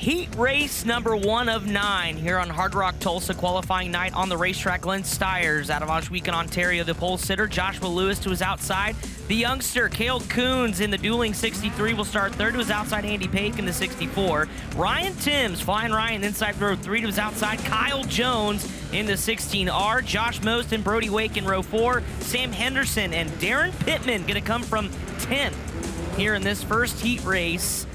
Heat race number 1 of 9 here on Hard Rock Tulsa, qualifying night on the racetrack. Glenn Stiers out of Oswego, Ontario, the pole sitter. Joshua Lewis to his outside. The youngster, Cale Coons in the dueling 63 will start third to his outside. Andy Pake in the 64. Ryan Timms, Flying Ryan inside row 3 to his outside. Kyle Jones in the 16R. Josh Most and Brody Wake in row 4. Sam Henderson and Darren Pittman going to come from 10th here in this first heat race.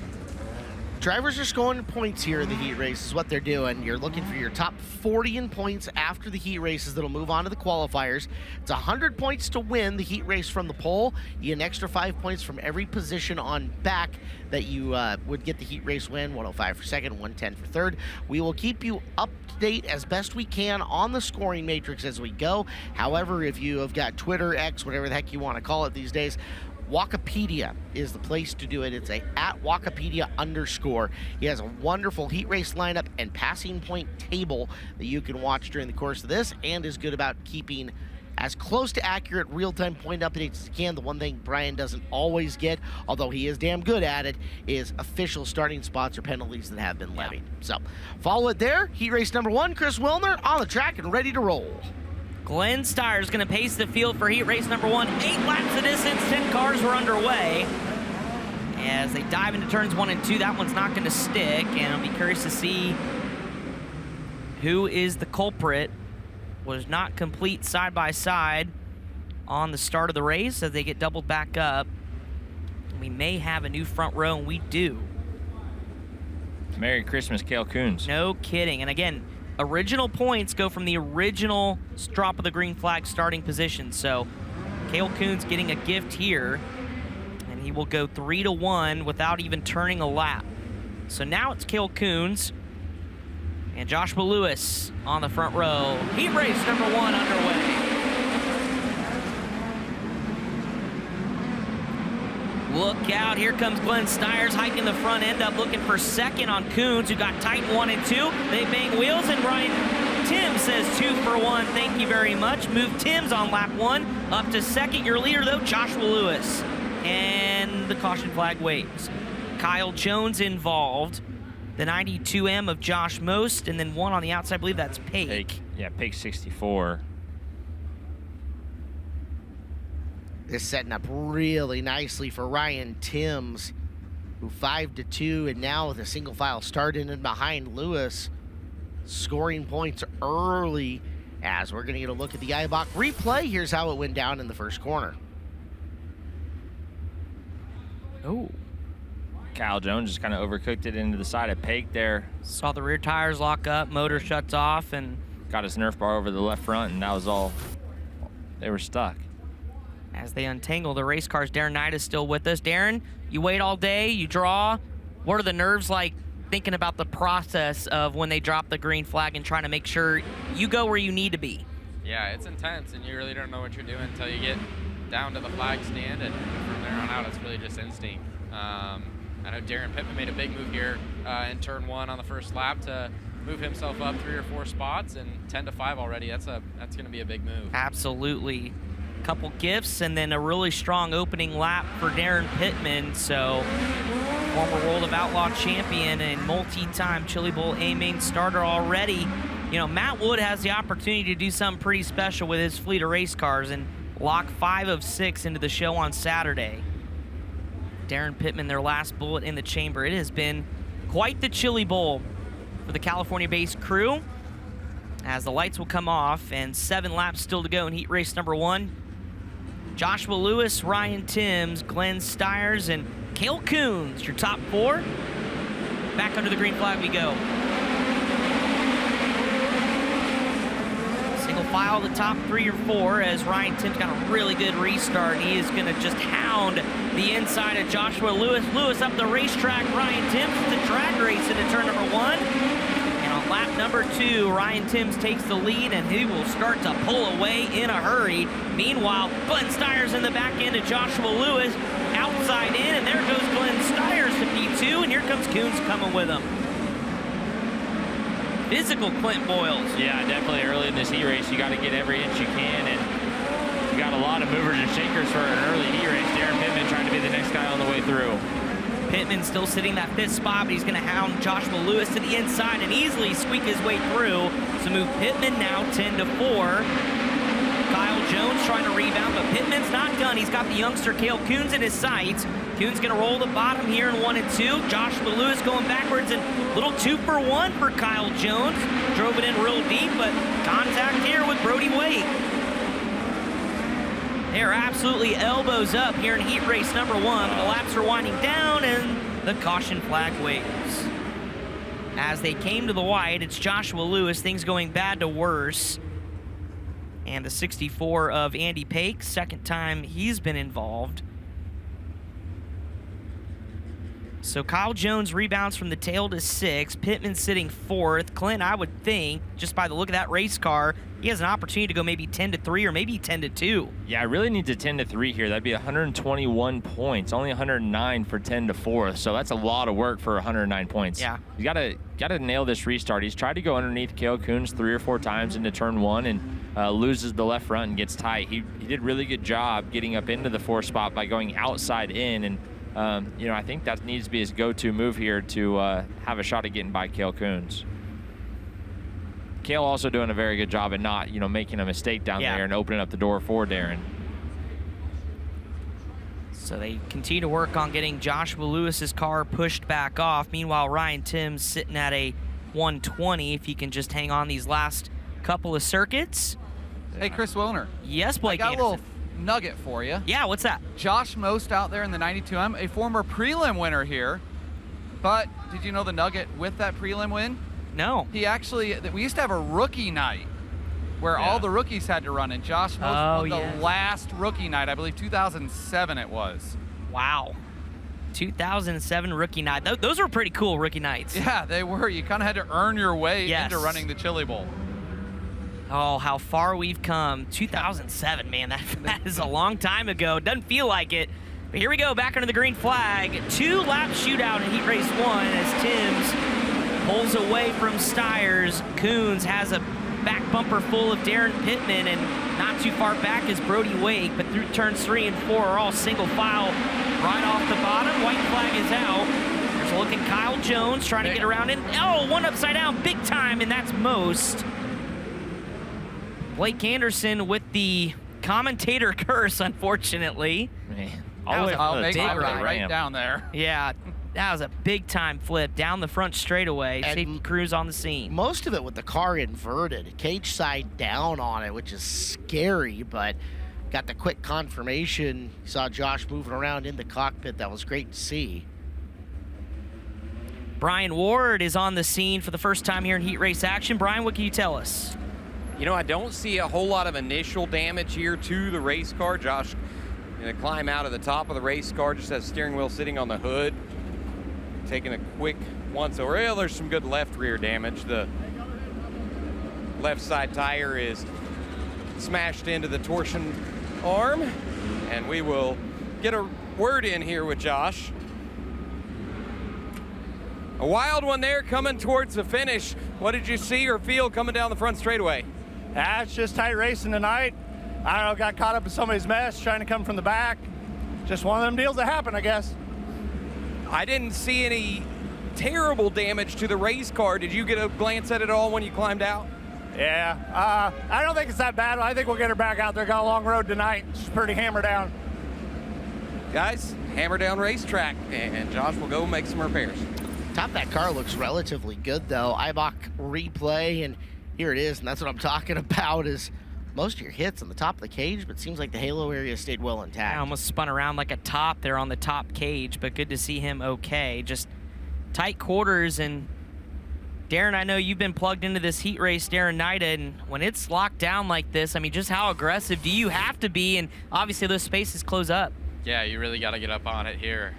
Drivers are scoring points here in the heat race is what they're doing. You're looking for your top 40 in points after the heat races that'll move on to the qualifiers. It's 100 points to win the heat race from the pole. You get an extra 5 points from every position on back that you would get the heat race win. 105 for second, 110 for third. We will keep you up to date as best we can on the scoring matrix as we go. However, if you have got Twitter, X, whatever the heck you want to call it these days, Wikipedia is the place to do it. It's at Wikipedia_. He has a wonderful heat race lineup and passing point table that you can watch during the course of this, and is good about keeping as close to accurate real-time point updates as you can. The one thing Brian doesn't always get, although he is damn good at it, is official starting spots or penalties that have been levied. So follow it there. Heat race number 1, Chris Wilner on the track and ready to roll. Glenn Stiers going to pace the field for heat race number 1. 8 laps of distance, 10 cars were underway. As they dive into turns 1 and 2, that one's not going to stick, and I'll be curious to see who is the culprit. Was not complete side by side on the start of the race as they get doubled back up. We may have a new front row, and we do. Merry Christmas, Cale Coons. No kidding. And again, original points go from the original drop of the green flag starting position. So Cale Coons getting a gift here, and he will go 3-1 without even turning a lap. So now it's Cale Coons and Joshua Lewis on the front row. Heat race number 1 underway. Look out, here comes Glenn Stiers hiking the front end up, looking for second on Coons, who got tight in 1 and 2. They bang wheels, and Ryan Timms says 2 for 1. Thank you very much. Move Timms on lap 1 up to second. Your leader, though, Joshua Lewis. And the caution flag waves. Kyle Jones involved. The 92M of Josh Most, and then 1 on the outside. I believe that's Pake. Yeah, Pake 64. This setting up really nicely for Ryan Timms, who 5-2, and now with a single file start in and behind Lewis, scoring points early. As we're going to get a look at the IBOC replay, here's how it went down in the first corner. Oh. Kyle Jones just kind of overcooked it into the side of Pake there. Saw the rear tires lock up, motor shuts off, and got his Nerf bar over the left front, and that was all. They were stuck. As they untangle the race cars, Darren Knight is still with us. Darren, you wait all day, you draw. What are the nerves like thinking about the process of when they drop the green flag and trying to make sure you go where you need to be? Yeah, it's intense, and you really don't know what you're doing until you get down to the flag stand, and from there on out, it's really just instinct. I know Darren Pittman made a big move here in turn 1 on the first lap to move himself up 3 or 4 spots, and 10-5 already. That's going to be a big move. Absolutely. Couple gifts, and then a really strong opening lap for Darren Pittman. So, former World of Outlaw champion and multi-time Chili Bowl A-main starter already. You know, Matt Wood has the opportunity to do something pretty special with his fleet of race cars and lock 5 of 6 into the show on Saturday. Darren Pittman, their last bullet in the chamber. It has been quite the Chili Bowl for the California-based crew, as the lights will come off and 7 laps still to go in heat race number 1. Joshua Lewis, Ryan Timms, Glenn Stiers, and Cale Coons, your top 4. Back under the green flag we go. Single file the top 3 or 4 as Ryan Timms got a really good restart. He is going to just hound the inside of Joshua Lewis. Lewis up the racetrack. Ryan Timms is the drag race into turn number 1. And on lap number 2, Ryan Timms takes the lead, and he will start to pull away in a hurry. Meanwhile, Glenn Stiers in the back end of Joshua Lewis, outside in, and there goes Glenn Stiers to P2, and here comes Coons coming with him. Physical Clint Boyles. Yeah, definitely early in this heat race, you got to get every inch you can, and you got a lot of movers and shakers for an early heat race. Darren Pittman trying to be the next guy on the way through. Pittman still sitting that 5th spot, but he's going to hound Joshua Lewis to the inside and easily squeak his way through. So move Pittman now 10-4. Kyle Jones trying to rebound, but Pittman's not done. He's got the youngster Cale Coons in his sights. Coons going to roll the bottom here in 1 and 2. Joshua Lewis going backwards and little 2-for-1 for Kyle Jones. Drove it in real deep, but contact here with Brody Wake. They're absolutely elbows up here in heat race number 1. But the laps are winding down and the caution flag waves. As they came to the white, it's Joshua Lewis, things going bad to worse. And the 64 of Andy Paik, second time he's been involved. So Kyle Jones rebounds from the tail to 6. Pittman sitting 4th. Clint, I would think, just by the look of that race car, he has an opportunity to go maybe 10-3 or maybe 10-2. Yeah, I really need to 10-3 here. That'd be 121 points, only 109 for 10-4. So that's a lot of work for 109 points. Yeah. You gotta nail this restart. He's tried to go underneath Cale Coons 3 or 4 times into turn 1 and loses the left front and gets tight. He did a really good job getting up into the 4th spot by going outside in, and I think that needs to be his go-to move here to have a shot at getting by Cale Coons. Cale also doing a very good job at not, making a mistake down there and opening up the door for Darren. So they continue to work on getting Joshua Lewis's car pushed back off. Meanwhile, Ryan Timms sitting at a 120 if he can just hang on these last couple of circuits. Hey, Chris Wilner. Yes, Blake I got Anderson. a little nugget for you. Yeah, what's that? Josh Most out there in the 92M, a former prelim winner here. But did you know the nugget with that prelim win? No. We used to have a rookie night where all the rookies had to run, and Josh Most won the last rookie night, I believe 2007 it was. Wow. 2007 rookie night. Those were pretty cool rookie nights. Yeah, they were. You kind of had to earn your way into running the Chili Bowl. Oh, how far we've come. 2007, man, that is a long time ago. Doesn't feel like it. But here we go, back under the green flag. 2-lap shootout in heat race 1 as Timms pulls away from Stiers. Coons has a back bumper full of Darren Pittman, and not too far back is Brody Wake, but through turns 3 and 4 are all single file right off the bottom. White flag is out. There's a look at Kyle Jones trying to get around in. Oh, one upside down, big time, and that's Most. Blake Anderson with the commentator curse, unfortunately. Man, I'll make my way ride. right down there. Yeah, that was a big-time flip down the front straightaway. And Safety crews on the scene. Most of it with the car inverted, cage side down on it, which is scary, but got the quick confirmation. Saw Josh moving around in the cockpit. That was great to see. Brian Ward is on the scene for the first time here in heat race action. Brian, what can you tell us? I don't see a whole lot of initial damage here to the race car. Josh going to climb out of the top of the race car, just has steering wheel sitting on the hood. Taking a quick once-over. Well, there's some good left rear damage. The left side tire is smashed into the torsion arm. And we will get a word in here with Josh. A wild one there coming towards the finish. What did you see or feel coming down the front straightaway? It's just tight racing tonight. I don't know, got caught up in somebody's mess trying to come from the back. Just one of them deals that happen, I guess. I didn't see any terrible damage to the race car. Did you get a glance at it all when you climbed out? Yeah, I don't think it's that bad. I think we'll get her back out there. Got a long road tonight. She's pretty hammered down. Guys, hammer down racetrack, and Josh will go make some repairs. Top of that car looks relatively good, though. IBOC replay, and here it is, and that's what I'm talking about, is most of your hits on the top of the cage, but it seems like the halo area stayed well intact. I almost spun around like a top there on the top cage, but good to see him okay. Just tight quarters, and Darren, I know you've been plugged into this heat race, Darren Nida, and when it's locked down like this, I mean, just how aggressive do you have to be? And obviously those spaces close up. Yeah, you really got to get up on it here.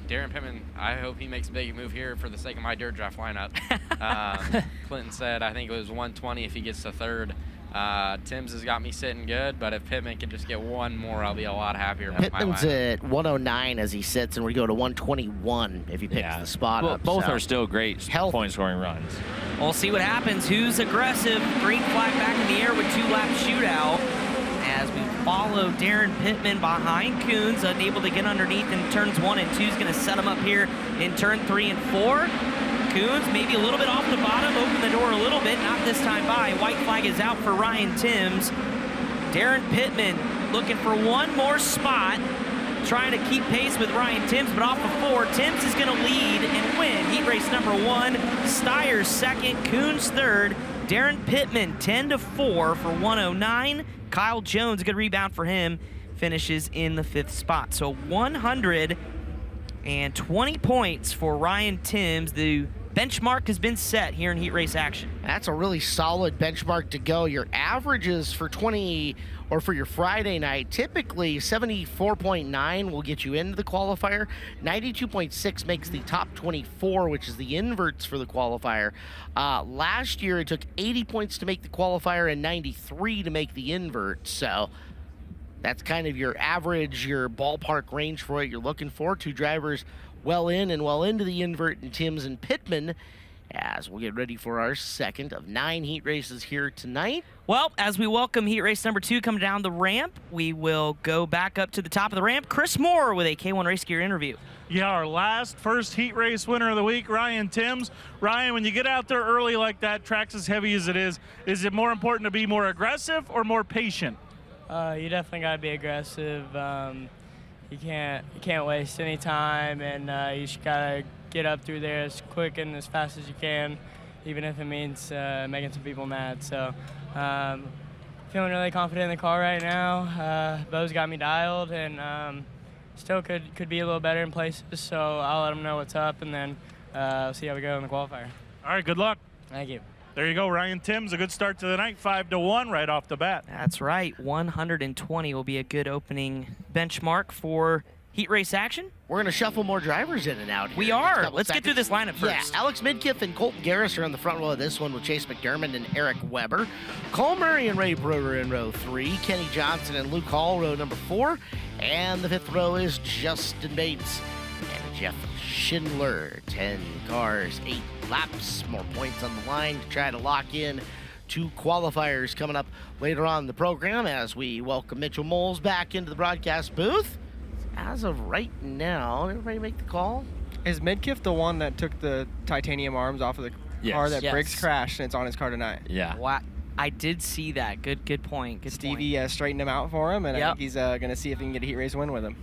Darren Pittman, I hope he makes a big move here for the sake of my dirt draft lineup. Clinton said I think it was 120 if he gets to 3rd. Timms has got me sitting good, but if Pittman can just get one more, I'll be a lot happier with my Pittman's lineup. at 109 as he sits, and we go to 121 if he picks the spot up. Both so. are still great point-scoring runs. We'll see what happens. Who's aggressive? Green flag back in the air with 2-lap shootout as we follow Darren Pittman behind Coons, unable to get underneath in turns 1 and 2. Is going to set him up here in turn 3 and 4. Coons maybe a little bit off the bottom, open the door a little bit, not this time by. White flag is out for Ryan Timms. Darren Pittman looking for one more spot, trying to keep pace with Ryan Timms, but off of 4, Timms is going to lead and win heat race number 1. Steyer's second, Coons third. Darren Pittman 10-4 for 109. Kyle Jones, a good rebound for him, finishes in the 5th spot. So 120 points for Ryan Timms. The benchmark has been set here in heat race action. That's a really solid benchmark to go. Your averages for for your Friday night, typically 74.9 will get you into the qualifier. 92.6 makes the top 24, which is the inverts for the qualifier. Last year, it took 80 points to make the qualifier and 93 to make the invert. So that's kind of your average, your ballpark range for what you're looking for. 2 drivers well in and well into the invert, and Timms and Pittman, as we'll get ready for our second of 9 heat races here tonight. Well, as we welcome heat race number 2 coming down the ramp, we will go back up to the top of the ramp. Chris Moore with a K1 Race Gear interview. Yeah, our first heat race winner of the week, Ryan Timms. Ryan, when you get out there early like that, track's as heavy as it is it more important to be more aggressive or more patient? You definitely got to be aggressive. You can't waste any time, and you just gotta get up through there as quick and as fast as you can, even if it means making some people mad. So, feeling really confident in the car right now. Bo's got me dialed, and still could be a little better in places. So I'll let him know what's up, and then we'll see how we go in the qualifier. All right, good luck. Thank you. There you go, Ryan Timms. A good start to the night, 5-1 right off the bat. That's right. 120 will be a good opening benchmark for heat race action. We're going to shuffle more drivers in and out here. We are. Let's get through this lineup first. Yeah, Alex Midkiff and Colton Garris are on the front row of this one with Chase McDermott and Eric Weber. Cole Murray and Ray Broder in row 3. Kenny Johnson and Luke Hall, row number 4. And the 5th row is Justin Bates and Jeff Schindler. 10 cars, 8 laps, more points on the line to try to lock in 2 qualifiers coming up later on in the program as we welcome Mitchell Moles back into the broadcast booth. As of right now, everybody make the call? Is Midkiff the one that took the titanium arms off of the car that Briggs crashed and it's on his car tonight? Yeah. Wow. I did see that. Good point. Stevie straightened him out for him, and I think he's going to see if he can get a heat race win with him.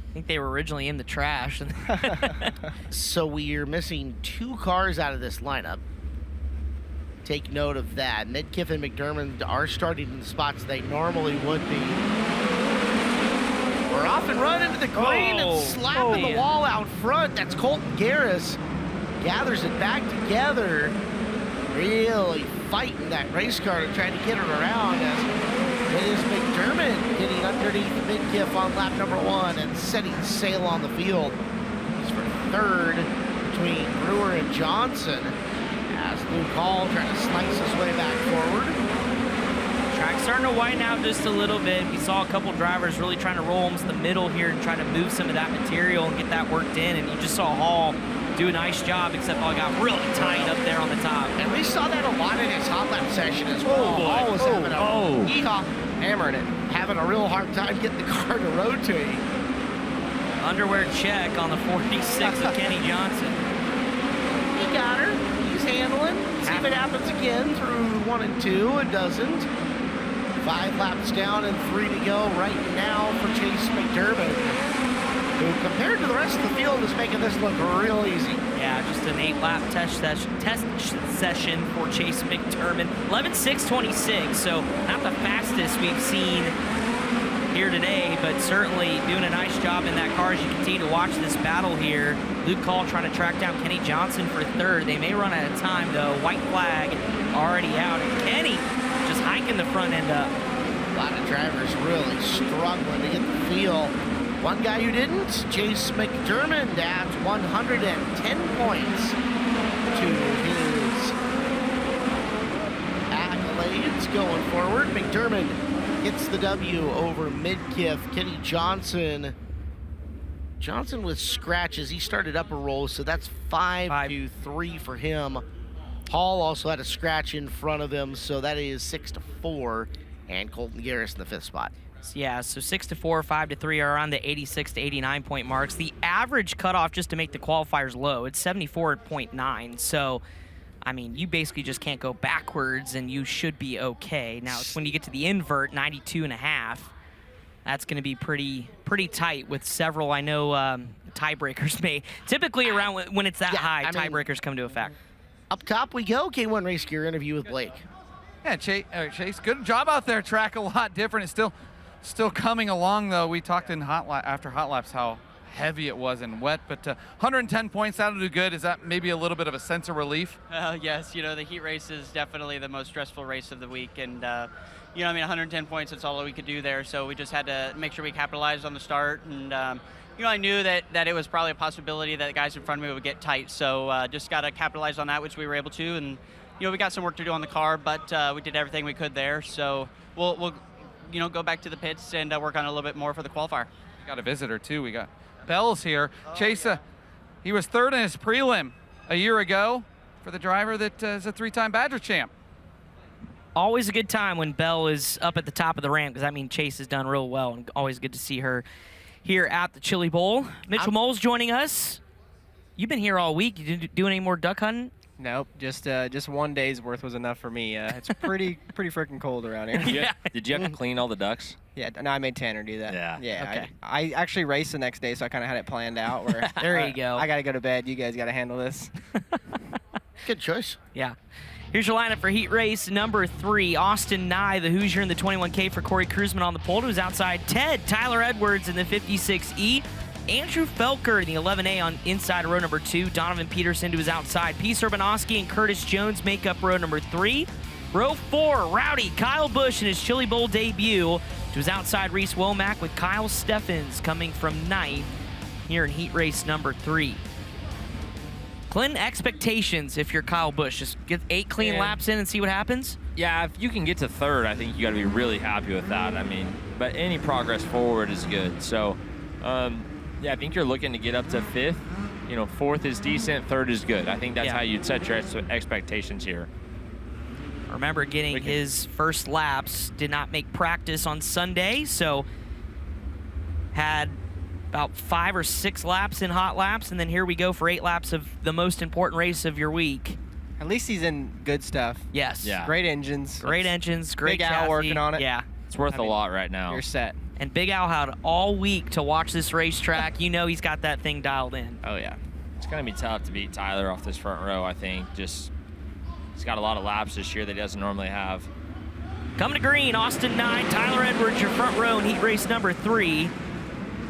I think they were originally in the trash. So we are missing 2 cars out of this lineup. Take note of that. Midkiff and McDermott are starting in the spots they normally would be. We're off and run into the green and slapping the wall out front. That's Colton Garris. Gathers it back together. Really fighting that race car to try to get her around as it is McDermott getting underneath Midkiff on lap number 1 and setting sail on the field. He's for 3rd between Brewer and Johnson as Luke Hall trying to slice his way back forward. Track's starting to widen out just a little bit. We saw a couple drivers really trying to roll almost the middle here and trying to move some of that material and get that worked in. And you just saw Hall do a nice job, except Hall got really tight up there on the top. And we saw that a lot in his hot lap session as well. Hall was having hammering it. Having a real hard time getting the car to rotate. Underwear check on the 46 of Kenny Johnson. He got her. He's handling. See if it happens again through 1 and 2. It doesn't. 5 laps down and 3 to go right now for Chase McDermott, who compared to the rest of the field is making this look real easy. Yeah, just an 8-lap test session for Chase McDermott. 11.626, so not the fastest we've seen here today, but certainly doing a nice job in that car as you continue to watch this battle here. Luke Hall trying to track down Kenny Johnson for 3rd. They may run out of time, though. White flag already out, and Kenny just hiking the front end up. A lot of drivers really struggling to get the feel. One guy who didn't, Chase McDermott at 110 points to his accolades going forward. McDermott gets the W over Midkiff. Kenny Johnson with scratches. He started upper roll, so that's 5-3 for him. Hall also had a scratch in front of him, so that is 6-4. And Colton Garris in the 5th spot. Yeah, so 6 to 4, 5 to 3 are around the 86 to 89 point marks. The average cutoff, just to make the qualifiers low, it's 74.9. So, I mean, you basically just can't go backwards, and you should be okay. Now, it's when you get to the invert, 92.5. That's going to be pretty tight with several, I know, tiebreakers may. Typically around when it's that high, tiebreakers come to effect. Up top we go. K1 Race Gear interview with Blake. Yeah, Chase, good job out there. Track a lot different. It's still coming along, though. We talked in after hot laps how heavy it was and wet, but 110 points, that'll do good. Is that maybe a little bit of a sense of relief? Yes, you know, the heat race is definitely the most stressful race of the week, and you know, I mean, 110 points, that's all we could do there, so we just had to make sure we capitalized on the start, and you know, I knew that it was probably a possibility that the guys in front of me would get tight, so just got to capitalize on that, which we were able to, and you know, we got some work to do on the car, but we did everything we could there, so we'll you know, go back to the pits and work on it a little bit more for the qualifier. We got a visitor, too. We got Bell's here. Chase, he was third in his prelim a year ago for the driver that is a 3-time Badger champ. Always a good time when Bell is up at the top of the ramp, because that means Chase has done real well, and always good to see her here at the Chili Bowl. Mitchell Moles joining us. You've been here all week. You doing any more duck hunting? Nope, just 1 day's worth was enough for me. It's pretty freaking cold around here. Did you have to clean all the ducks? Yeah, no, I made Tanner do that. Yeah. Okay. I actually raced the next day, so I kind of had it planned out. Where there you go. I got to go to bed. You guys got to handle this. Good choice. Yeah. Here's your lineup for heat race number 3. Austin Nye, the Hoosier in the 21K for Corey Kruzman on the pole. Who's outside Ted. Tyler Edwards in the 56E. Andrew Felker in the 11A on inside row number 2. Donovan Peterson to his outside. Peace Urbanowski and Curtis Jones make up row number 3. Row 4, Rowdy Kyle Busch in his Chili Bowl debut. To his outside, Reese Womack with Kyle Steffens coming from 9th here in heat race number 3. Clinton, expectations if you're Kyle Busch. Just get 8 clean laps in and see what happens? Yeah, if you can get to 3rd, I think you got to be really happy with that. I mean, but any progress forward is good. So, yeah, I think you're looking to get up to 5th. You know, 4th is decent, 3rd is good. I think that's how you'd set your expectations here. Remember, getting his first laps, did not make practice on Sunday, so had about 5 or 6 laps in hot laps, and then here we go for 8 laps of the most important race of your week. At least he's in good stuff. Yes. Yeah. Great engines. Great engines, great Big Al chassis. working on it. Yeah. It's worth a lot right now. You're set. And Big Al had all week to watch this racetrack. You know he's got that thing dialed in. Oh, yeah. It's going to be tough to beat Tyler off this front row, I think. Just, he's got a lot of laps this year that he doesn't normally have. Coming to green, Austin 9, Tyler Edwards, your front row in heat race number 3.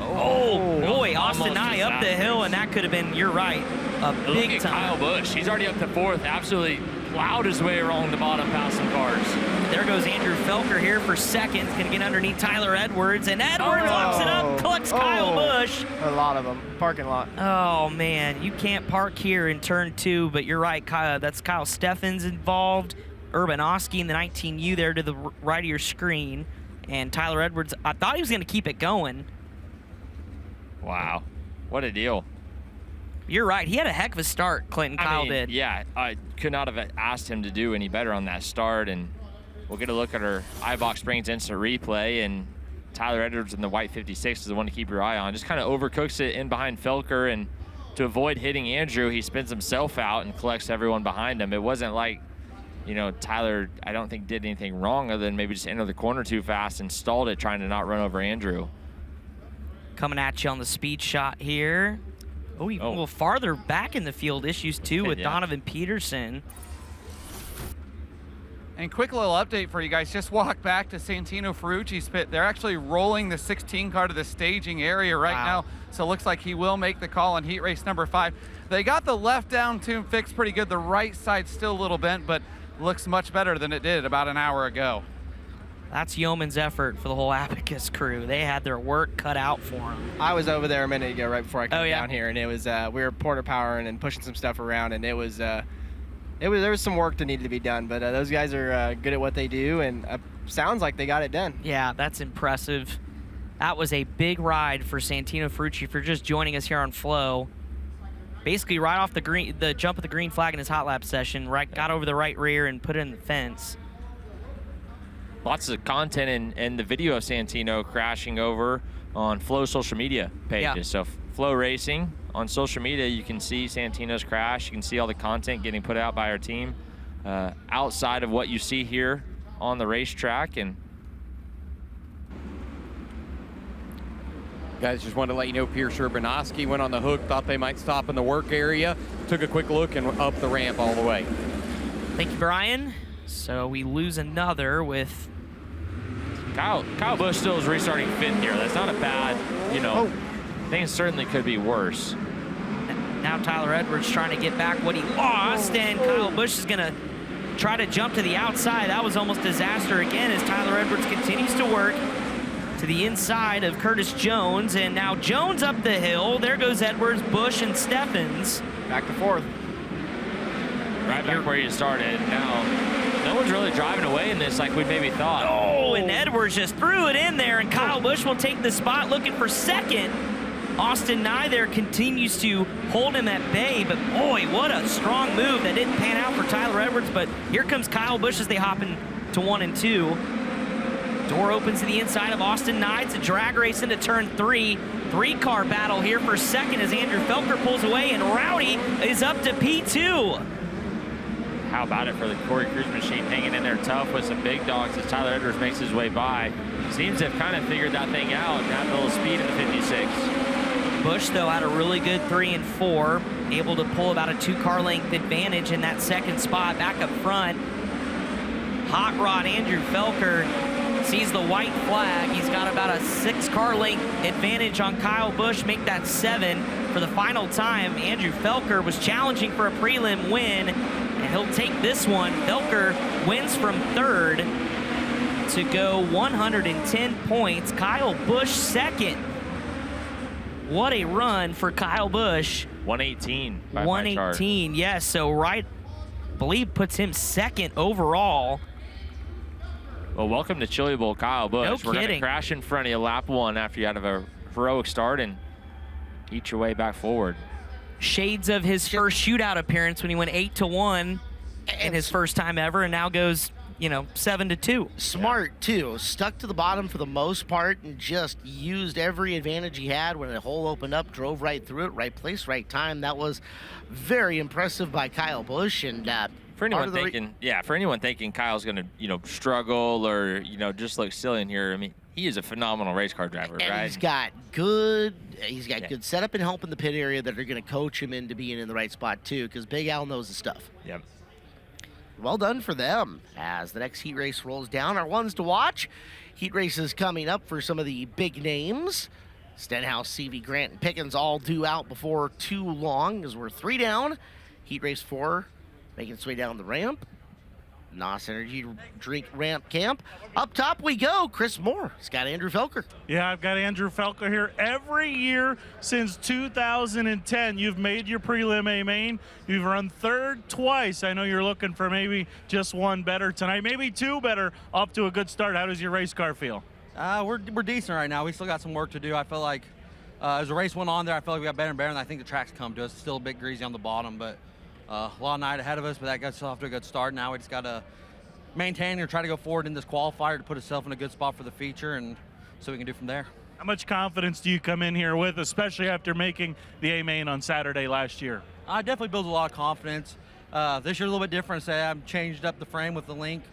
Oh boy, Austin Nye up the hill, and that could have been, you're right, a big time. Kyle Busch, he's already up to 4th, absolutely plowed his way along the bottom past some cars. There goes Andrew Felker here for 2nd, gonna get underneath Tyler Edwards, and Edwards locks it up, collects Kyle Busch. A lot of them, parking lot. Oh man, you can't park here in turn 2, but you're right, Kyle, that's Kyle Steffens involved, Urbanowski in the 19U there to the right of your screen, and Tyler Edwards, I thought he was gonna keep it going. Wow, what a deal. You're right. He had a heck of a start, Clinton. Kyle did. Yeah, I could not have asked him to do any better on that start. And we'll get a look at our iBox Springs instant replay. And Tyler Edwards in the white 56 is the one to keep your eye on. Just kind of overcooks it in behind Felker. And to avoid hitting Andrew, he spins himself out and collects everyone behind him. It wasn't like, you know, Tyler, I don't think, did anything wrong other than maybe just enter the corner too fast and stalled it trying to not run over Andrew. Coming at you on the speed shot here. Oh, even a little farther back in the field, issues too with Donovan Peterson. And quick little update for you guys. Just walk back to Santino Ferrucci's pit. They're actually rolling the 16 car to the staging area right now. So it looks like he will make the call on heat race number 5. They got the left down tune fixed pretty good. The right side's still a little bent, but looks much better than it did about an hour ago. That's yeoman's effort for the whole Abacus crew. They had their work cut out for them. I was over there a minute ago right before I came down here, and it was we were porter powering and pushing some stuff around, and there was some work that needed to be done, but those guys are good at what they do, and sounds like they got it done. Yeah, that's impressive. That was a big ride for Santino Ferrucci for just joining us here on Flow. Basically right off the jump of the green flag in his hot lap session, got over the right rear and put it in the fence. lots of content and the video of Santino crashing over on Flo social media pages. So FloRacing on social media, you can see Santino's crash. You can see all the content getting put out by our team outside of what you see here on the racetrack. And guys, just wanted to let you know Pierce Urbanowski went on the hook, thought they might stop in the work area, took a quick look and up the ramp all the way. Thank you, Brian. So we lose another with Kyle Busch still is restarting 5th here. That's not a bad, things certainly could be worse. Now Tyler Edwards trying to get back what he lost, and Kyle Busch is gonna try to jump to the outside. That was almost disaster again as Tyler Edwards continues to work to the inside of Curtis Jones, and now Jones up the hill. There goes Edwards, Busch, and Steffens. Back to 4th. Right back where you started. Now, no one's really driving away in this like we maybe thought. Oh, and Edwards just threw it in there, and Kyle Busch will take the spot looking for 2nd. Austin Nye there continues to hold him at bay, but boy, what a strong move. That didn't pan out for Tyler Edwards, but here comes Kyle Busch as they hop into 1 and 2. Door opens to the inside of Austin Nye. It's a drag race into turn 3. 3-car battle here for 2nd as Andrew Felker pulls away, and Rowdy is up to P2. How about it for the Corey Cruz machine hanging in there tough with some big dogs as Tyler Edwards makes his way by. Seems to have kind of figured that thing out and had a little speed in the 56. Busch, though, had a really good 3 and 4, able to pull about a 2-car length advantage in that 2nd spot. Back up front, Hot Rod Andrew Felker sees the white flag. He's got about a 6-car length advantage on Kyle Busch, make that 7 for the final time. Andrew Felker was challenging for a prelim win, and he'll take this one. Felker wins from 3rd to go 110 points. Kyle Busch 2nd. What a run for Kyle Busch. 118 by 118, yes. So I believe puts him 2nd overall. Well, welcome to Chili Bowl, Kyle Busch. No We're going to kidding. crash in front of you lap 1 after you had a heroic start and eat your way back forward. Shades of his first shootout appearance when he went 8-1 in his first time ever, and now goes 7-2. Smart, too. Stuck to the bottom for the most part and just used every advantage he had when the hole opened up, drove right through it, right place, right time. That was very impressive by Kyle Busch. And for anyone thinking Kyle's going to, struggle or, just look silly in here, I mean, he is a phenomenal race car driver, and right? he's got good setup and help in the pit area that are going to coach him into being in the right spot, too, because Big Al knows the stuff. Yep. Well done for them. As the next heat race rolls down, our ones to watch. Heat races coming up for some of the big names. Stenhouse, CV, Grant, and Pickens all due out before too long as we're 3 down. Heat race 4 making its way down the ramp. NOS Energy Drink Ramp Camp. Up top we go. Chris Moore. He's got Andrew Felker. Yeah, I've got Andrew Felker here. Every year since 2010, you've made your prelim A main. You've run 3rd twice. I know you're looking for maybe just 1 better tonight, maybe 2 better. Off to a good start. How does your race car feel? We're decent right now. We still got some work to do. I feel like as the race went on there, I feel like we got better and better, and I think the track's come to us. Still a bit greasy on the bottom, but a long night ahead of us, but that got us off to a good start. Now we just got to maintain and try to go forward in this qualifier to put ourselves in a good spot for the feature, and so we can do from there. How much confidence do you come in here with, especially after making the A-Main on Saturday last year? I definitely build a lot of confidence. This year a little bit different. Say I've changed up the frame with the link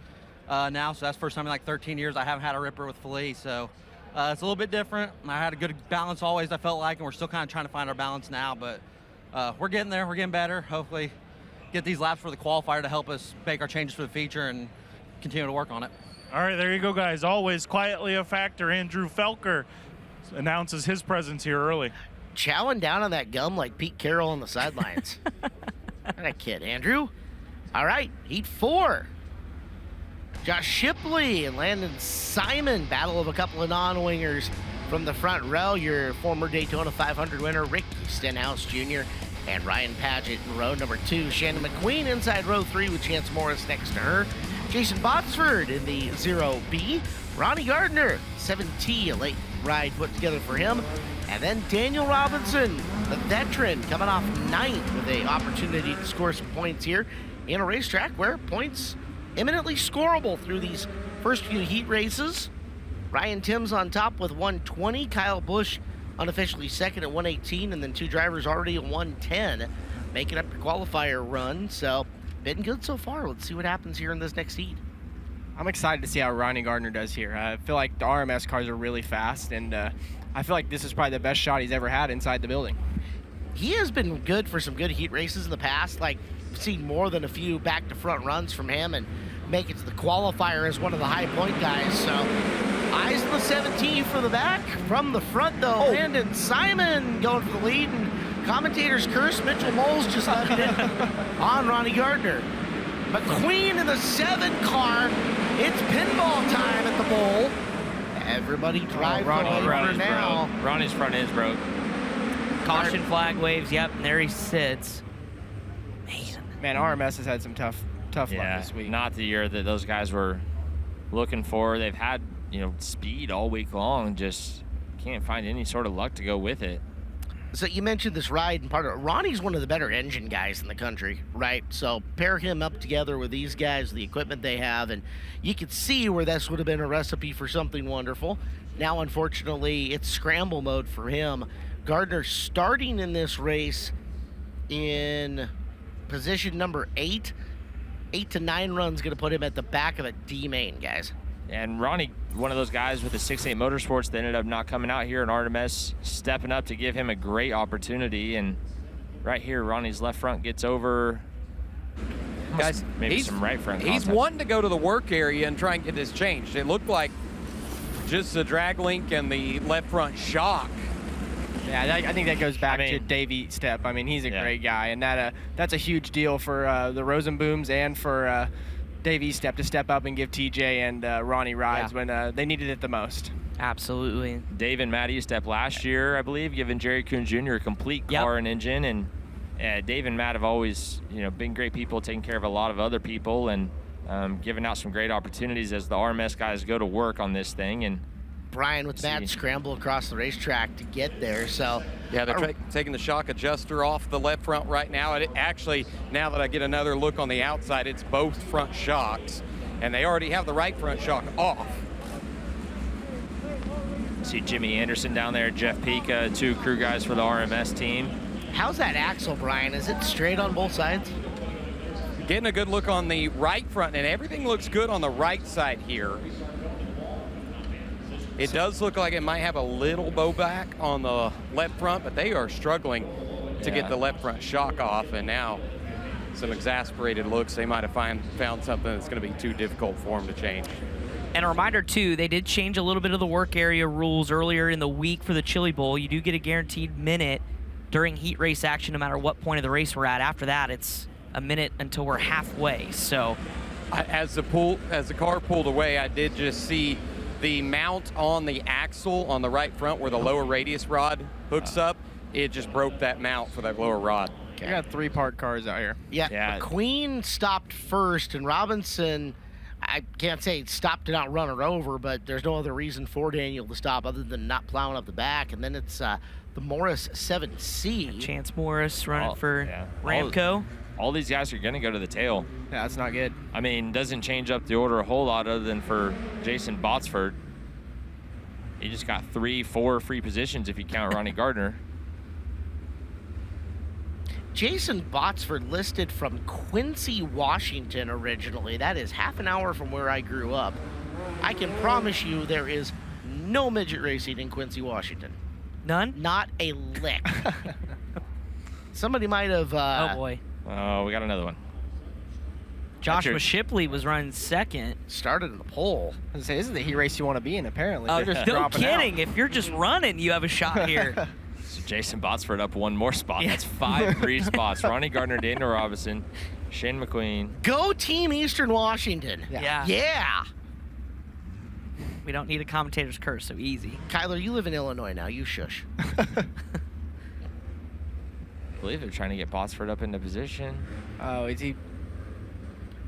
now, so that's the first time in like 13 years I haven't had a ripper with Felice, so it's a little bit different. I had a good balance always, I felt like, and we're still kind of trying to find our balance now, but we're getting there. We're getting better. Hopefully get these laps for the qualifier to help us make our changes for the feature and continue to work on it. All right, there you go, guys. Always quietly a factor. Andrew Felker announces his presence here early. Chowing down on that gum like Pete Carroll on the sidelines. That kid, Andrew. All right, heat 4. Josh Shipley and Landon Simon, battle of a couple of non-wingers from the front row. Your former Daytona 500 winner, Ricky Stenhouse Jr., and Ryan Paget in row number 2. Shannon McQueen inside row 3 with Chance Morris next to her. Jason Botsford in the 0B. Ronnie Gardner, 7T, a late ride put together for him. And then Daniel Robinson, the veteran, coming off 9th with an opportunity to score some points here in a racetrack where points imminently scoreable through these first few heat races. Ryan Timms on top with 120. Kyle Busch unofficially second at 118, and then 2 drivers already at 110, making up your qualifier run. So, been good so far. Let's see what happens here in this next heat. I'm excited to see how Ronnie Gardner does here. I feel like the RMS cars are really fast, and I feel like this is probably the best shot he's ever had inside the building. He has been good for some good heat races in the past. Like, seen more than a few back to front runs from him, and make it to the qualifier as one of the high point guys. So eyes on the 17 for the back. From the front though, Brandon Simon going for the lead, and commentators curse. Mitchell Moles just left it on Ronnie Gardner. McQueen in the 7 car. It's pinball time at the bowl. Everybody drive over now. Ronnie's front is broke. Caution flag waves, yep, and there he sits. Man, RMS has had some tough luck this week. Not the year that those guys were looking for. They've had, speed all week long, just can't find any sort of luck to go with it. So you mentioned this ride, and part of it, Ronnie's one of the better engine guys in the country, right? So pair him up together with these guys, the equipment they have, and you could see where this would have been a recipe for something wonderful. Now, unfortunately, it's scramble mode for him. Gardner starting in this race in position number 8. 8 to 9 runs going to put him at the back of a D main, guys. And Ronnie, one of those guys with the 6.8 Motorsports that ended up not coming out here, and RMS stepping up to give him a great opportunity. And right here, Ronnie's left front gets over. Guys, maybe some right front He's contact. wanting to go to the work area and try and get this changed. It looked like just the drag link and the left front shock. Yeah, I think that goes back to Dave Eatstep. I mean, he's a great guy, and that's a huge deal for the Rosenbooms and for Dave Eatstep to step up and give TJ and Ronnie rides when they needed it the most. Absolutely. Dave and Matt Eastep last year, I believe, giving Jerry Kuhn Jr. a complete car and engine. And Dave and Matt have always, been great people, taking care of a lot of other people, and giving out some great opportunities as the RMS guys go to work on this thing. And Brian with Matt scramble across the racetrack to get there. So yeah, they're taking the shock adjuster off the left front right now. It actually, now that I get another look on the outside, it's both front shocks, and they already have the right front shock off. See Jimmy Anderson down there, Jeff Pica, 2 crew guys for the RMS team. How's that axle, Brian? Is it straight on both sides? Getting a good look on the right front, and everything looks good on the right side here. It does look like it might have a little bow back on the left front, but they are struggling to get the left front shock off, and now some exasperated looks. They might have found something that's going to be too difficult for them to change. And a reminder, too, they did change a little bit of the work area rules earlier in the week for the Chili Bowl. You do get a guaranteed minute during heat race action, no matter what point of the race we're at. After that, it's a minute until we're halfway. So as the car pulled away, I did just see the mount on the axle on the right front where the lower radius rod hooks up. It just broke that mount for that lower rod. We got 3 parked cars out here. Yeah. McQueen stopped first, and Robinson, I can't say stopped to not run her over, but there's no other reason for Daniel to stop other than not plowing up the back. And then it's the Morris 7C. Chance Morris running for Ramco. All these guys are going to go to the tail. Yeah, that's not good. I mean, doesn't change up the order a whole lot other than for Jason Botsford. He just got 3-4 free positions if you count Ronnie Gardner. Jason Botsford listed from Quincy, Washington originally. That is half an hour from where I grew up. I can promise you there is no midget racing in Quincy, Washington. None? Not a lick. Somebody might have... oh, boy. Oh, we got another one. Joshua Shipley was running second. Started in the pole. I was gonna say, this is the heat race you want to be in, apparently. Oh, Just no dropping kidding. out. If you're just running, you have a shot here. So Jason Botsford up 1 more spot. That's 5 free spots. Ronnie Gardner, Daniel Robinson, Shane McQueen. Go Team Eastern Washington. Yeah. We don't need a commentator's curse, so easy. Kyler, you live in Illinois now. You shush. I believe they're trying to get Botsford up into position. Oh, is he?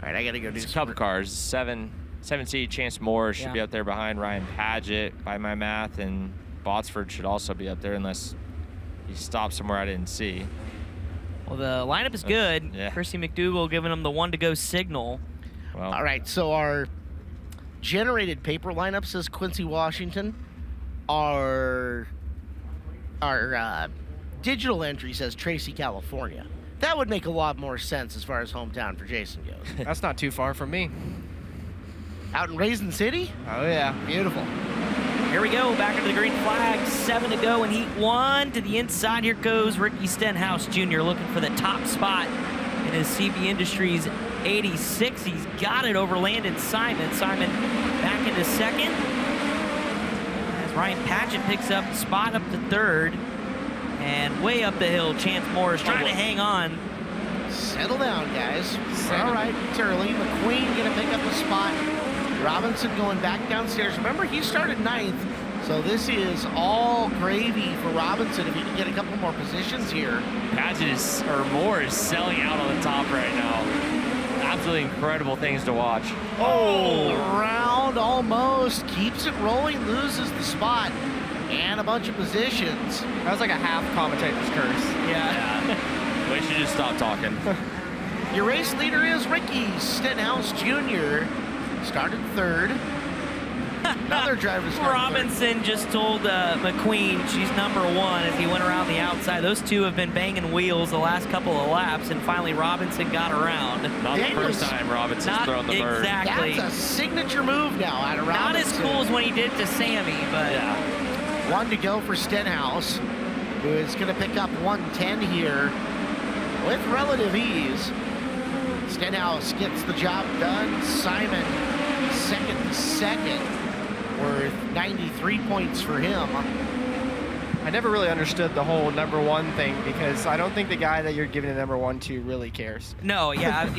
All right, I got to go do some. Couple cars. 7C Chance Moore should be up there behind Ryan Paget by my math, and Botsford should also be up there unless he stopped somewhere I didn't see. Well, the lineup is good. Chrissy McDougal giving him the 1 to go signal. Well, all right, so our generated paper lineup says Quincy, Washington. Our digital entry says Tracy, California. That would make a lot more sense as far as hometown for Jason goes. That's not too far from me. Out in Raisin City? Oh, yeah. Beautiful. Here we go, back into the green flag, 7 to go in heat 1. To the inside, here goes Ricky Stenhouse Jr. looking for the top spot in his CB Industries 86. He's got it over Landon Simon. Simon back into second. As Ryan Patchett picks up the spot up to third. And way up the hill, Chance Morris trying to hang on. Settle down, guys. All right, it's early. McQueen gonna pick up a spot. Robinson going back downstairs. Remember, he started 9th, so this is all gravy for Robinson if he can get a couple more positions here. Patches or Moore is selling out on the top right now. Absolutely incredible things to watch. Oh, around almost. Keeps it rolling, loses the spot. And a bunch of positions. That was like a half commentator's curse. Yeah. We should just stop talking. Your race leader is Ricky Stenhouse Jr. Started 3rd. Another driver started Robinson just told McQueen she's number 1 as he went around the outside. Those two have been banging wheels the last couple of laps, and finally Robinson got around. Not the first time Robinson's thrown the bird. Exactly. That's a signature move now out of Robinson. Not as cool as when he did to Sammy, but... Yeah. 1 to go for Stenhouse, who is going to pick up 110 here with relative ease. Stenhouse gets the job done. Simon, second to second, worth 93 points for him. I never really understood the whole number 1 thing because I don't think the guy that you're giving a number 1 to really cares. No, yeah.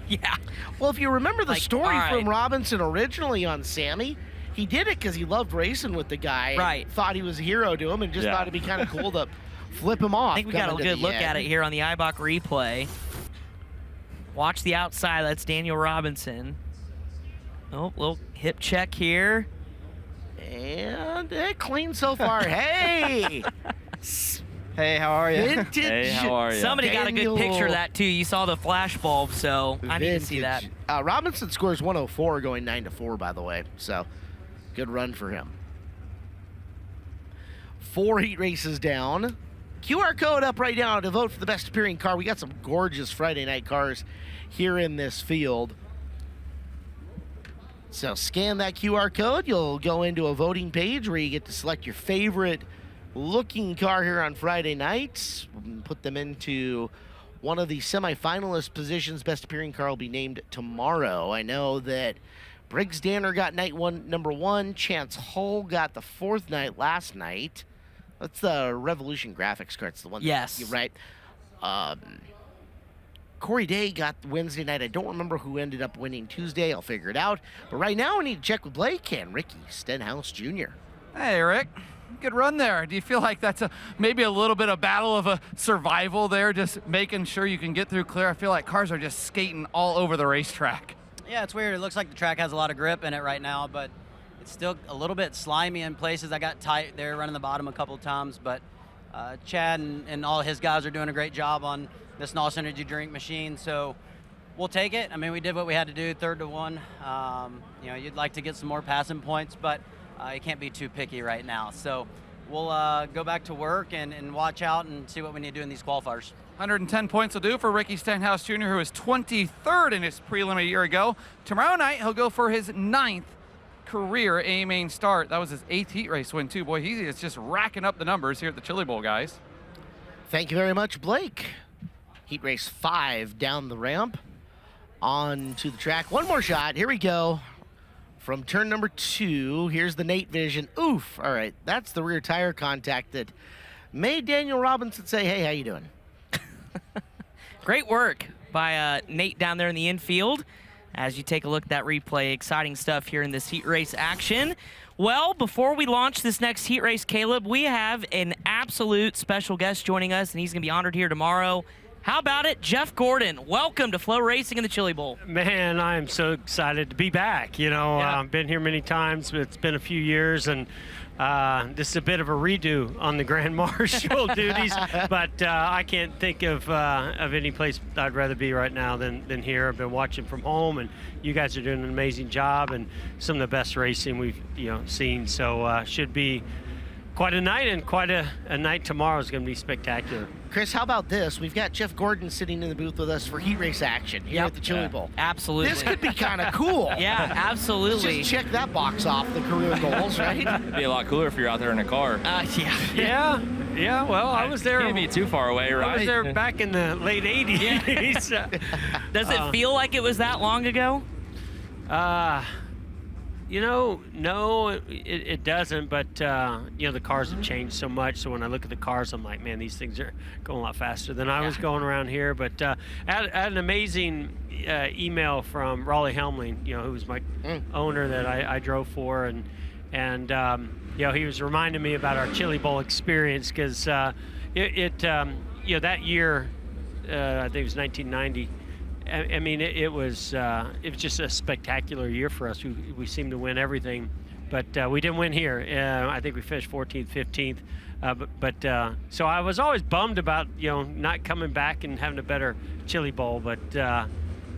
Yeah. Well, if you remember the story all right. from Robinson originally on Sammy, he did it because he loved racing with the guy. Right. And thought he was a hero to him and just thought it'd be kind of cool to flip him off. I think we got a good look at it here on the IBOC replay. Watch the outside. That's Daniel Robinson. Oh, little hip check here. And clean so far. Hey! Hey, how are you? Vintage. Hey, how are you? Somebody got a good picture of that, too. You saw the flash bulb, so I need to see that. Robinson scores 104 going 9-4, by the way. So, good run for him. 4 heat races down. QR code up right now to vote for the best appearing car. We got some gorgeous Friday night cars here in this field. So scan that QR code. You'll go into a voting page where you get to select your favorite looking car here on Friday nights. Put them into one of the semifinalist positions. Best appearing car will be named tomorrow. I know that Briggs Danner got night 1, number 1. Chance Hull got the 4th night last night. That's the Revolution Graphics car. It's the one. Yes. You're right. Corey Day got Wednesday night. I don't remember who ended up winning Tuesday. I'll figure it out. But right now, we need to check with Blake and Ricky Stenhouse Jr. Hey, Rick. Good run there. Do you feel like that's maybe a little bit of battle of a survival there, just making sure you can get through clear? I feel like cars are just skating all over the racetrack. Yeah, it's weird. It looks like the track has a lot of grip in it right now, but it's still a little bit slimy in places. I got tight there running the bottom a couple of times, but Chad and all his guys are doing a great job on this NOS Energy drink machine, so we'll take it. I mean, we did what we had to do, 3rd to 1. You know, you'd like to get some more passing points, but you can't be too picky right now. So we'll go back to work and watch out and see what we need to do in these qualifiers. 110 points will do for Ricky Stenhouse Jr., who was 23rd in his prelim a year ago. Tomorrow night, he'll go for his 9th career A-main start. That was his 8th heat race win, too. Boy, he is just racking up the numbers here at the Chili Bowl, guys. Thank you very much, Blake. Heat race 5 down the ramp onto the track. One more shot. Here we go. From turn number 2, here's the Nate Vision. Oof. All right, that's the rear tire contact that made Daniel Robinson say, hey, how you doing? Great work by Nate down there in the infield. As you take a look at that replay, exciting stuff here in this heat race action. Well, before we launch this next heat race, Caleb, we have an absolute special guest joining us, and he's going to be honored here tomorrow. How about it, Jeff Gordon? Welcome to FloRacing in the Chili Bowl. Man, I'm so excited to be back. You know, I've been here many times, but it's been a few years, and this is a bit of a redo on the Grand Marshal duties, but I can't think of any place I'd rather be right now than here. I've been watching from home, and you guys are doing an amazing job, and some of the best racing we've seen. So should be quite a night, and quite a night tomorrow is going to be spectacular. Chris, how about this? We've got Jeff Gordon sitting in the booth with us for heat race action here at the Chili Bowl. Absolutely. This could be kind of cool. Yeah, absolutely. Just check that box off the career goals, right? It'd be a lot cooler if you're out there in a car. Yeah. Well, I was there. Can't be too far away, right? I was there back in the late '80s. Does it feel like it was that long ago? No, it doesn't, but the cars have changed so much, so when I look at the cars, I'm like, man, these things are going a lot faster than I was going around here. But I had an amazing email from Raleigh Helmling, who was my owner that I drove for, and he was reminding me about our Chili Bowl experience, because that year, I think it was 1990, I mean, it was just a spectacular year for us. We seemed to win everything, but we didn't win here. I think we finished 14th, 15th. So I was always bummed about not coming back and having a better Chili Bowl, but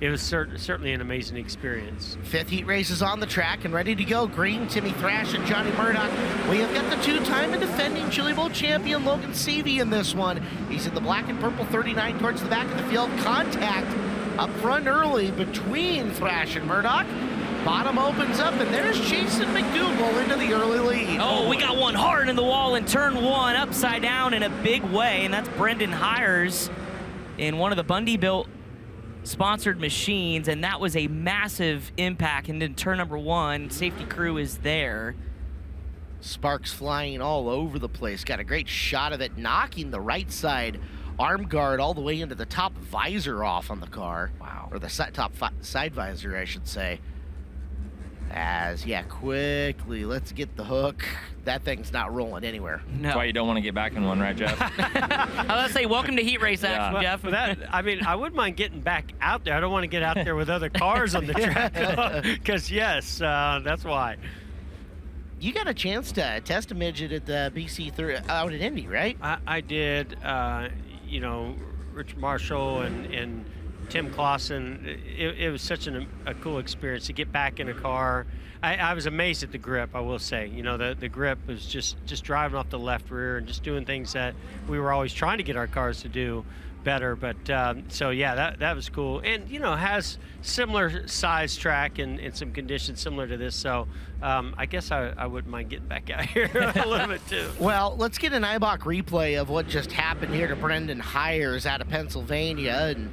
it was certainly an amazing experience. Fifth heat race is on the track and ready to go. Green, Timmy Thrash, and Johnny Murdoch. We have got the two-time and defending Chili Bowl champion Logan Seavey in this one. He's in the black and purple 39 towards the back of the field. Contact up front early between Thrash and Murdoch. Bottom opens up, and there's Jason McDougal into the early lead. Oh, we got one hard in the wall in turn one, upside down in a big way, and that's Brendan Hires in one of the Bundy built sponsored machines, and that was a massive impact. And in turn number one, safety crew is there. Sparks flying all over the place. Got a great shot of it, knocking the right side arm guard all the way into the top visor off on the car. Wow. Or the top side visor, I should say. Quickly, let's get the hook. That thing's not rolling anywhere. No. That's why you don't want to get back in one, right, Jeff? I was going to say, welcome to heat race action, Jeff. I wouldn't mind getting back out there. I don't want to get out there with other cars on the track, because that's why. You got a chance to test a midget at the BC out at Indy, right? I did. Rich Marshall and Tim Clausen. It was such a cool experience to get back in a car. I was amazed at the grip, I will say. The grip was just driving off the left rear and just doing things that we were always trying to get our cars to do better. But that was cool. And has similar size track and some conditions similar to this. So I guess I wouldn't mind getting back out here a little bit too. Well, let's get an IBOC replay of what just happened here to Brendan Hires out of Pennsylvania. And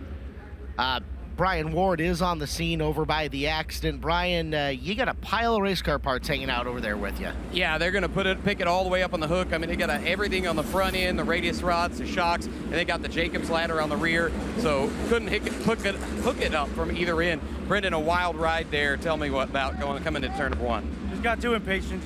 Brian Ward is on the scene over by the accident. Brian, you got a pile of race car parts hanging out over there with you. Yeah, they're going to pick it all the way up on the hook. I mean, they got everything on the front end, the radius rods, the shocks, and they got the Jacobs ladder on the rear. So couldn't hook it up from either end. Brendan, a wild ride there. Tell me what about coming to turn number one. Just got too impatient.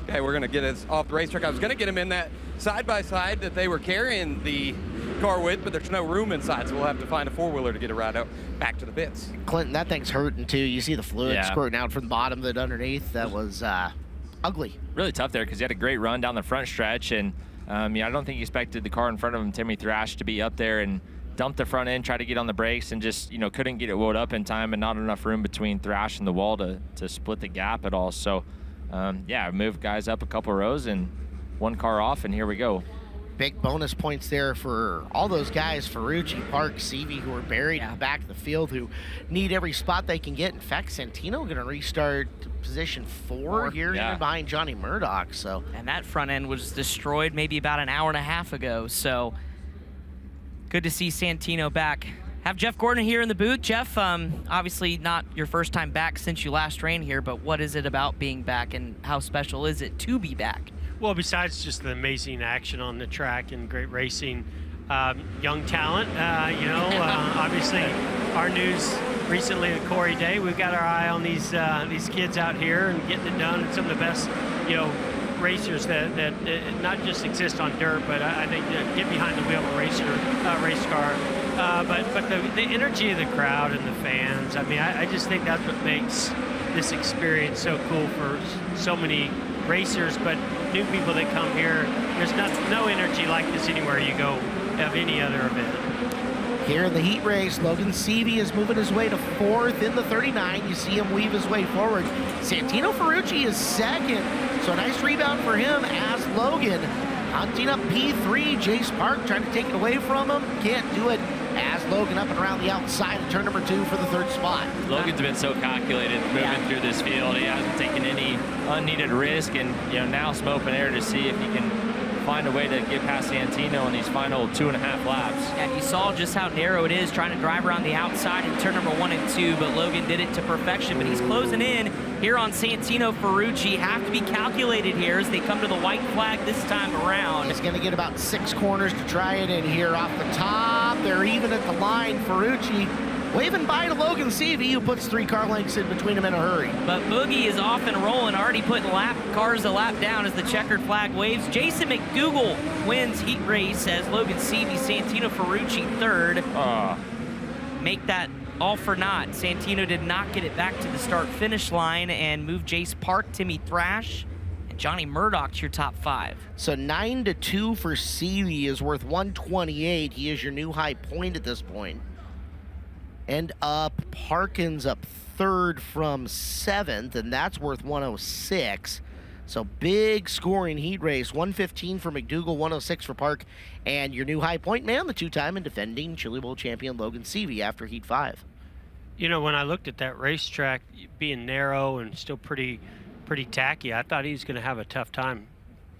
Okay, we're going to get us off the racetrack. I was going to get him in that side-by-side that they were carrying the car with, but there's no room inside, so we'll have to find a four-wheeler to get a ride out back to the pits. Clinton, that thing's hurting too. You see the fluid squirting out from the bottom of it underneath. That was ugly. Really tough there, because he had a great run down the front stretch, and I don't think he expected the car in front of him, Timmy Thrash, to be up there and dump the front end, try to get on the brakes, and just couldn't get it wound up in time, and not enough room between Thrash and the wall to split the gap at all. So moved guys up a couple rows and one car off, and here we go. Big bonus points there for all those guys, Ferrucci, Park, Seavey, who are buried in the back of the field, who need every spot they can get. In fact, Santino going to restart position 4 here, even behind Johnny Murdoch. So, and that front end was destroyed maybe about an hour and a half ago. So good to see Santino back. Have Jeff Gordon here in the booth. Jeff, obviously not your first time back since you last ran here, but what is it about being back, and how special is it to be back? Well, besides just the amazing action on the track and great racing, young talent, obviously our news recently at Corey Day, we've got our eye on these kids out here and getting it done, and some of the best, racers that not just exist on dirt, but I think get behind the wheel of a race car. But the energy of the crowd and the fans, I mean, I just think that's what makes this experience so cool for so many racers, but new people that come here. There's no energy like this anywhere you go of any other event. Here in the heat race, Logan Seavey is moving his way to 4th in the 39. You see him weave his way forward. Santino Ferrucci is 2nd, so a nice rebound for him as Logan hunting up P3. Jace Park trying to take it away from him. Can't do it as Logan up and around the outside of turn number 2 for the 3rd spot. Logan's been so calculated moving through this field. He hasn't taken any unneeded risk, and now some open air to see if he can find a way to get past Santino in these final 2.5 laps. And you saw just how narrow it is trying to drive around the outside in turn number 1 and 2, but Logan did it to perfection. But he's closing in here on Santino Ferrucci. Have to be calculated here as they come to the white flag this time around. He's going to get about 6 corners to try it in here off the top. They're even at the line. Ferrucci waving by to Logan Seavey, who puts 3 car lengths in between him in a hurry. But Boogie is off and rolling, already putting cars a lap down as the checkered flag waves. Jason McDougal wins heat race as Logan Seavey, Santino Ferrucci 3rd. Make that all for naught. Santino did not get it back to the start-finish line and move Jace Park, Timmy Thrash, and Johnny Murdoch to your top 5. So 9-2 for Seavey is worth 128. He is your new high point at this point. And Parkins up 3rd from 7th, and that's worth 106. So big scoring heat race. 115 for McDougal, 106 for Park, and your new high point man, the 2-time and defending Chili Bowl champion Logan Seavey after heat 5. You know, when I looked at that racetrack being narrow and still pretty tacky, I thought he was going to have a tough time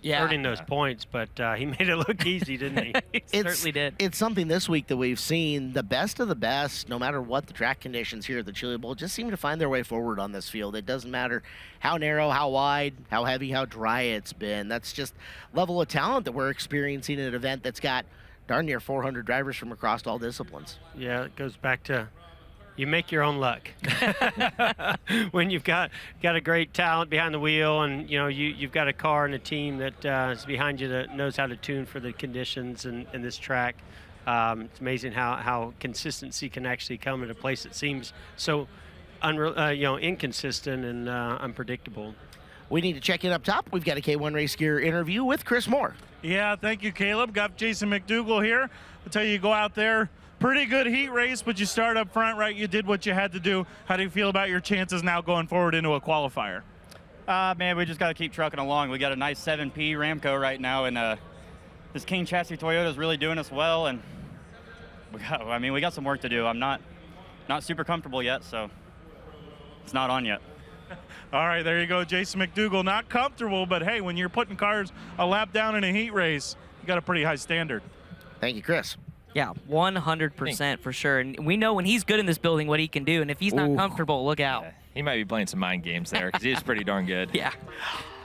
earning those points, but he made it look easy, didn't he? He certainly did. It's something this week that we've seen the best of the best, no matter what the track conditions here at the Chili Bowl, just seem to find their way forward on this field. It doesn't matter how narrow, how wide, how heavy, how dry it's been. That's just level of talent that we're experiencing at an event that's got darn near 400 drivers from across all disciplines. Yeah, it goes back to you make your own luck. When you've got a great talent behind the wheel, and you've got a car and a team that is behind you that knows how to tune for the conditions in this track. It's amazing how consistency can actually come at a place that seems so inconsistent and unpredictable. We need to check in up top. We've got a K1 Race Gear interview with Chris Moore. Yeah, thank you, Caleb. Got Jason McDougal here. I'll tell you go out there. Pretty good heat race, but you start up front, right? You did what you had to do. How do you feel about your chances now going forward into a qualifier? Man, we just got to keep trucking along. We got a nice 7P Ramco right now, and this King Chassis Toyota is really doing us well, and we got some work to do. I'm not super comfortable yet, so it's not on yet. All right, there you go, Jason McDougal. Not comfortable, but hey, when you're putting cars a lap down in a heat race, you got a pretty high standard. Thank you, Chris. Yeah, 100% for sure. And we know when he's good in this building what he can do. And if he's not comfortable, look out. Yeah, he might be playing some mind games there because he's pretty darn good. Yeah.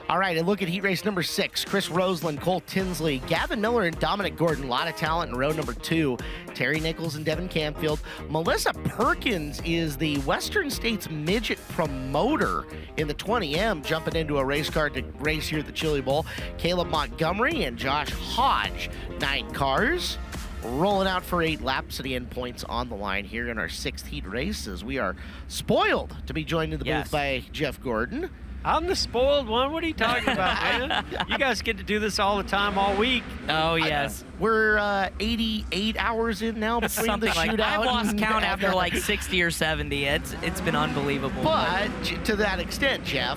All right, and look at heat race number 6. Chris Roseland, Cole Tinsley, Gavin Miller, and Dominic Gordon. A lot of talent in row number 2. Terry Nichols and Devin Campfield. Melissa Perkins is the Western States Midget Promoter in the 20M, jumping into a race car to race here at the Chili Bowl. Caleb Montgomery and Josh Hodge, 9 cars. Rolling out for 8 laps at the end points on the line here in our 6th heat race as we are spoiled to be joined in the booth by Jeff Gordon. I'm the spoiled one. What are you talking about, man? You guys get to do this all the time, all week. Oh, yes. We're 88 hours in now between Something the like shootout. I've lost count after like 60 or 70. It's been unbelievable. But to that extent, Jeff,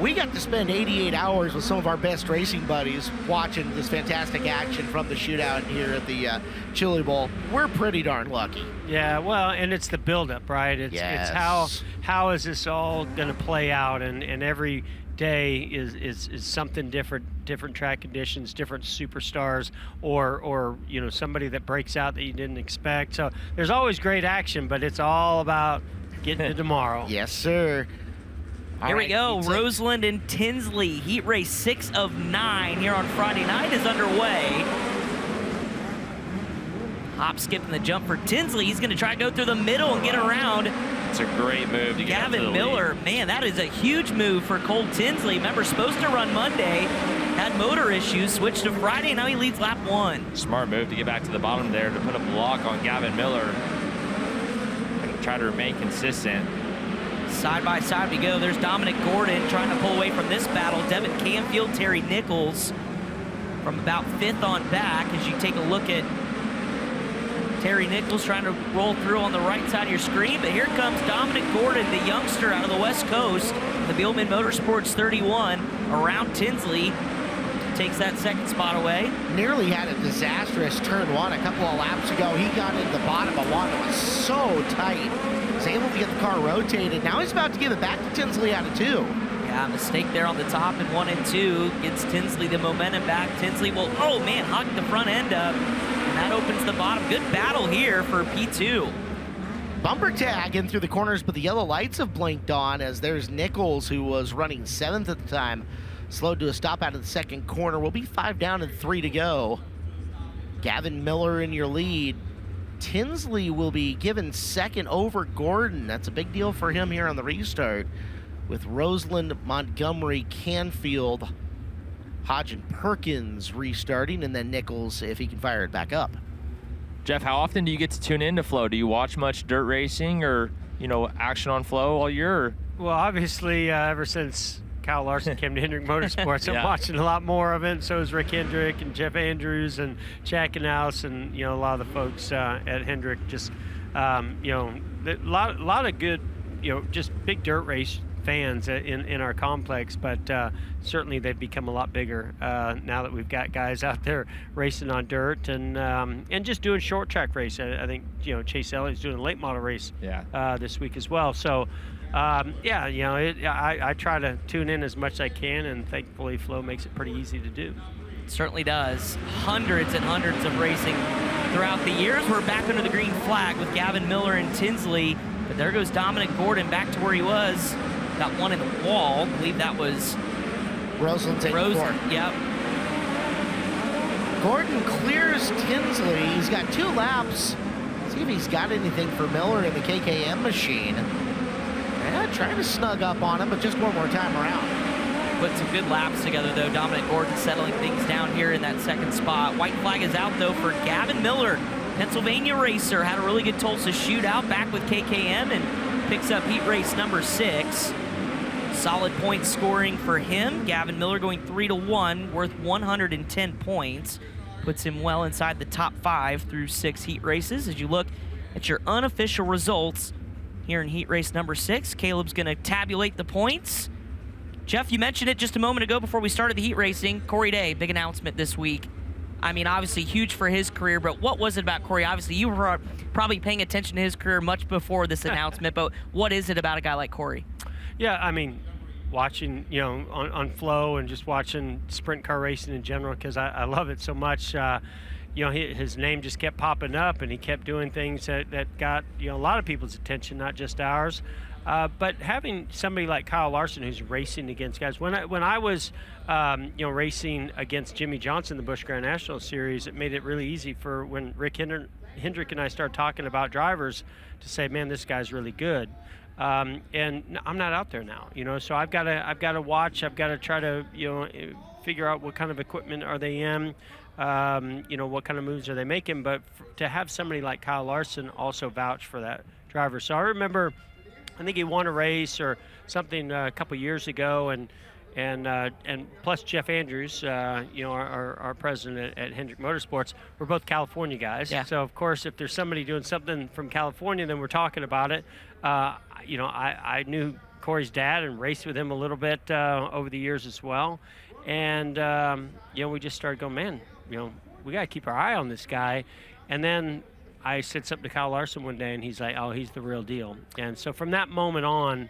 we got to spend 88 hours with some of our best racing buddies watching this fantastic action from the shootout here at the Chili Bowl. We're pretty darn lucky. Yeah, well, and it's the buildup, right? It's how is this all going to play out, and every day is something different track conditions, different superstars, or somebody that breaks out that you didn't expect. So there's always great action, but it's all about getting to tomorrow. Yes, sir. Here we go, Roseland and Tinsley. Heat race 6 of 9 here on Friday night is underway. Hop, skip, and the jump for Tinsley. He's going to try to go through the middle and get around. It's a great move to get Gavin Miller. Man, that is a huge move for Cole Tinsley. Remember, supposed to run Monday, had motor issues, switched to Friday, now he leads lap 1. Smart move to get back to the bottom there to put a block on Gavin Miller. Try to remain consistent. Side by side we go. There's Dominic Gordon trying to pull away from this battle. Devin Canfield, Terry Nichols from about 5th on back as you take a look at Terry Nichols trying to roll through on the right side of your screen. But here comes Dominic Gordon, the youngster out of the West Coast, the Beelman Motorsports 31, around Tinsley. Takes that second spot away. Nearly had a disastrous turn 1 a couple of laps ago. He got into the bottom of 1. It was so tight. Was able to get the car rotated. Now he's about to give it back to Tinsley out of 2. Yeah, mistake there on the top in 1 and 2. Gets Tinsley the momentum back. Tinsley will, oh man, hugged the front end up. And that opens the bottom. Good battle here for P2. Bumper tag in through the corners, but the yellow lights have blinked on as there's Nichols, who was running 7th at the time. Slowed to a stop out of the second corner. We'll be 5 down and 3 to go. Gavin Miller in your lead. Tinsley will be given second over Gordon. That's a big deal for him here on the restart. With Roseland, Montgomery, Canfield, Hodge and Perkins restarting, and then Nichols if he can fire it back up. Jeff, how often do you get to tune into Flo? Do you watch much dirt racing or, action on Flo all year? Well, obviously, ever since Kyle Larson came to Hendrick Motorsports, I'm watching a lot more of it. So is Rick Hendrick and Jeff Andrews and Chad Knaus and, a lot of the folks at Hendrick. Just, a lot of good, just big dirt race fans in our complex, but certainly they've become a lot bigger now that we've got guys out there racing on dirt and just doing short track race. I think Chase Elliott's doing a late model race this week as well. So I try to tune in as much as I can, and thankfully Flo makes it pretty easy to do. It certainly does. Hundreds and hundreds of racing throughout the years. We're back under the green flag with Gavin Miller and Tinsley, but there goes Dominic Gordon back to where he was. Got one in the wall. I believe that was Roseland's 84. Yep. Gordon clears Tinsley. He's got 2 laps. See if he's got anything for Miller in the KKM machine. Yeah, trying to snug up on him, but just one more time around. Put some good laps together, though. Dominic Gordon settling things down here in that second spot. White flag is out, though, for Gavin Miller. Pennsylvania racer had a really good Tulsa shootout back with KKM and picks up heat race number 6. Solid point scoring for him. Gavin Miller going 3-1, worth 110 points. Puts him well inside the top 5 through 6 heat races. As you look at your unofficial results here in heat race number 6, Caleb's going to tabulate the points. Jeff, you mentioned it just a moment ago before we started the heat racing. Corey Day, big announcement this week. I mean, obviously huge for his career, but what was it about Corey? Obviously, you were probably paying attention to his career much before this announcement, but what is it about a guy like Corey? Yeah, I mean, watching, on Flo and just watching sprint car racing in general, because I love it so much. His name just kept popping up, and he kept doing things that got, a lot of people's attention, not just ours. But having somebody like Kyle Larson who's racing against guys, when I was, racing against Jimmy Johnson, the Busch Grand National Series, it made it really easy for when Rick Hendrick and I started talking about drivers to say, man, this guy's really good. And I'm not out there now, so I've got to watch. I've got to try to, figure out what kind of equipment are they in, what kind of moves are they making. But to have somebody like Kyle Larson also vouch for that driver. So I remember, I think he won a race or something a couple years ago, and plus Jeff Andrews, our president at Hendrick Motorsports, we're both California guys. Yeah. So of course, if there's somebody doing something from California, then we're talking about it. I knew Corey's dad and raced with him a little bit over the years as well, and we just started going, man, we got to keep our eye on this guy. And then I said something to Kyle Larson one day, and he's like, oh, he's the real deal. And so from that moment on,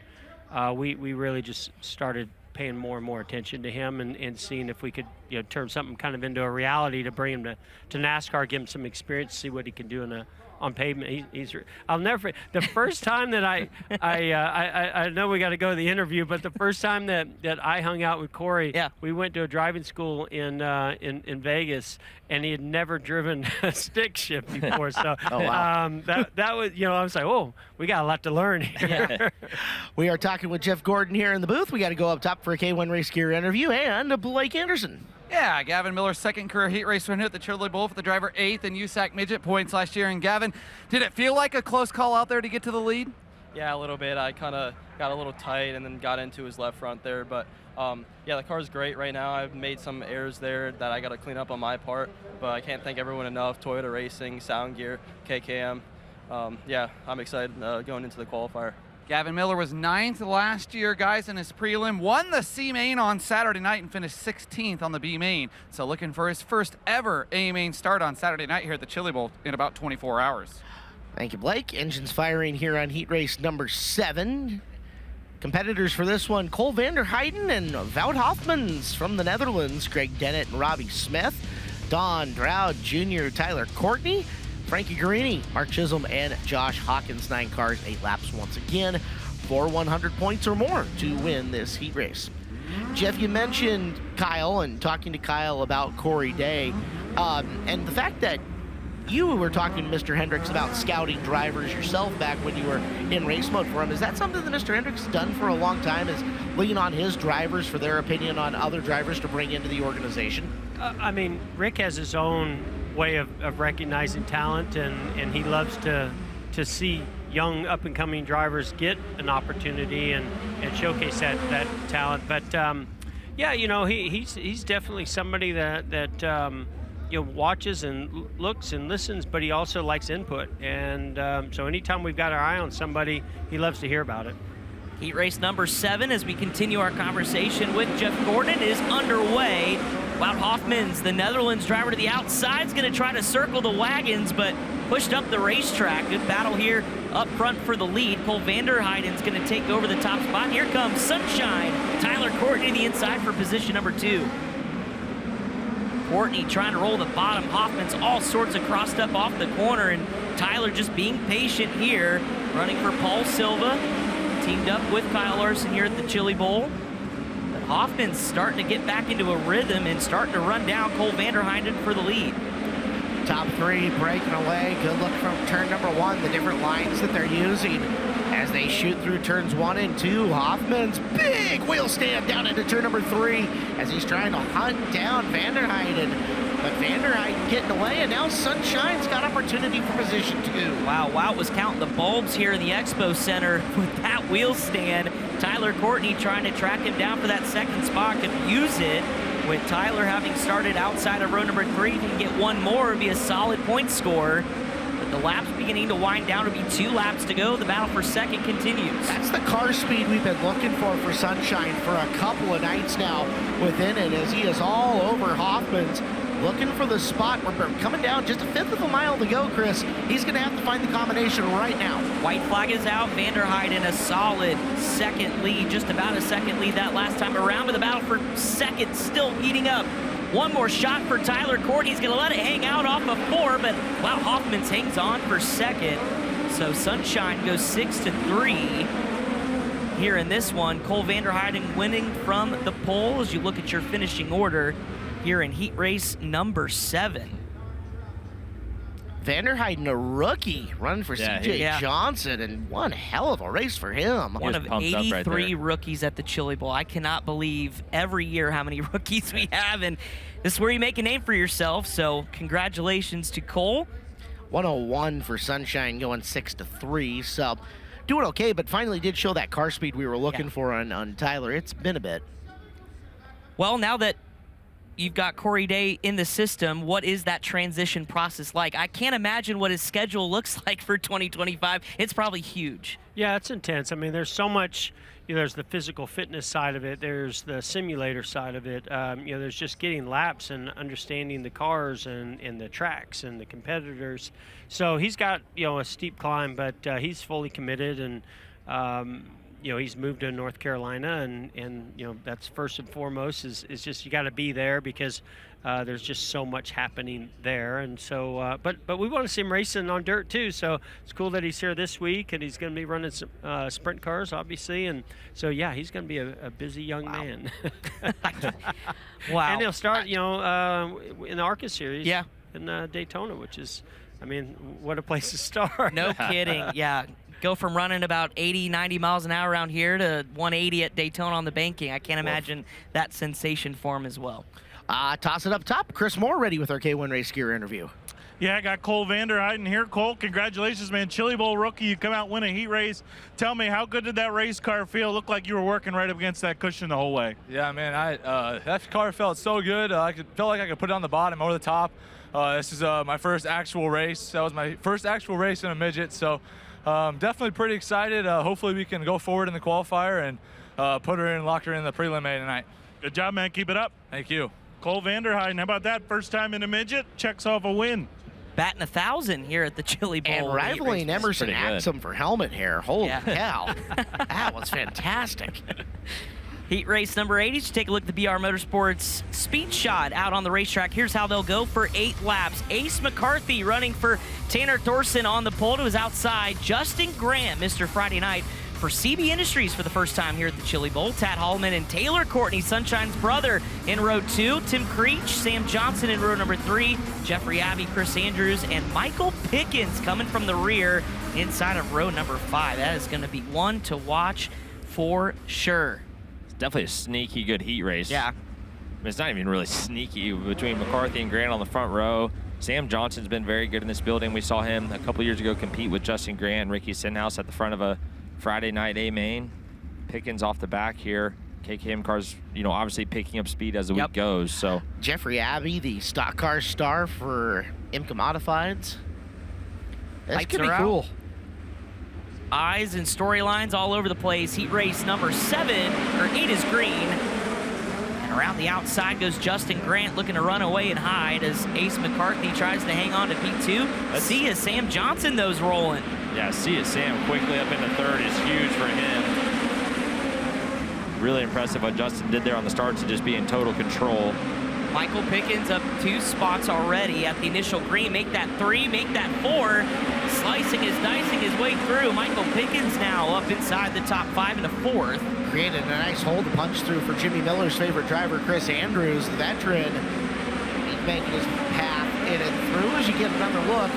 we really just started paying more and more attention to him and seeing if we could turn something kind of into a reality to bring him to NASCAR, give him some experience, see what he can do on pavement. I'll never forget the first time that I know we got to go to the interview, but the first time that I hung out with Corey, we went to a driving school in Vegas, and he had never driven a stick shift before. So that was, I was like, oh, we got a lot to learn here. Yeah. We are talking with Jeff Gordon here in the booth. We got to go up top for a K1 Race Gear interview, and Blake Anderson. Yeah, Gavin Miller's second career heat race win at the Chili Bowl for the driver 8th in USAC midget points last year. And Gavin, did it feel like a close call out there to get to the lead? Yeah, a little bit. I kind of got a little tight and then got into his left front there. But yeah, the car's great right now. I've made some errors there that I got to clean up on my part. But I can't thank everyone enough. Toyota Racing, Sound Gear, KKM. Yeah, I'm excited going into the qualifier. Gavin Miller was 9th last year, guys, in his prelim. Won the C main on Saturday night and finished 16th on the B main. So looking for his first ever A main start on Saturday night here at the Chili Bowl in about 24 hours. Thank you, Blake. Engines firing here on heat race number 7. Competitors for this one, Cole van der Heijden and Wout Hoffmans from the Netherlands, Greg Dennett and Robbie Smith, Don Dowd Jr., Tyler Courtney, Frankie Guarini, Mark Chisholm, and Josh Hawkins. 9 cars, 8 laps once again for 100 points or more to win this heat race. Jeff, you mentioned Kyle and talking to Kyle about Corey Day, and the fact that you were talking to Mr. Hendricks about scouting drivers yourself back when you were in race mode for him. Is that something that Mr. Hendricks has done for a long time, is lean on his drivers for their opinion on other drivers to bring into the organization? I mean, Rick has his own way of recognizing talent, and he loves to see young up-and-coming drivers get an opportunity and showcase that talent. But yeah, you know, he's definitely somebody that you know, watches and looks and listens, but he also likes input. And so anytime we've got our eye on somebody, he loves to hear about it. Heat race number 7, as we continue our conversation with Jeff Gordon, is underway. Wout Hoffmans, the Netherlands driver, to the outside, is going to try to circle the wagons, but pushed up the racetrack. Good battle here up front for the lead. Cole van der Heijden is going to take over the top spot. Here comes Sunshine. Tyler Courtney to the inside for position number 2. Courtney trying to roll the bottom. Hoffman's all sorts of crossed up off the corner, and Tyler just being patient here, running for Paul Silva, teamed up with Kyle Larson here at the Chili Bowl. But Hoffman's starting to get back into a rhythm and starting to run down Cole van der Heijden for the lead. Top 3 breaking away. Good look from turn number 1, the different lines that they're using as they shoot through turns 1 and 2. Hoffman's big wheel stand down into turn number 3 as he's trying to hunt down van der Heijden. But van der Heijden getting away, and now Sunshine's got opportunity for position 2. Wow, Wout was counting the bulbs here in the Expo Center with that wheel stand. Tyler Courtney trying to track him down for that second spot, could use it. With Tyler having started outside of row number 3, if he can get one more, it'd be a solid point score. But the laps beginning to wind down. It'll be 2 laps to go. The battle for second continues. That's the car speed we've been looking for Sunshine for a couple of nights now within it, as he is all over Hoffman's, looking for the spot. We're coming down just a 1/5 of a mile to go, Chris. He's going to have to find the combination right now. White flag is out. Van der Heijden a solid second lead, just about a second lead that last time around, but the battle for second still heating up. One more shot for Tyler Courtney. He's going to let it hang out off of 4, but Wout Hoffmans hangs on for second. So Sunshine goes 6-3 here in this one. Cole van der Heijden winning from the pole as you look at your finishing order here in heat race number 7. Van der Heijden, a rookie, running for CJ Johnson, and one hell of a race for him. One of 83 rookies at the Chili Bowl. I cannot believe every year how many rookies we have, and this is where you make a name for yourself, so congratulations to Cole. 101 for Sunshine, going 6-3, so doing okay, but finally did show that car speed we were looking for on Tyler. It's been a bit. Well, now that you've got Corey Day in the system, what is that transition process like? I can't imagine what his schedule looks like for 2025. It's probably huge. Yeah, it's intense. I mean, there's so much, you know, there's the physical fitness side of it. There's the simulator side of it. You know, there's just getting laps and understanding the cars and the tracks and the competitors. So he's got, you know, a steep climb, but he's fully committed, and you know, he's moved to North Carolina, and you know, that's first and foremost is just you got to be there because there's just so much happening there. And so, but we want to see him racing on dirt too. So it's cool that he's here this week, and he's going to be running some sprint cars, obviously. And so, yeah, he's going to be a busy young man. Wow. And he'll start, you know, in the ARCA series. Yeah. In Daytona, which is, I mean, what a place to start. No kidding. Yeah. Go from running about 80, 90 miles an hour around here to 180 at Daytona on the banking. I can't imagine that sensation for him as well. Toss it up top. Chris Moore ready with our K1 Race Gear interview. Yeah, I got Cole Vanderheiden here. Cole, congratulations, man. Chili Bowl rookie, you come out, win a heat race. Tell me, how good did that race car feel? Looked like you were working right up against that cushion the whole way. Yeah, man, that car felt so good. Felt like I could put it on the bottom or the top. This is my first actual race. That was my first actual race in a midget, so definitely pretty excited. Hopefully we can go forward in the qualifier and put her in, lock her in the prelim A tonight. Good job, man. Keep it up. Thank you. Cole Vanderheiden, how about that? First time in a midget, checks off a win. Batting 1,000 here at the Chili Bowl. And rivaling Emerson Axum for helmet hair. Holy cow. That was fantastic. Heat race number 8. You should take a look at the BR Motorsports speed shot out on the racetrack. Here's how they'll go for 8 laps. Ace McCarthy running for Tanner Thorson on the pole to his outside. Justin Grant, Mr. Friday Night, for CB Industries for the first time here at the Chili Bowl. Tad Hallman and Taylor Courtney, Sunshine's brother, in row 2. Tim Creech, Sam Johnson in row number 3. Jeffrey Abbey, Chris Andrews, and Michael Pickens coming from the rear inside of row number 5. That is going to be one to watch for sure. It's definitely a sneaky good heat race. Yeah. I mean, it's not even really sneaky between McCarthy and Grant on the front row. Sam Johnson's been very good in this building. We saw him a couple years ago compete with Justin Grant and Ricky Sinhouse at the front of a Friday night A main. Pickens off the back here. KKM cars, obviously picking up speed as the week goes. So Jeffrey Abbey, the stock car star for IMCA Modifieds. That's pretty cool. Eyes and storylines all over the place. Heat race number 8 is green. And around the outside goes Justin Grant, looking to run away and hide as Ace McCarthy tries to hang on to P2. See as Sam Johnson, those rolling. Yeah, see it, Sam quickly up into 3rd is huge for him. Really impressive what Justin did there on the start to just be in total control. Michael Pickens up 2 spots already at the initial green. Make that 3, make that 4. Slicing dicing his way through. Michael Pickens now up inside the top 5 into 4th. Created a nice hole to punch through for Jimmy Miller's favorite driver, Chris Andrews, the veteran. He's making his path in and through as you get another look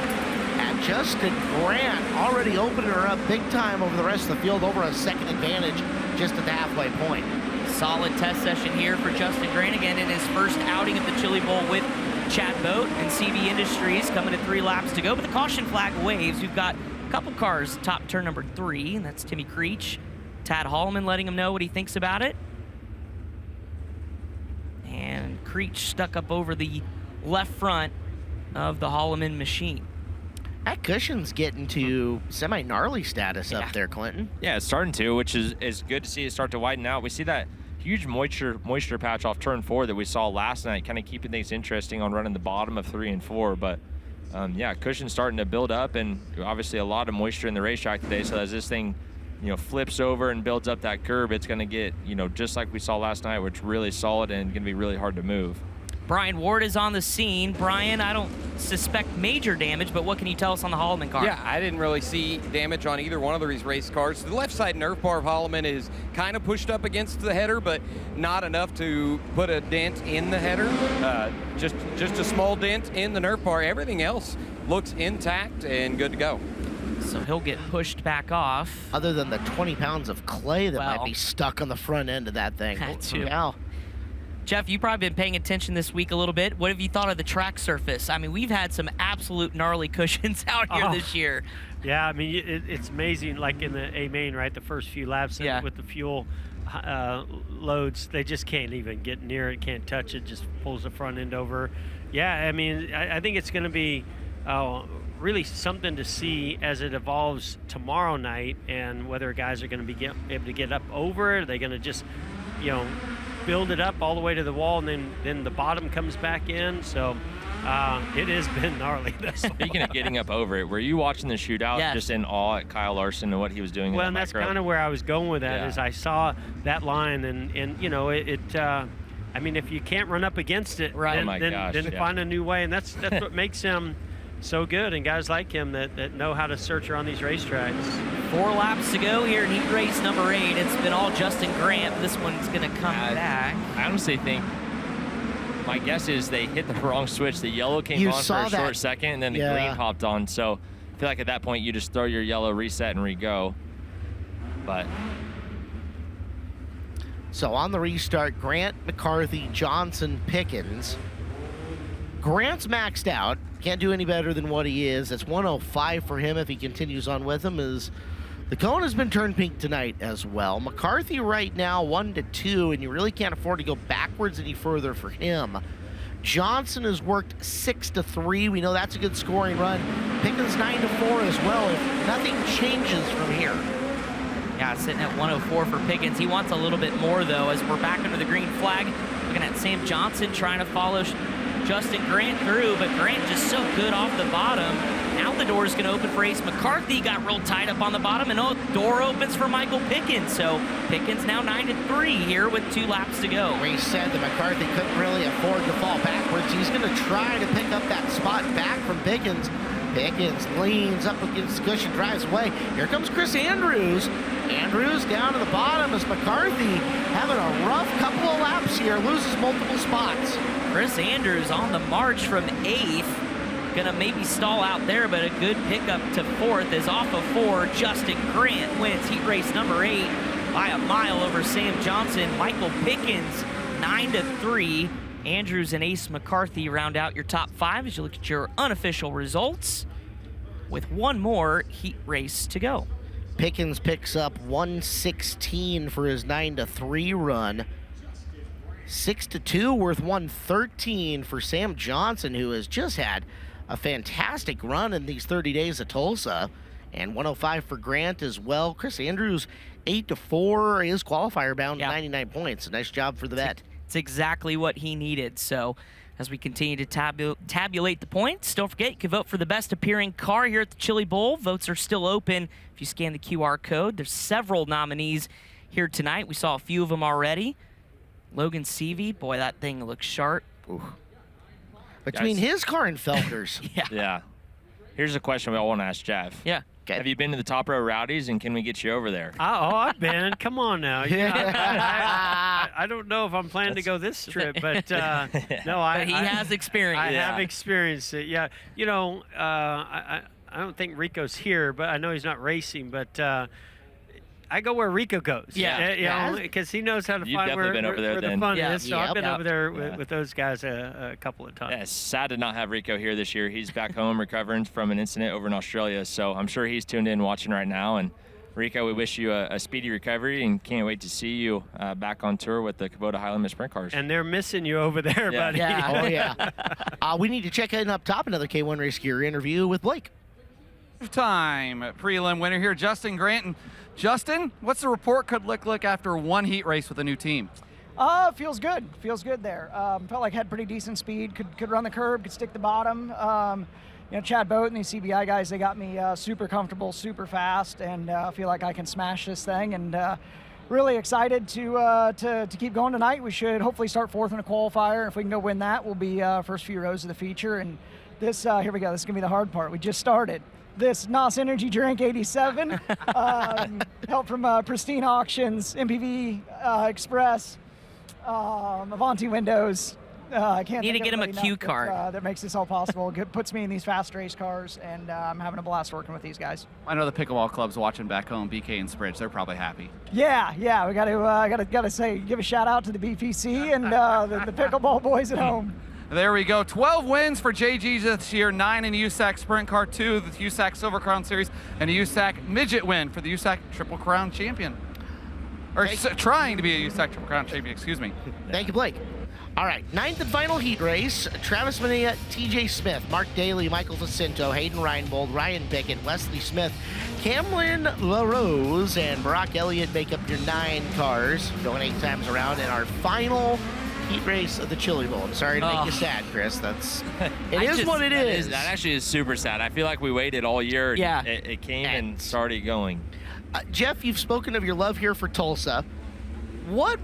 at Justin Grant, already opening her up big time over the rest of the field, over a second advantage just at the halfway point. Solid test session here for Justin Grant again in his first outing at the Chili Bowl with Chad Boat and CB Industries, coming to 3 laps to go, but the caution flag waves. We've got a couple cars top turn number 3, and that's Timmy Creech. Tad Hallman letting him know what he thinks about it. And Creech stuck up over the left front of the Hallman machine. That cushion's getting to semi-gnarly status up there, Clinton. Yeah, it's starting to, which is good to see it start to widen out. We see that huge moisture patch off turn 4 that we saw last night, kind of keeping things interesting on running the bottom of 3 and 4. But yeah, cushion's starting to build up, and obviously a lot of moisture in the racetrack today. So as this thing, flips over and builds up that curb, it's going to get, just like we saw last night, where it's really solid and going to be really hard to move. Brian Ward is on the scene. Brian, I don't suspect major damage, but what can you tell us on the Holloman car? Yeah, I didn't really see damage on either one of these race cars. The left side nerf bar of Holloman is kind of pushed up against the header, but not enough to put a dent in the header. Just a small dent in the nerf bar. Everything else looks intact and good to go. So he'll get pushed back off. Other than the 20 pounds of clay that might be stuck on the front end of that thing. That too. Yeah. Jeff, you've probably been paying attention this week a little bit. What have you thought of the track surface? I mean, we've had some absolute gnarly cushions out here this year. Yeah, I mean, it's amazing, like in the A main, right? The first few laps with the fuel loads, they just can't even get near it, can't touch it, just pulls the front end over. Yeah, I mean, I think it's going to be really something to see as it evolves tomorrow night, and whether guys are going to be able to get up over it. Are they going to just, build it up all the way to the wall, and then the bottom comes back in? So it has been gnarly. Speaking of getting up over it, were you watching the shootout just in awe at Kyle Larson and what he was doing? Well, in and that that's kind of where I was going with that. Is I saw that line, and I mean, if you can't run up against it, then find a new way, and that's what makes him so good, and guys like him that know how to search around these racetracks. 4 laps to go here in heat race number 8. It's been all Justin Grant. This one's going to come back. I honestly think, my guess is they hit the wrong switch. The yellow came on for a short second, and then the green popped on. So I feel like at that point you just throw your yellow, reset, and re-go. But so on the restart, Grant, McCarthy, Johnson, Pickens, Grant's maxed out. Can't do any better than what he is. That's 105 for him if he continues on with him. The cone has been turned pink tonight as well. McCarthy right now 1-2, and you really can't afford to go backwards any further for him. Johnson has worked 6-3. We know that's a good scoring run. Pickens 9-4 as well if nothing changes from here. Yeah, sitting at 104 for Pickens. He wants a little bit more, though, as we're back under the green flag. Looking at Sam Johnson trying to follow Justin Grant through, but Grant just so good off the bottom. Now the door is going to open for Ace McCarthy. Got real tied up on the bottom, and door opens for Michael Pickens. So Pickens now 9-3 here with 2 laps to go. We said that McCarthy couldn't really afford to fall backwards. He's going to try to pick up that spot back from Pickens. Pickens leans up against the cushion, drives away. Here comes Chris Andrews. Andrews down to the bottom as McCarthy having a rough couple of laps here, loses multiple spots. Chris Andrews on the march from 8th. Gonna maybe stall out there, but a good pickup to 4th is off of 4. Justin Grant wins heat race number 8 by a mile over Sam Johnson. Michael Pickens 9-3. Andrews and Ace McCarthy round out your top 5 as you look at your unofficial results with one more heat race to go. Pickens picks up 116 for his 9-3 run. 6-2 worth 113 for Sam Johnson, who has just had a fantastic run in these 30 days at Tulsa. And 105 for Grant as well. Chris Andrews 8-4 is qualifier bound, 99 points. Nice job for the vet. It's exactly what he needed. So as we continue to tabulate the points, don't forget you can vote for the best appearing car here at the Chili Bowl. Votes are still open if you scan the QR code. There's several nominees here tonight. We saw a few of them already. Logan Seavey, boy, that thing looks sharp. Ooh. Between his car and Felker's. Yeah. Here's a question we all want to ask Jeff. Yeah. Have you been to the Top Row Rowdies, and can we get you over there? Oh, I've been. Come on now. I don't know if I'm planning to go this trip, but no, but he has experience. I have experienced it. Yeah. You know, I don't think Rico's here, but I know he's not racing, but I go where Rico goes. Yeah. Because he knows how to You've find definitely where, been over there where the then. fun is. So I've been over there Yeah. with those guys a couple of times. Yeah, it's sad to not have Rico here this year. He's back home recovering from an incident over in Australia, so I'm sure he's tuned in watching right now. And Rico, we wish you a speedy recovery and can't wait to see you back on tour with the Kubota High Limit Sprint Cars. And they're missing you over there, buddy. Yeah. Oh, yeah. We need to check in up top another K1 Race Gear interview with Blake. Time prelim winner here, Justin Grant. And Justin, what's the report could look like after one heat race with a new team? Feels good. Feels good there. Felt like had pretty decent speed. Could run the curb. Could stick the bottom. Chad Boat and these CBI guys, they got me super comfortable, super fast, and feel like I can smash this thing. And really excited to keep going tonight. We should hopefully start 4th in a qualifier. If we can go win that, we'll be first few rows of the feature. And this, here we go. This is gonna be the hard part. We just started. This NOS Energy Drink 87, help from Pristine Auctions, MPV Express, Avanti Windows. I can't Need to think get him a everybody cue enough card. that makes this all possible. Puts me in these fast race cars, and I'm having a blast working with these guys. I know the pickleball club's watching back home, BK and Spritz. They're probably happy. Yeah, we got to say, give a shout out to the BPC and the pickleball boys at home. There we go. 12 wins for JG this year, 9 in the USAC Sprint Car 2, the USAC Silver Crown Series, and a USAC Midget win for the USAC Triple Crown Champion. Or trying to be a USAC Triple Crown Champion, excuse me. Thank you, Blake. All right, 9th and final heat race. Travis Manea, TJ Smith, Mark Daly, Michael Jacinto, Hayden Reinbold, Ryan Bickett, Wesley Smith, Cameron LaRose, and Brock Elliott make up your 9 cars, going 8 times around in our final heat race of the Chili Bowl. I'm sorry to make you sad, Chris. It is what it is. That actually is super sad. I feel like we waited all year. Yeah. It came and started going. Jeff, you've spoken of your love here for Tulsa. What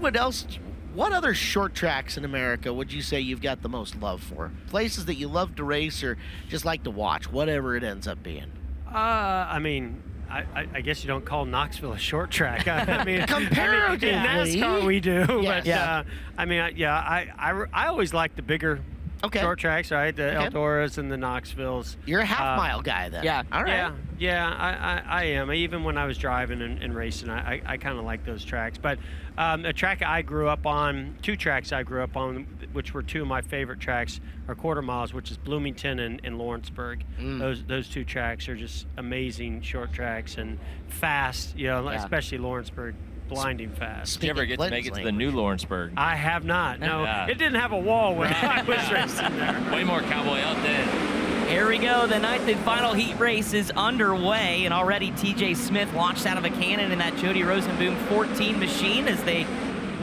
other short tracks in America would you say you've got the most love for? Places that you love to race or just like to watch, whatever it ends up being. I mean, I guess you don't call Knoxville a short track. I mean, comparatively, in NASCAR we do. Yes. But I mean, I always like the bigger Okay. Short tracks, right? The Okay. Eldoras and the Knoxvilles. You're a half-mile guy then. Yeah. All right. I am. Even when I was driving and racing, I kind of like those tracks. But a track I grew up on, 2 tracks I grew up on, which were 2 of my favorite tracks, are quarter miles, which is Bloomington and Lawrenceburg. Those 2 tracks are just amazing short tracks and fast, especially Lawrenceburg. Blinding fast. Did you ever get to make it to the new Lawrenceburg? I have not. No, it didn't have a wall when I was racing there. Way more cowboy out then. Here we go. The 9th and final heat race is underway, and already TJ Smith launched out of a cannon in that Jody Rosenboom 14 machine as they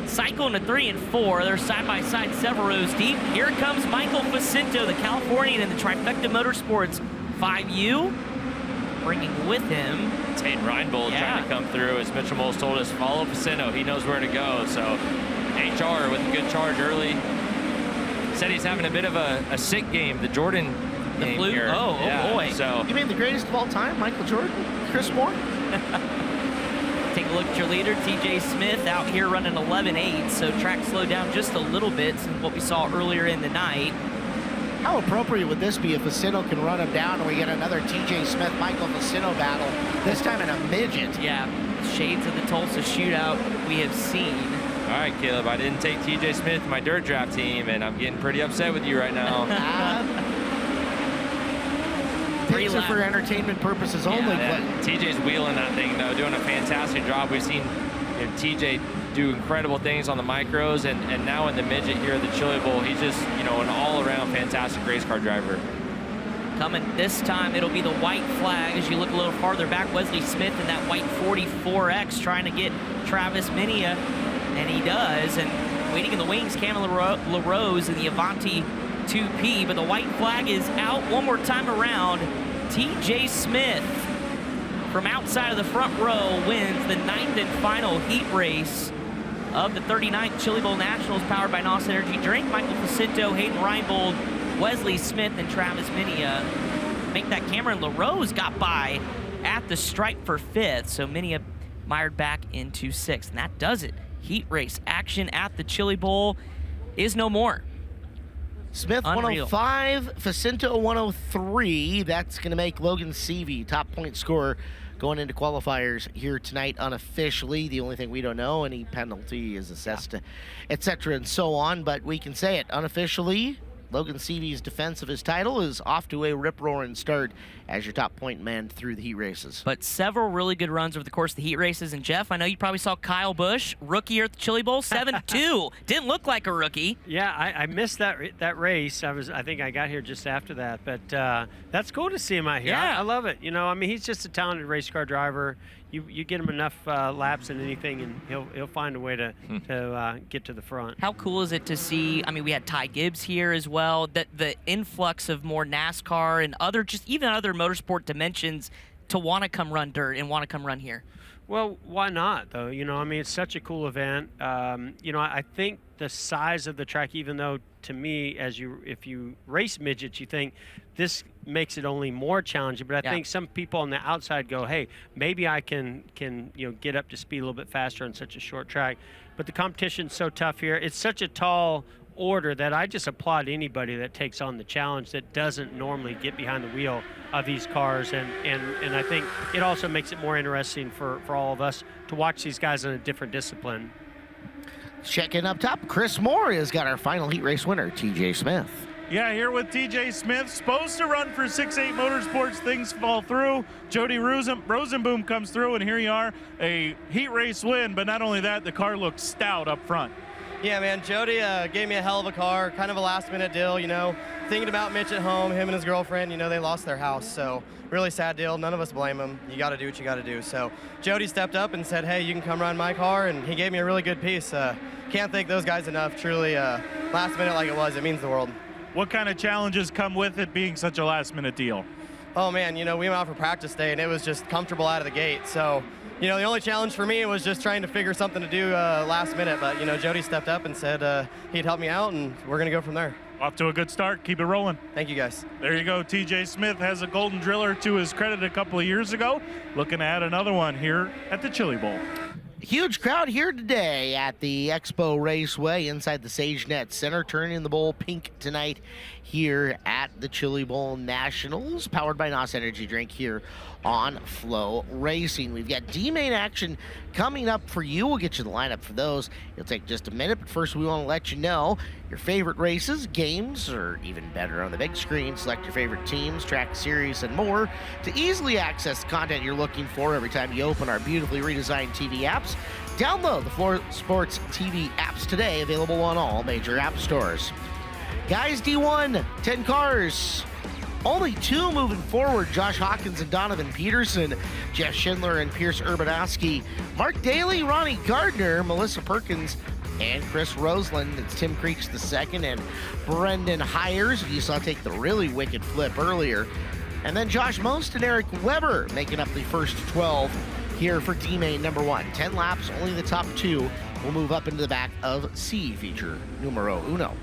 cycle into 3 and 4. They're side by side, several rows deep. Here comes Michael Facinto, the Californian in the Trifecta Motorsports 5U, bringing with him Tate Reinbold trying to come through. As Mitchell Moles told us, follow Facinto. He knows where to go. So HR with a good charge early. Said he's having a bit of a sick game, the Jordan game flu? here. Oh boy. So You mean the greatest of all time, Michael Jordan? Chris Moore? Take a look at your leader, TJ Smith, out here running 11.8, so track slowed down just a little bit since what we saw earlier in the night. How appropriate would this be if Facinto can run him down and we get another TJ Smith, Michael Facinto battle, this time in a midget? Yeah, shades of the Tulsa shootout we have seen. all right, Caleb, I didn't take TJ Smith, my dirt draft team, and I'm getting pretty upset with you right now. Picks are for entertainment purposes only. TJ's wheeling that thing, though, doing a fantastic job. We've seen TJ do incredible things on the micros, and now in the midget here at the Chili Bowl, he's just, an all-around fantastic race car driver. Coming this time, it'll be the white flag as you look a little farther back. Wesley Smith in that white 44X trying to get Travis Minia, and he does. And waiting in the wings, Cameron LaRose in the Avanti 2P, but the white flag is out one more time around. TJ Smith from outside of the front row wins the 9th and final heat race of the 39th Chili Bowl Nationals powered by NOS Energy Drink. Michael Facinto, Hayden Reinbold, Wesley Smith, and Travis Minia make that. Cameron LaRose got by at the stripe for 5th, so Minia mired back into 6th, and that does it. Heat race action at the Chili Bowl is no more. Smith Unreal. 105, Facinto 103. That's going to make Logan Seavey top point scorer going into qualifiers here tonight unofficially. The only thing we don't know, any penalty is assessed, etc. and so on, but we can say it unofficially. Logan Seavey's defense of his title is off to a rip-roaring start as your top point man through the heat races. But several really good runs over the course of the heat races. And Jeff, I know you probably saw Kyle Busch, rookie here at the Chili Bowl, 7-2. Didn't look like a rookie. Yeah, I missed that race. I think I got here just after that. But that's cool to see him out here. Yeah. I love it. He's just a talented race car driver. You get him enough laps in anything, and he'll find a way to get to the front. How cool is it to see? I mean, we had Ty Gibbs here as well. That the influx of more NASCAR and even other motorsport dimensions to want to come run dirt and want to come run here. Well, why not, though? It's such a cool event. I think the size of the track, even though to me, if you race midgets, you think this makes it only more challenging. But I think some people on the outside go, hey, maybe I can get up to speed a little bit faster on such a short track. But the competition's so tough here. It's such a tall order that I just applaud anybody that takes on the challenge that doesn't normally get behind the wheel of these cars, and I think it also makes it more interesting for all of us to watch these guys in a different discipline. Checking up top, Chris Moore has got our final heat race winner, TJ Smith. Yeah, here with TJ Smith, supposed to run for 6'8 Motorsports. Things fall through. Jody Rosenboom comes through, and here you are, a heat race win. But not only that, the car looks stout up front. Yeah, man, Jody gave me a hell of a car, kind of a last-minute deal, thinking about Mitch at home, him and his girlfriend, they lost their house, so really sad deal. None of us blame him. You got to do what you got to do. So Jody stepped up and said, hey, you can come run my car, and he gave me a really good piece. Can't thank those guys enough. Truly, last minute like it means the world. What kind of challenges come with it being such a last-minute deal? Oh, man, we went out for practice day, and it was just comfortable out of the gate. So, the only challenge for me was just trying to figure something to do last minute. But, Jody stepped up and said he'd help me out, and we're going to go from there. Off to a good start. Keep it rolling. Thank you, guys. There you go. TJ Smith has a golden driller to his credit a couple of years ago. Looking to add another one here at the Chili Bowl. Huge crowd here today at the Expo Raceway inside the SageNet Center, turning the bowl pink tonight here at the Chili Bowl Nationals, powered by NOS Energy Drink here on FloRacing. We've got D-Main action coming up for you. We'll get you the lineup for those. It'll take just a minute, but first we want to let you know your favorite races, games, or even better on the big screen. Select your favorite teams, track series, and more to easily access the content you're looking for every time you open our beautifully redesigned TV apps. Download the Floor Sports TV apps today, available on all major app stores. Guys, D1, 10 cars. Only 2 moving forward, Josh Hawkins and Donovan Peterson, Jeff Schindler and Pierce Urbanowski, Mark Daly, Ronnie Gardner, Melissa Perkins, and Chris Roseland. It's Tim Creech II and Brendan Hires, who you saw take the really wicked flip earlier. And then Josh Most and Eric Weber making up the first 12 here for D-Main number 1. 10 laps, only the top 2 will move up into the back of C feature numero uno.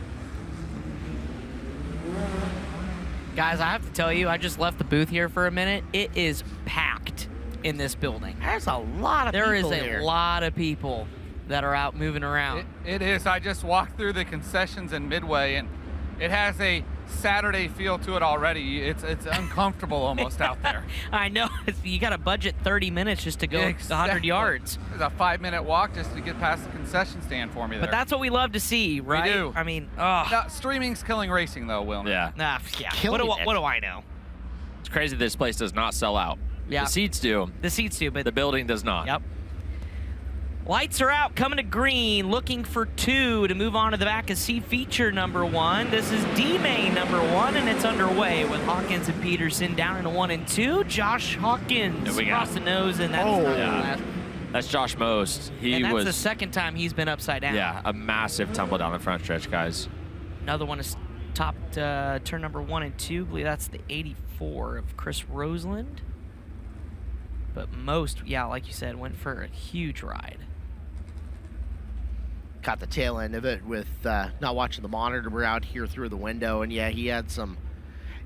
Guys, I have to tell you, I just left the booth here for a minute. It is packed in this building. There's a lot of people here. There here. is a lot of people that are out moving around. It is. I just walked through the concessions in Midway, and it has a Saturday feel to it already. It's uncomfortable almost out there. I know. You got to budget 30 minutes just to go 100 yards. It's a 5-minute walk just to get past the concession stand for me there. But that's what we love to see, right? We do. I mean, streaming's killing racing, though, Will. Yeah. Yeah. What do I know? It's crazy this place does not sell out. Yeah. The seats do. The seats do, but the building does not. Yep. Lights are out, coming to green, looking for 2 to move on to the back of C feature number 1. This is D-Main number 1, and it's underway with Hawkins and Peterson down into 1 and 2. Josh Hawkins across the nose, and that's That's Josh Most. That's the second time he's been upside down. Yeah, a massive tumble down the front stretch, guys. Another one is topped turn number 1 and 2. I believe that's the 84 of Chris Roseland. But Most, like you said, went for a huge ride. Caught the tail end of it with not watching the monitor. We're out here through the window, and he had some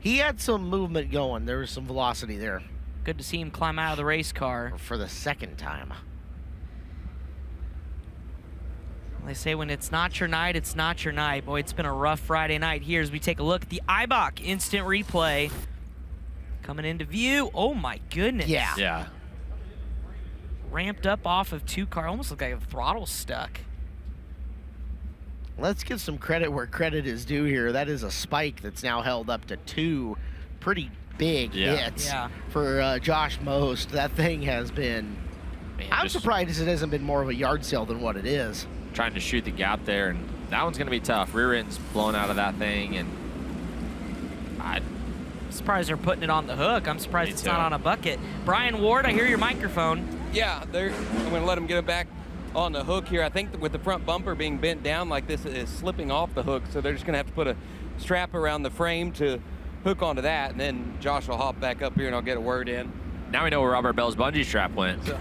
movement going. There was some velocity there. Good to see him climb out of the race car for the second time. They say when it's not your night, it's not your night. Boy, it's been a rough Friday night here as we take a look at the IBOC instant replay coming into view. Oh my goodness. Yeah. Ramped up off of 2 car, almost looked like a throttle stuck. Let's give some credit where credit is due here. That is a spike that's now held up to 2 pretty big hits for Josh Most. That thing has been... I'm surprised it hasn't been more of a yard sale than what it is. Trying to shoot the gap there, and that one's going to be tough. Rear end's blown out of that thing, and I'm surprised they're putting it on the hook. I'm surprised it's not on a bucket. Brian Ward, I hear your microphone. Yeah, I'm going to let him get it back on the hook here. I think that with the front bumper being bent down like this, it is slipping off the hook, so they're just going to have to put a strap around the frame to hook onto that, and then Josh will hop back up here and I'll get a word in. Now we know where Robert Bell's bungee strap went. So,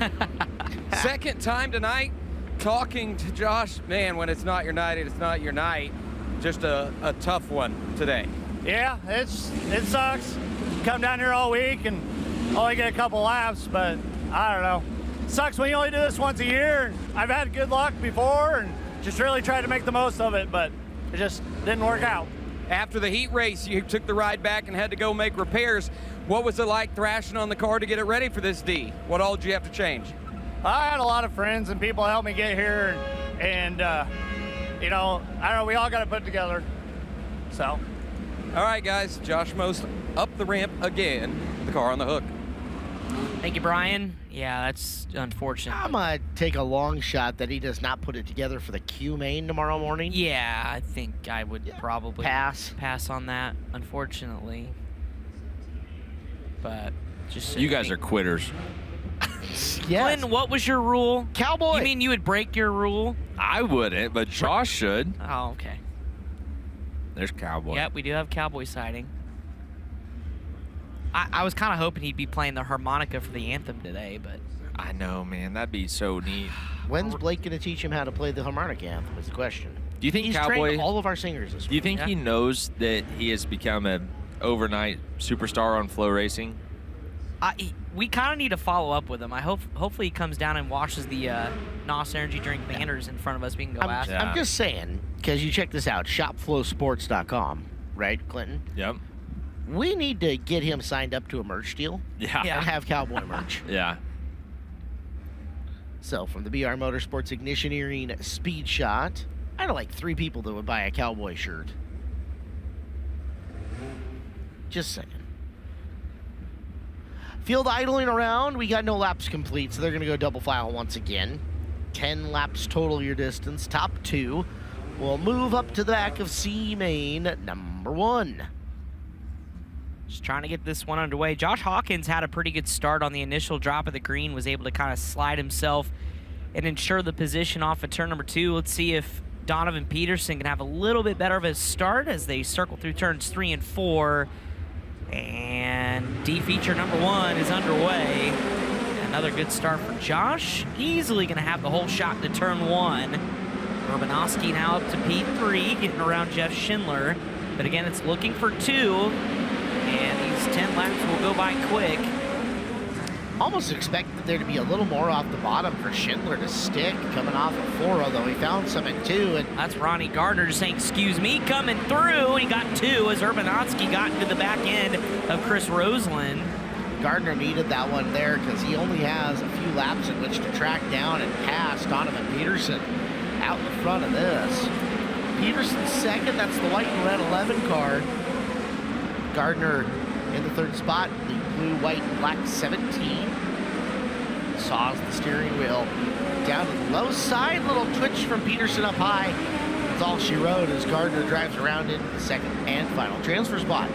second time tonight talking to Josh. Man, when it's not your night, it's not your night. Just a tough one today. Yeah, it sucks. Come down here all week and only get a couple laps, but I don't know. Sucks when you only do this once a year. I've had good luck before and just really tried to make the most of it, but it just didn't work out. After the heat race, you took the ride back and had to go make repairs. What was it like thrashing on the car to get it ready for this D? What all did you have to change? I had a lot of friends and people help me get here, and I don't know, we all got to put it together. So. All right, guys, Josh Most up the ramp again with the car on the hook. Thank you, Brian. Yeah, that's unfortunate. I'm going to take a long shot that he does not put it together for the Q main tomorrow morning. Yeah, I think I would probably pass on that, unfortunately. But just you guys are quitters. Yes. Quinn, what was your rule? Cowboy. You mean you would break your rule? I wouldn't, but Josh should. Oh, okay. There's Cowboy. Yep, we do have Cowboy sighting. I was kind of hoping he'd be playing the harmonica for the anthem today, but... I know, man. That'd be so neat. When's Blake going to teach him how to play the harmonica anthem is the question. Do you think He's Cowboy... trained all of our singers this week. Do you think he knows that he has become an overnight superstar on FloRacing? We kind of need to follow up with him. Hopefully he comes down and washes the NOS energy drink banners in front of us. We can go ask him. I'm just saying, because you check this out, shopflowsports.com, right, Clinton? Yep. We need to get him signed up to a merch deal. Yeah. And have cowboy merch. Yeah. So from the BR Motorsports Ignitioneering Speed Shot, I know like 3 people that would buy a cowboy shirt. Just saying. Field idling around. We got no laps complete, so they're going to go double file once again. 10 laps total your distance. Top 2 will move up to the back of C main number 1. Just trying to get this one underway. Josh Hawkins had a pretty good start on the initial drop of the green, was able to kind of slide himself and ensure the position off of turn number 2. Let's see if Donovan Peterson can have a little bit better of a start as they circle through turns 3 and 4. And D feature number 1 is underway. Another good start for Josh. Easily going to have the whole shot to turn 1. Urbanowski now up to P3, getting around Jeff Schindler. But again, it's looking for 2. And these 10 laps will go by quick. Almost expected there to be a little more off the bottom for Schindler to stick coming off of 4, although he found some in 2. And that's Ronnie Gardner just saying, excuse me, coming through. He got 2 as Urbanowski got into the back end of Chris Roseland. Gardner needed that one there because he only has a few laps in which to track down and pass Donovan Peterson out in front of this. Peterson second, that's the white and red 11 car. Gardner in the 3rd spot, the blue, white, and black 17. Saws the steering wheel down to the low side. Little twitch from Peterson up high. That's all she wrote as Gardner drives around into the 2nd and final transfer spot.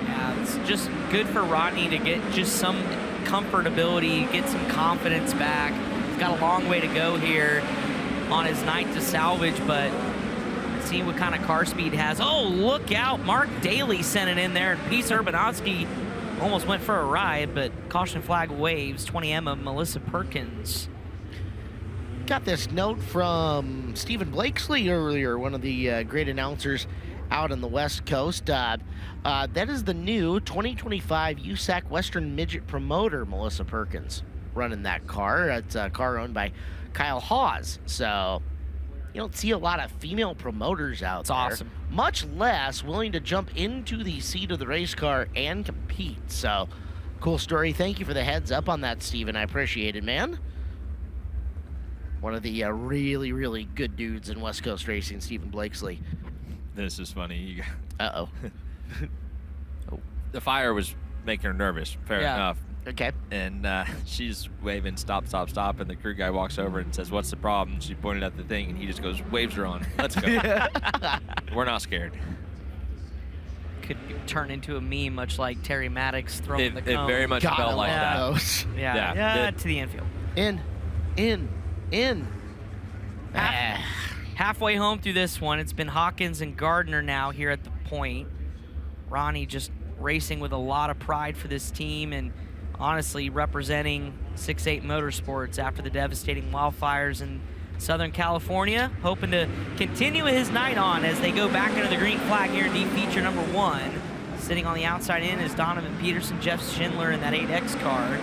Yeah, it's just good for Rodney to get just some comfortability, get some confidence back. He's got a long way to go here on his night to salvage, but see what kind of car speed he has. Oh, look out. Mark Daly sent it in there, and Peace Urbanowski almost went for a ride, but caution flag waves. 20M of Melissa Perkins. Got this note from Stephen Blakesley earlier, one of the great announcers out on the West Coast. That is the new 2025 USAC Western Midget Promoter, Melissa Perkins, running that car. It's a car owned by Kyle Hawes. So you don't see a lot of female promoters out there. Awesome. Much less willing to jump into the seat of the race car and compete. So, cool story. Thank you for the heads up on that, Steven. I appreciate it, man. One of the really, really good dudes in West Coast racing, Stephen Blakesley. This is funny. Uh-oh. The fire was making her nervous, fair enough. Okay. And she's waving stop, stop, stop, and the crew guy walks over and says, "What's the problem?" She pointed at the thing, and he just goes, "Waves are on. Let's go." We're not scared. Could turn into a meme, much like Terry Maddox throwing the cone. It very much felt like that. Yeah, to the infield. In. Halfway home through this one, it's been Hawkins and Gardner now here at the point. Ronnie just racing with a lot of pride for this team and honestly representing 6-8 Motorsports after the devastating wildfires in Southern California, hoping to continue his night on as they go back into the green flag here in D feature number 1. Sitting on the outside in is Donovan Peterson, Jeff Schindler in that 8X car.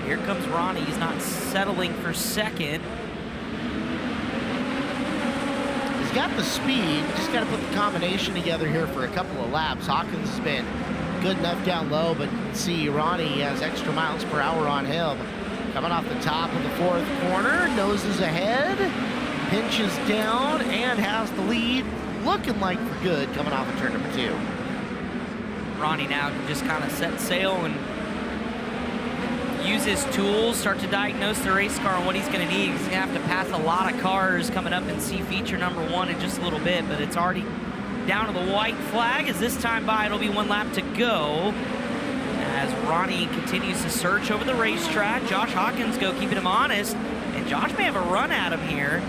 Here comes Ronnie. He's not settling for second. He's got the speed, just got to put the combination together here for a couple of laps. Hawkins has been good enough down low, but you can see Ronnie has extra miles per hour on him. Coming off the top of the 4th corner, noses ahead, pinches down, and has the lead, looking like for good coming off of turn number 2. Ronnie now can just kind of set sail and use his tools, start to diagnose the race car and what he's going to need. He's going to have to pass a lot of cars coming up in C feature number 1 in just a little bit, but it's already down to the white flag. As this time by, it'll be 1 lap to go. As Ronnie continues to search over the racetrack, Josh Hawkins keeping him honest, and Josh may have a run at him here.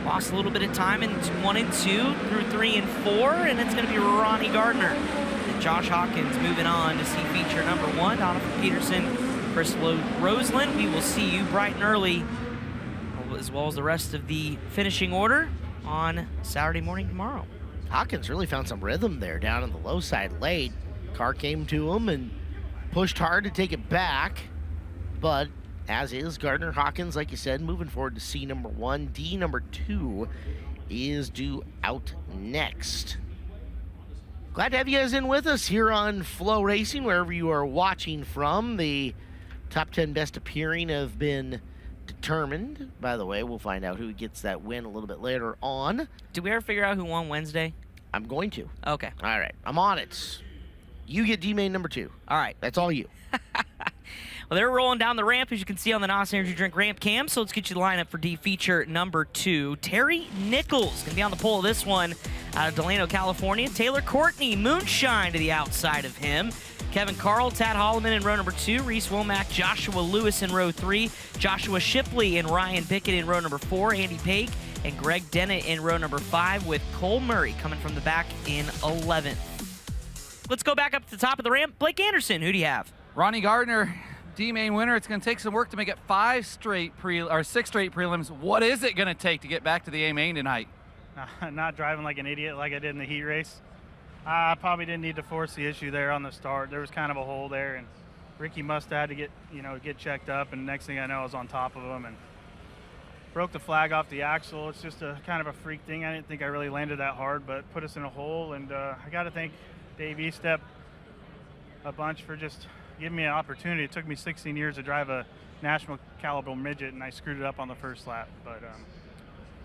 Lost a little bit of time in 1 and 2 through 3 and 4, and it's going to be Ronnie Gardner. And Josh Hawkins moving on to see feature number 1. Donovan Peterson, Chris Roseland. We will see you bright and early, as well as the rest of the finishing order on Saturday morning tomorrow. Hawkins really found some rhythm there down on the low side late. Car came to him and pushed hard to take it back, but as is Gardner Hawkins, like you said, moving forward to C number 1. D number 2 is due out next. Glad to have you guys in with us here on FloRacing, wherever you are watching from. The top 10 best appearing have been determined. By the way, we'll find out who gets that win a little bit later on. Did we ever figure out who won Wednesday? I'm going to. Okay. All right, I'm on it. You get D-main number 2. All right. That's all you. Well, they're rolling down the ramp, as you can see on the NOS Energy Drink ramp cam. So let's get you the lineup for D feature number 2. Terry Nichols going to be on the pole of this one out of Delano, California. Taylor Courtney, Moonshine to the outside of him. Kevin Carl, Tad Holloman in row number 2. Reese Womack, Joshua Lewis in row 3. Joshua Shipley and Ryan Bickett in row number 4. Andy Pake and Greg Dennett in row number 5, with Cole Murray coming from the back in 11th. Let's go back up to the top of the ramp. Blake Anderson, who do you have? Ronnie Gardner, D-main winner. It's going to take some work to make it 6 straight prelims. What is it going to take to get back to the A-main tonight? Not driving like an idiot like I did in the heat race. I probably didn't need to force the issue there on the start. There was kind of a hole there, and Ricky must have had to get checked up, and next thing I know I was on top of him and broke the flag off the axle. It's just a kind of a freak thing. I didn't think I really landed that hard, but put us in a hole, and I got to thank Dave Estep a bunch for just giving me an opportunity. It took me 16 years to drive a national caliber midget, and I screwed it up on the first lap. But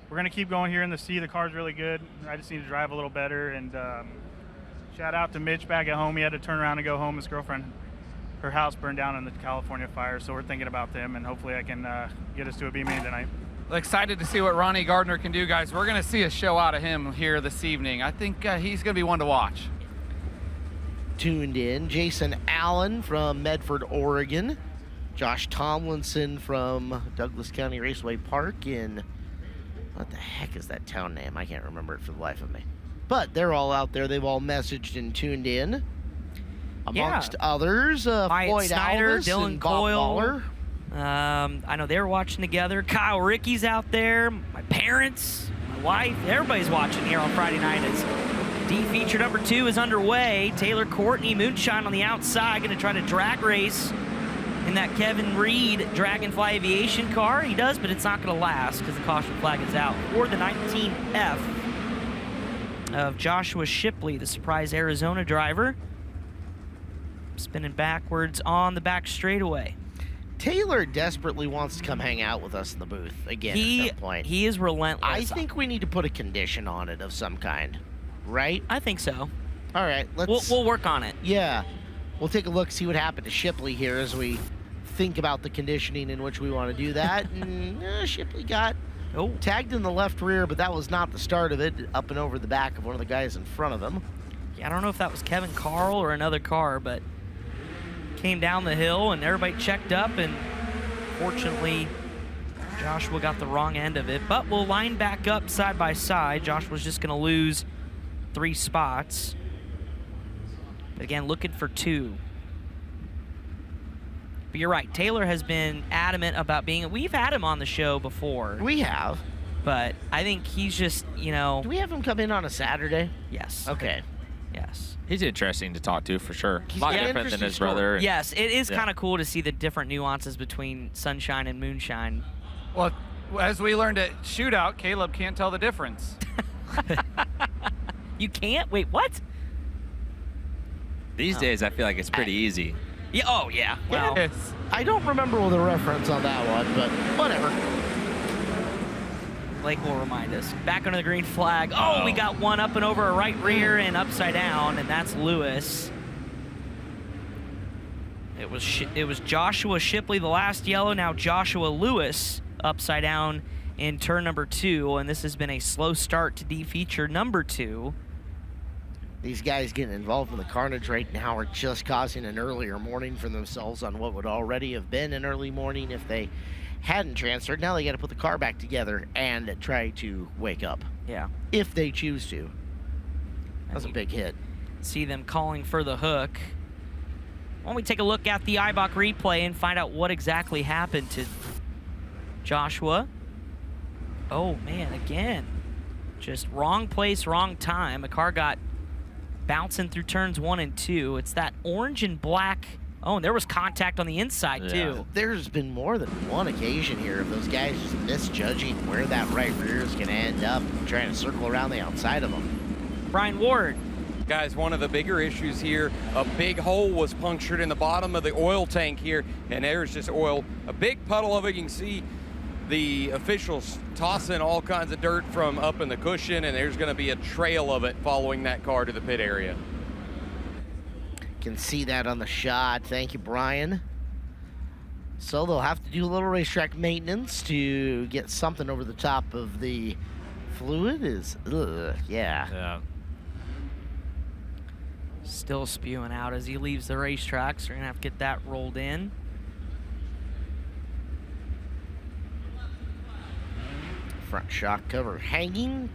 we're going to keep going here in the C. The car's really good. I just need to drive a little better. And shout out to Mitch back at home. He had to turn around and go home. His girlfriend, her house burned down in the California fire, so we're thinking about them, and hopefully I can get us to a B-main tonight. Excited to see what Ronnie Gardner can do, guys. We're going to see a show out of him here this evening. I think he's going to be one to watch. Tuned in, Jason Allen from Medford, Oregon. Josh Tomlinson from Douglas County Raceway Park in, what the heck is that town name? I can't remember it for the life of me. But they're all out there. They've all messaged and tuned in. Amongst others, Floyd Snyder, Alvis Dylan and Bob Coyle. Waller. I know they're watching together. Kyle Ricky's out there. My parents, my wife, everybody's watching here on Friday night. As D feature number 2 is underway. Taylor Courtney, Moonshine on the outside, going to try to drag race in that Kevin Reed Dragonfly Aviation car. He does, but it's not going to last because the caution flag is out for the 19F of Joshua Shipley, the surprise Arizona driver. Spinning backwards on the back straightaway. Taylor desperately wants to come hang out with us in the booth again at some point. He is relentless. I think we need to put a condition on it of some kind, right? I think so. All right, let's... We'll work on it. Yeah. We'll take a look, see what happened to Shipley here as we think about the conditioning in which we want to do that. And Shipley got tagged in the left rear, but that was not the start of it, up and over the back of one of the guys in front of him. Yeah, I don't know if that was Kevin Carl or another car, but came down the hill and everybody checked up, and fortunately Joshua got the wrong end of it. But we'll line back up side by side. Joshua's just going to lose 3 spots. But again, looking for 2. But you're right, Taylor has been adamant about being, we've had him on the show before. We have. But I think he's just, Do we have him come in on a Saturday? Yes. Okay. Yes. He's interesting to talk to for sure. A lot different than his story. brother. Yes, it is kind of cool to see the different nuances between Sunshine and Moonshine. Well, as we learned at Shootout, Caleb can't tell the difference. You can't? Wait, what? These days, I feel like it's pretty easy. Yeah. Oh, yeah. Well, Yes. I don't remember the reference on that one, but whatever. Blake will remind us. Back under the green flag. Oh, we got one up and over a right rear and upside down, and that's Lewis. It was Joshua Shipley, the last yellow. Now Joshua Lewis upside down in turn number 2, and this has been a slow start to D feature number 2. These guys getting involved in the carnage right now are just causing an earlier morning for themselves on what would already have been an early morning if they hadn't transferred. Now they got to put the car back together and try to wake up. Yeah. If they choose to. That's a big hit. See them calling for the hook. Why don't we take a look at the IBOC replay and find out what exactly happened to Joshua. Oh, man, again. Just wrong place, wrong time. A car got bouncing through turns 1 and 2. It's that orange and black Oh, and there was contact on the inside, too. There's been more than one occasion here of those guys just misjudging where that right rear is going to end up, trying to circle around the outside of them. Brian Ward. Guys, one of the bigger issues here, a big hole was punctured in the bottom of the oil tank here, and there's just oil. A big puddle of it. You can see the officials tossing all kinds of dirt from up in the cushion, and there's going to be a trail of it following that car to the pit area. Can see that on the shot. Thank you, Brian. So they'll have to do a little racetrack maintenance to get something over the top of the fluid. Yeah. Still spewing out as he leaves the racetrack, so we're gonna have to get that rolled in. Front shock cover hanging.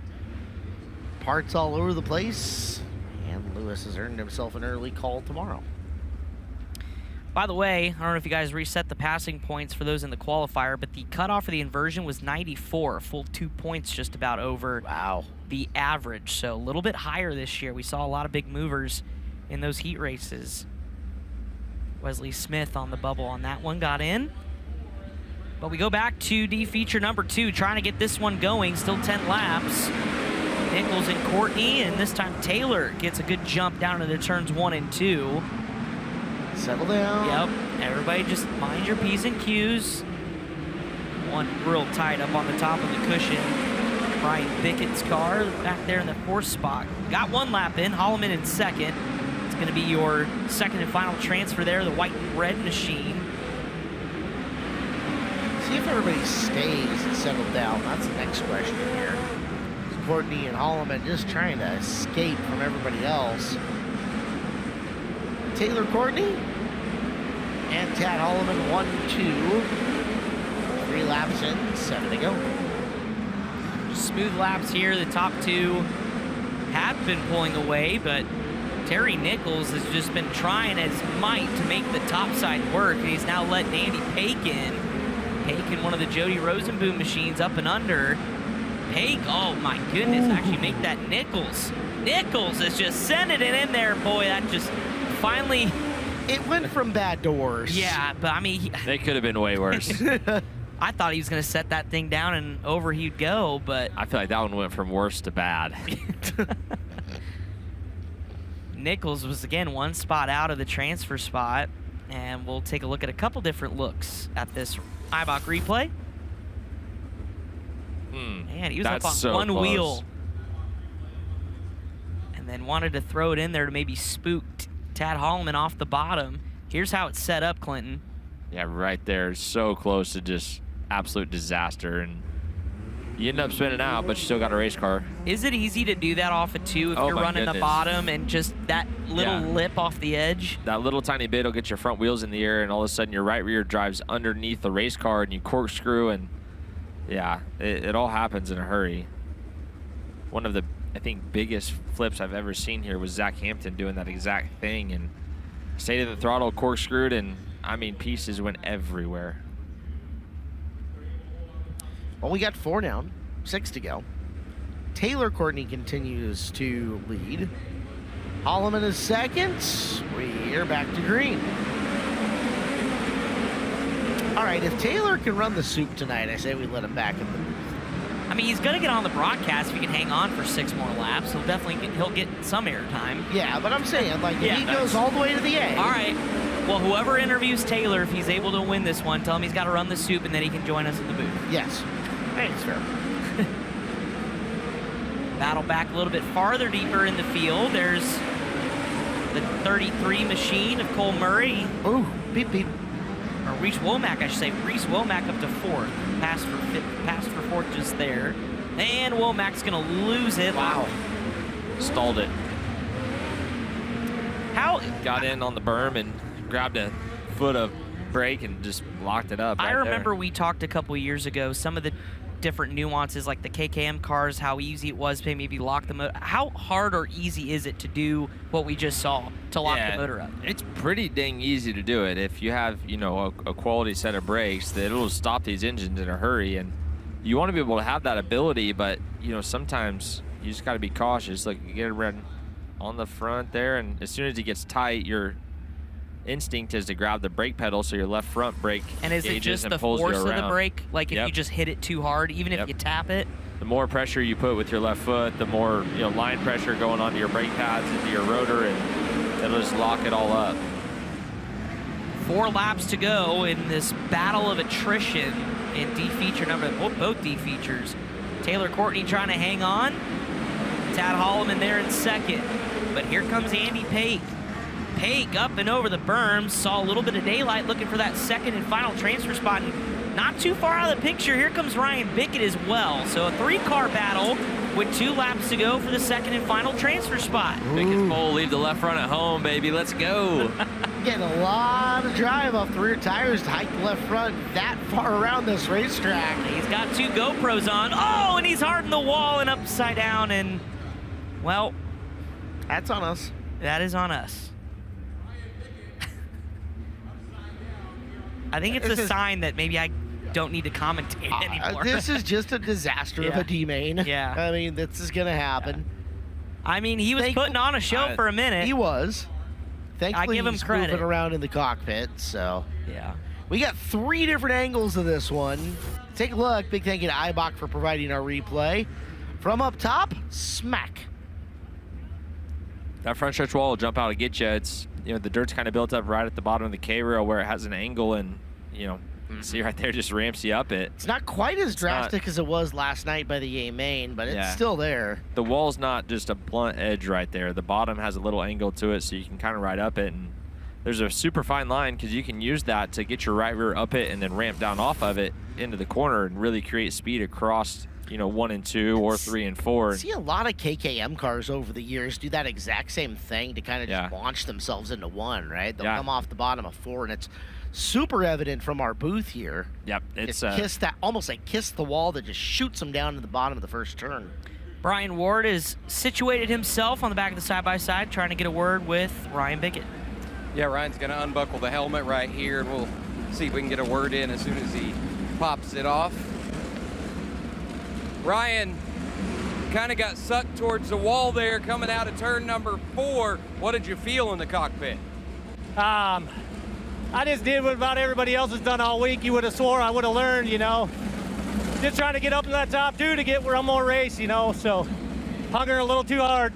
Parts all over the place. And Lewis has earned himself an early call tomorrow. By the way, I don't know if you guys reset the passing points for those in the qualifier, but the cutoff for the inversion was 94, a full 2 points just about over the average. So a little bit higher this year. We saw a lot of big movers in those heat races. Wesley Smith on the bubble on that one, got in. But we go back to D feature number 2, trying to get this one going, still 10 laps. Nichols and Courtney, and this time Taylor gets a good jump down into turns 1 and 2. Settle down. Yep, everybody just mind your P's and Q's. One real tight up on the top of the cushion. Brian Bickett's car back there in the 4th spot. Got 1 lap in, Holloman in 2nd. It's gonna be your 2nd and final transfer there, the white and red machine. See if everybody stays and settled down. That's the next question here. Courtney and Holloman just trying to escape from everybody else. Taylor Courtney and Tad Holloman 1-2. 3 laps in, 7 to go. Smooth laps here. The top 2 have been pulling away, but Terry Nichols has just been trying as might to make the top side work. He's now letting Andy Pake in. Pake in one of the Jody Rosenboom machines up and under. Pake, oh my goodness, actually make that Nichols. Nichols is just sending it in there. Boy, that just finally. It went from bad to worse. Yeah, but I mean. They could have been way worse. I thought he was going to set that thing down and over he'd go, but. I feel like that one went from worse to bad. Nichols was, again, 1 spot out of the transfer spot, and we'll take a look at a couple different looks at this Eibach replay. Man, he was up on so one close. wheel. And then wanted to throw it in there to maybe spook Tad Holloman off the bottom. Here's how it's set up, Clinton. Yeah, right there. So close to just absolute disaster. And you end up spinning out, but you still got a race car. Is it easy to do that off of 2 if Oh you're my running the goodness. bottom and just that little Yeah. lip off the edge? That little tiny bit will get your front wheels in the air, and all of a sudden your right rear drives underneath the race car, and you corkscrew, and yeah, it all happens in a hurry. One of the, I think, biggest flips I've ever seen here was Zach Hampton doing that exact thing, and stayed at the throttle, corkscrewed, and I mean, pieces went everywhere. Well, we got 4 down, 6 to go. Taylor Courtney continues to lead. Holloman is 2nd. We are back to green. All right, if Taylor can run the soup tonight, I say we let him back in the booth. I mean, he's going to get on the broadcast if he can hang on for 6 more laps. He'll get some airtime. Yeah, but I'm saying, like, if he goes all the way to the A. All right. Well, whoever interviews Taylor, if he's able to win this one, tell him he's got to run the soup, and then he can join us in the booth. Yes. Hey, it's fair. Battle back a little bit farther deeper in the field. There's the 33 machine of Cole Murray. Ooh, beep, beep. Or Reese Womack, I should say. Reese Womack up to 4th. Passed for 4th just there. And Womack's going to lose it. Wow. Stalled it. How? Got in on the berm and grabbed a foot of brake and just locked it up. I right remember there. we talked a couple years ago, some of the different nuances, like the KKM cars, how easy it was to maybe lock the motor. How hard or easy is it to do what we just saw, to lock the motor up? It's pretty dang easy to do it. If you have, you know, a quality set of brakes, that it'll stop these engines in a hurry. And you want to be able to have that ability, but, you know, sometimes you just got to be cautious. Like, you get it on the front there, and as soon as it gets tight, instinct is to grab the brake pedal so your left front brake And is it engages just and the pulls force you of around. the brake? Like if Yep. you just hit it too hard, even if Yep. you tap it? The more pressure you put with your left foot, the more line pressure going onto your brake pads, into your rotor, and it'll just lock it all up. 4 laps to go in this battle of attrition in D feature number, both D features. Taylor Courtney trying to hang on. Tad Holloman there in second. But here comes Andy Pake. Pake up and over the berms, saw a little bit of daylight looking for that second and final transfer spot. And not too far out of the picture, here comes Ryan Bickett as well. So a 3-car battle with 2 laps to go for the second and final transfer spot. Bickett's pole, leave the left front at home, baby. Let's go. Getting a lot of drive off the rear tires to hike the left front that far around this racetrack. He's got 2 GoPros on. Oh, and he's hard in the wall and upside down. And, well, that's on us. That is on us. I think it's a sign that maybe I don't need to commentate anymore. This is just a disaster of a D-main. Yeah. I mean, this is going to happen. I mean, he was putting on a show for a minute. He was. Thankfully, I give him he's credit. moving around in the cockpit, so. Yeah. We got 3 different angles of this one. Take a look. Big thank you to Ibach for providing our replay. From up top, smack. That front stretch wall will jump out and get you. It's, the dirt's kind of built up right at the bottom of the K-rail where it has an angle, and, see right there, just ramps you up it. It's not quite as drastic as it was last night by the A main, but it's still there. The wall's not just a blunt edge right there. The bottom has a little angle to it, so you can kind of ride up it. And there's a super fine line because you can use that to get your right rear up it and then ramp down off of it into the corner and really create speed across 1 and 2 or 3 and 4. I see a lot of KKM cars over the years do that exact same thing to kind of just launch themselves into 1, right? They'll come off the bottom of 4, and it's super evident from our booth here. Yep, it's almost like kiss the wall that just shoots them down to the bottom of the first turn. Brian Ward is situated himself on the back of the side-by-side, trying to get a word with Ryan Bickett. Yeah, Ryan's going to unbuckle the helmet right here, and we'll see if we can get a word in as soon as he pops it off. Ryan kind of got sucked towards the wall there coming out of turn number 4. What did you feel in the cockpit? I just did what about everybody else has done all week. You would have swore I would have learned, Just trying to get up to that top 2 to get where I'm going to race, so hung her a little too hard.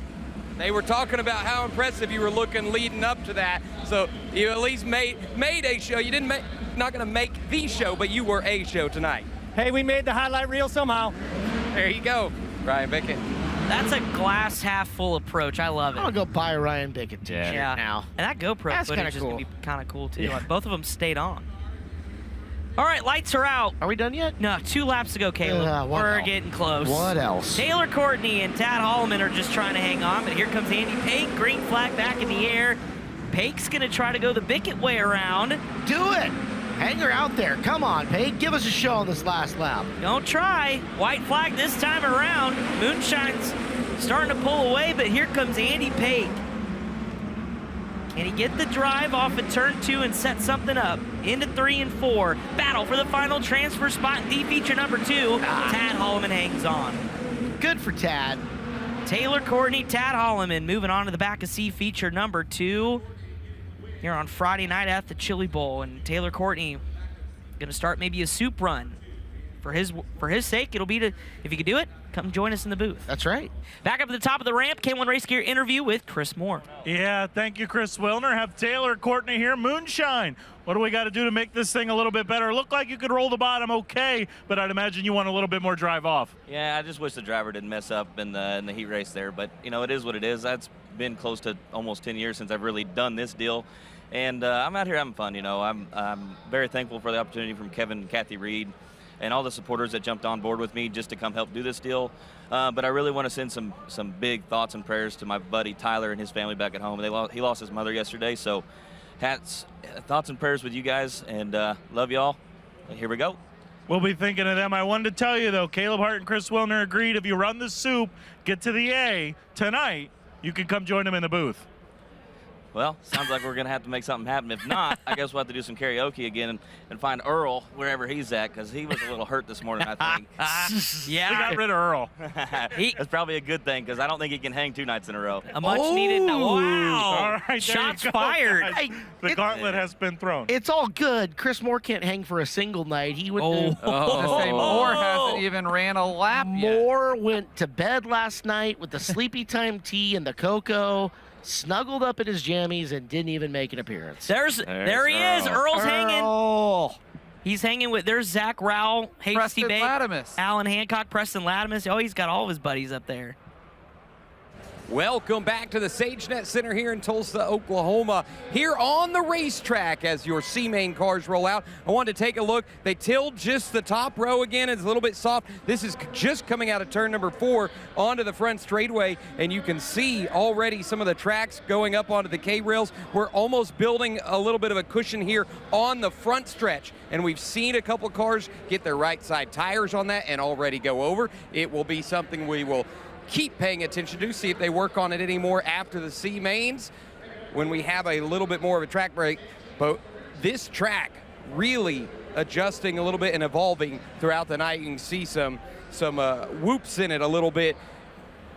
They were talking about how impressive you were looking leading up to that. So you at least made a show. You didn't not going to make the show, but you were a show tonight. Hey, we made the highlight reel somehow. There you go, Ryan Bickett. That's a glass half full approach. I love it. I'll go buy a Ryan Bickett t-shirt now. And that GoPro That's footage kinda is going to be kind of cool, too. Yeah. Both of them stayed on. All right, lights are out. Are we done yet? No, 2 laps to go, Caleb. We're getting close. What else? Taylor Courtney and Tad Holloman are just trying to hang on, but here comes Andy Pake. Green flag back in the air. Pake's going to try to go the Bickett way around. Do it. Hang her out there. Come on, Pake. Give us a show on this last lap. Don't try. White flag this time around. Moonshine's starting to pull away, but here comes Andy Pake. Can he get the drive off at turn 2 and set something up? Into 3 and 4. Battle for the final transfer spot in D feature number 2. Tad Holloman hangs on. Good for Tad. Taylor Courtney, Tad Holloman moving on to the back of C feature number 2. Here on Friday night at the Chili Bowl, and Taylor Courtney gonna start maybe a soup run. For his sake, it'll be to, if you could do it, come join us in the booth. That's right. Back up at the top of the ramp, K1 Race Gear interview with Chris Moore. Yeah, thank you, Chris Wilner. Have Taylor Courtney here. Moonshine, what do we got to do to make this thing a little bit better? Looked like you could roll the bottom okay, but I'd imagine you want a little bit more drive off. Yeah, I just wish the driver didn't mess up in the heat race there, but it is what it is. That's been close to almost 10 years since I've really done this deal. And I'm out here having fun, I'm very thankful for the opportunity from Kevin and Kathy Reed and all the supporters that jumped on board with me just to come help do this deal. But I really want to send some big thoughts and prayers to my buddy Tyler and his family back at home. He lost his mother yesterday, so thoughts and prayers with you guys, and love y'all. Here we go. We'll be thinking of them. I wanted to tell you, though, Caleb Hart and Chris Wilner agreed if you run the soup, get to the A tonight, you can come join them in the booth. Well, sounds like we're going to have to make something happen. If not, I guess we'll have to do some karaoke again and find Earl wherever he's at, because he was a little hurt this morning, I think. Yeah. We got rid of Earl. That's probably a good thing, because I don't think he can hang 2 nights in a row. A much-needed... Wow. All right, there Shots you go, fired. guys. The gauntlet has been thrown. It's all good. Chris Moore can't hang for a single night. He went Moore hasn't even ran a lap yet. Moore went to bed last night with the sleepy time tea and the cocoa, snuggled up in his jammies, and didn't even make an appearance. There he is. Earl's hanging. He's hanging with, there's Zach Rowell, Hasty Bay, Alan Hancock, Preston Latimus. Oh, he's got all of his buddies up there. Welcome back to the SageNet Center here in Tulsa, Oklahoma. Here on the racetrack as your C-Main cars roll out. I wanted to take a look. They tilled just the top row again. It's a little bit soft. This is just coming out of turn number 4 onto the front straightaway, and you can see already some of the tracks going up onto the K-rails. We're almost building a little bit of a cushion here on the front stretch, and we've seen a couple cars get their right side tires on that and already go over. It will be something we will keep paying attention to, see if they work on it anymore after the C-Mains when we have a little bit more of a track break. But this track really adjusting a little bit and evolving throughout the night. You can see some whoops in it a little bit,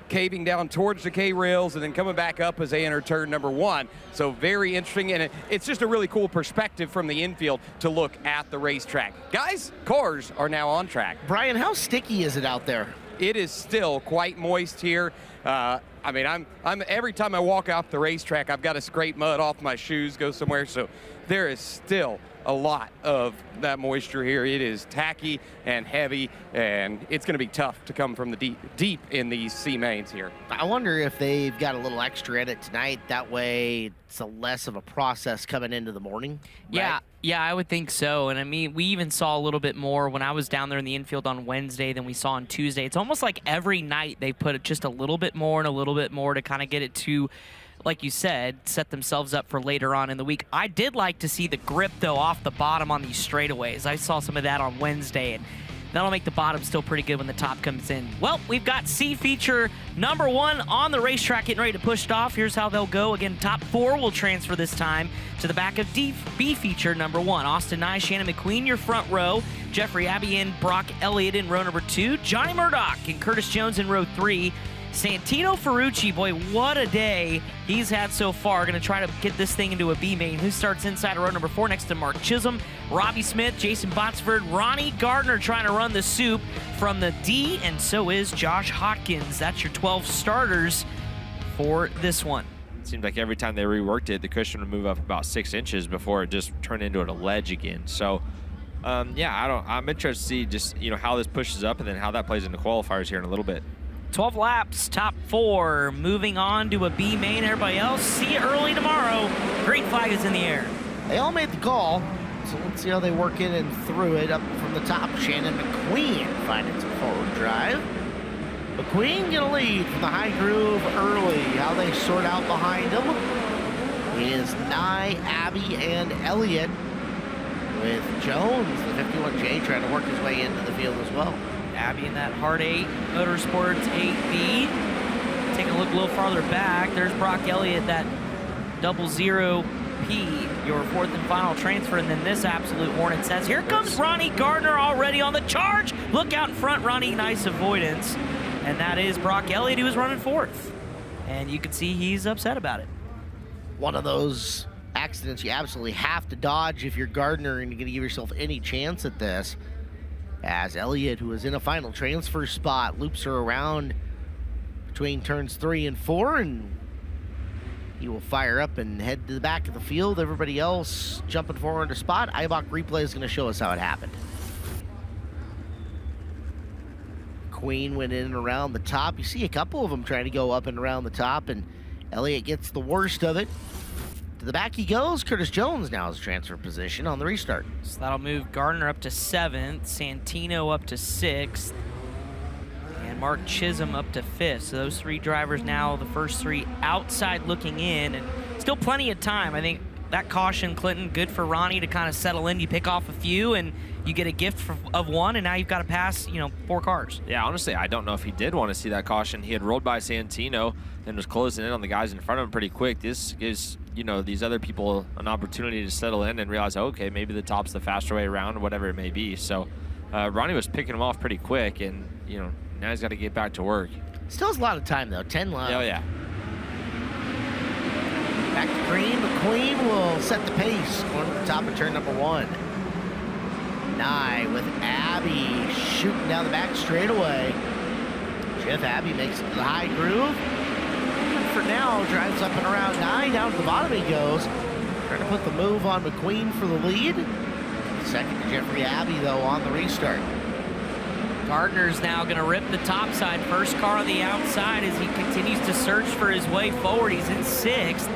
caving down towards the K-rails and then coming back up as they enter turn number 1. So very interesting, and it's just a really cool perspective from the infield to look at the racetrack. Guys, cars are now on track. Brian, how sticky is it out there? It is still quite moist here. I mean, I'm every time I walk off the racetrack, I've got to scrape mud off my shoes, go somewhere. So there is still a lot of that moisture here. It is tacky and heavy, and it's going to be tough to come from the deep in these C-Mains here. I wonder if they've got a little extra in it tonight. That way it's a less of a process coming into the morning. Right? Yeah, I would think so. And I mean, we even saw a little bit more when I was down there in the infield on Wednesday than we saw on Tuesday. It's almost like every night they put just a little bit more and a little bit more to kind of get it to, like you said, set themselves up for later on in the week. I did like to see the grip, though, off the bottom on these straightaways. I saw some of that on Wednesday, and that'll make the bottom still pretty good when the top comes in. Well, we've got C feature number 1 on the racetrack getting ready to push it off. Here's how they'll go. Again, top 4 will transfer this time to the back of B feature number 1. Austin Nye, Shannon McQueen, your front row. Jeffrey Abbey and Brock Elliott in row number 2. Johnny Murdoch and Curtis Jones in row 3. Santino Ferrucci, boy, what a day he's had so far. Going to try to get this thing into a B main. Who starts inside of row number 4 next to Mark Chisholm, Robbie Smith, Jason Botsford, Ronnie Gardner trying to run the soup from the D, and so is Josh Hotkins. That's your 12 starters for this one. It seemed like every time they reworked it, the cushion would move up about 6 inches before it just turned into a ledge again. So, yeah, I'm interested to see just how this pushes up and then how that plays into qualifiers here in a little bit. 12 laps, top 4, moving on to a B main. Everybody else, see you early tomorrow. Green flag is in the air. They all made the call, so let's see how they work in and through it. Up from the top, Shannon McQueen finding some forward drive. McQueen gonna lead from the high groove early. How they sort out behind him is Nye, Abbey, and Elliott, with Jones, the 51J, trying to work his way into the field as well. Abbey in that hard 8, Motorsports 8B. Take a look a little farther back. There's Brock Elliott, that 00P, your 4th and final transfer. And then this absolute Hornet says, here comes Ronnie Gardner already on the charge. Look out in front, Ronnie, nice avoidance. And that is Brock Elliott, who is running 4th. And you can see he's upset about it. One of those accidents you absolutely have to dodge if you're Gardner and you're going to give yourself any chance at this. As Elliott, who is in a final transfer spot, loops her around between turns 3 and 4, and he will fire up and head to the back of the field. Everybody else jumping forward to spot. Ibach replay is going to show us how it happened. Queen went in and around the top. You see a couple of them trying to go up and around the top, and Elliott gets the worst of it. To the back he goes. Curtis Jones now has transfer position on the restart. So that'll move Gardner up to 7th, Santino up to 6th, and Mark Chisholm up to 5th. So those 3 drivers now, the first 3 outside looking in, and still plenty of time. I think that caution, Clinton, good for Ronnie to kind of settle in. You pick off a few, and you get a gift of one, and now you've got to pass, 4 cars. Yeah, honestly, I don't know if he did want to see that caution. He had rolled by Santino and was closing in on the guys in front of him pretty quick. This gives, these other people an opportunity to settle in and realize, okay, maybe the top's the faster way around or whatever it may be. So Ronnie was picking him off pretty quick, and, now he's got to get back to work. Still has a lot of time, though. 10 left. Oh, yeah. Back to Green. McQueen will set the pace. Going to the top of turn number 1. Nye with Abby shooting down the back straightaway. Jeff Abbey makes it to the high groove. And for now, drives up and around Nye. Down to the bottom he goes. Trying to put the move on McQueen for the lead. Second to Jeffrey Abbey, though, on the restart. Gardner's now going to rip the top side. First car on the outside as he continues to search for his way forward. He's in 6th.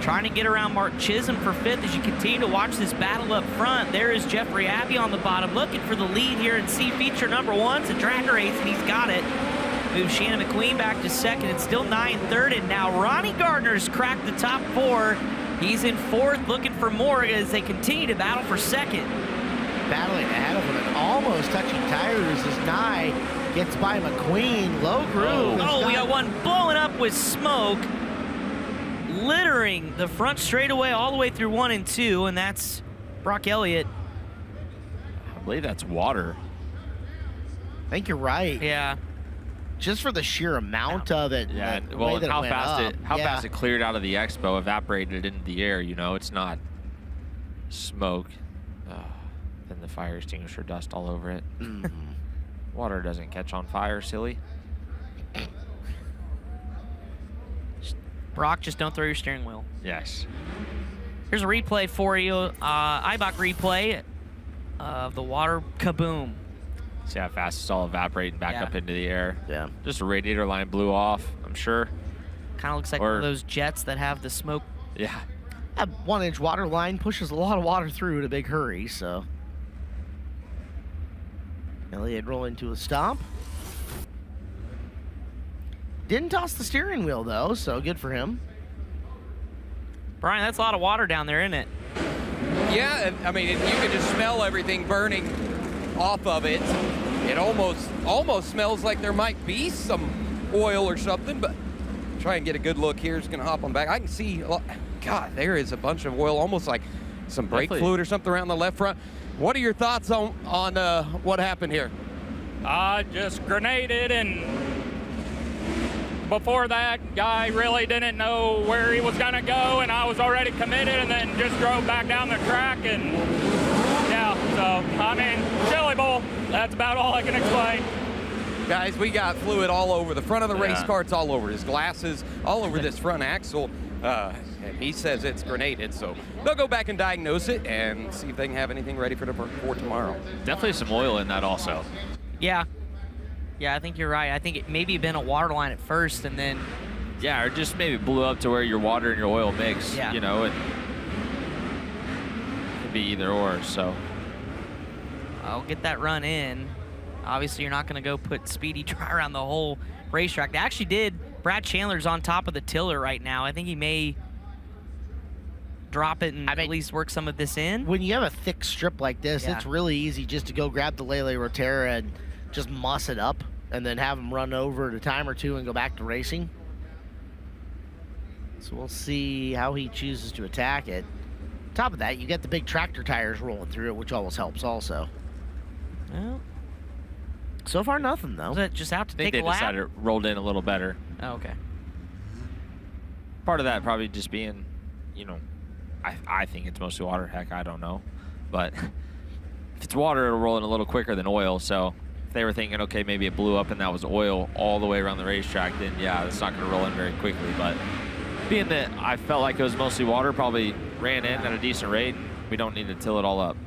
Trying to get around Mark Chisholm for 5th as you continue to watch this battle up front. There is Jeffrey Abbey on the bottom, looking for the lead here in C feature number 1. It's a drag race, and he's got it. Moves Shannon McQueen back to 2nd. It's still 9 3rd, and now Ronnie Gardner's cracked the top 4. He's in 4th, looking for more as they continue to battle for 2nd. Battling ahead of him and almost touching tires as Nye gets by McQueen. Low groove. Oh, we got one blowing up with smoke, littering the front straightaway all the way through 1 and 2, and that's Brock Elliott. I believe that's water. I think you're right. Yeah. Just for the sheer amount of it. Yeah, well, how fast it cleared out of the expo, evaporated into the air, it's not smoke. Then the fire extinguisher dust all over it. Water doesn't catch on fire, silly. Brock, just don't throw your steering wheel. Yes. Here's a replay for you. IBOC replay of the water kaboom. See how fast it's all evaporating back up into the air. Yeah. Just a radiator line blew off, I'm sure. Kind of looks like one of those jets that have the smoke. Yeah. That 1-inch water line pushes a lot of water through in a big hurry, so. Elliott rolling to a stop. Didn't toss the steering wheel, though, so good for him. Brian, that's a lot of water down there, isn't it? Yeah, I mean, you can just smell everything burning off of it. It almost smells like there might be some oil or something, but try and get a good look here. It's going to hop on back. I can see, God, there is a bunch of oil, almost like some brake fluid or something around the left front. What are your thoughts on what happened here? Just grenaded, and before that, guy really didn't know where he was gonna go, and I was already committed, and then just drove back down the track, and yeah, so, I mean, Chili Bowl, that's about all I can explain. Guys, we got fluid all over the front of the race car. It's all over his glasses, all over this front axle. And he says it's grenaded, so they'll go back and diagnose it and see if they can have anything ready for tomorrow. Definitely some oil in that also. Yeah. Yeah, I think you're right. I think it maybe been a water line at first, and then... Yeah, or just maybe blew up to where your water and your oil mix, Yeah. It could be either or, so. I'll get that run in. Obviously, you're not going to go put Speedy Dry around the whole racetrack. They actually did. Brad Chandler's on top of the tiller right now. I think he may drop it and at least work some of this in. When you have a thick strip like this, Yeah. it's really easy just to go grab the Lele Rotera and just muss it up and then have them run over a time or two and go back to racing. So we'll see how he chooses to attack it. Top of that, you get the big tractor tires rolling through it, which always helps also. Well, so far nothing, though. is it just out to I think take they a lap? decided it rolled in a little better. Oh, okay. Part of that probably just being, I think it's mostly water. Heck, I don't know. But if it's water, it'll roll in a little quicker than oil. So if they were thinking, okay, maybe it blew up and that was oil all the way around the racetrack, then yeah, it's not going to roll in very quickly. But being that I felt like it was mostly water, probably ran in at a decent rate. We don't need to till it all up.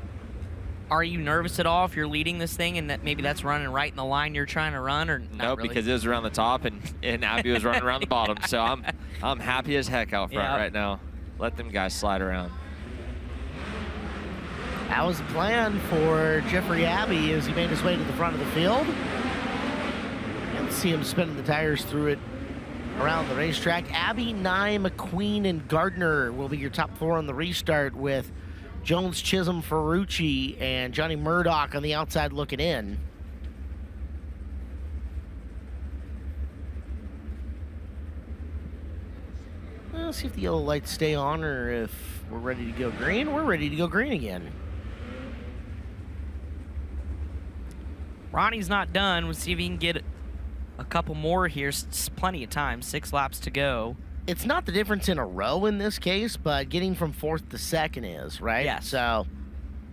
Are you nervous at all if you're leading this thing and that maybe that's running right in the line you're trying to run, or not No, really? because it was around the top and Abby was running around the bottom. So I'm happy as heck out front right now. Let them guys slide around. That was the plan for Jeffrey Abbey as he made his way to the front of the field. And see him spinning the tires through it around the racetrack. Abbey, Nye, McQueen, and Gardner will be your top 4 on the restart, with Jones, Chisholm, Ferrucci, and Johnny Murdoch on the outside looking in. Let's see if the yellow lights stay on or if we're ready to go green. We're ready to go green again. Ronnie's not done. We'll see if he can get a couple more here. Plenty of time. 6 laps to go. It's not the difference in a row in this case, but getting from 4th to 2nd is, right? Yes. So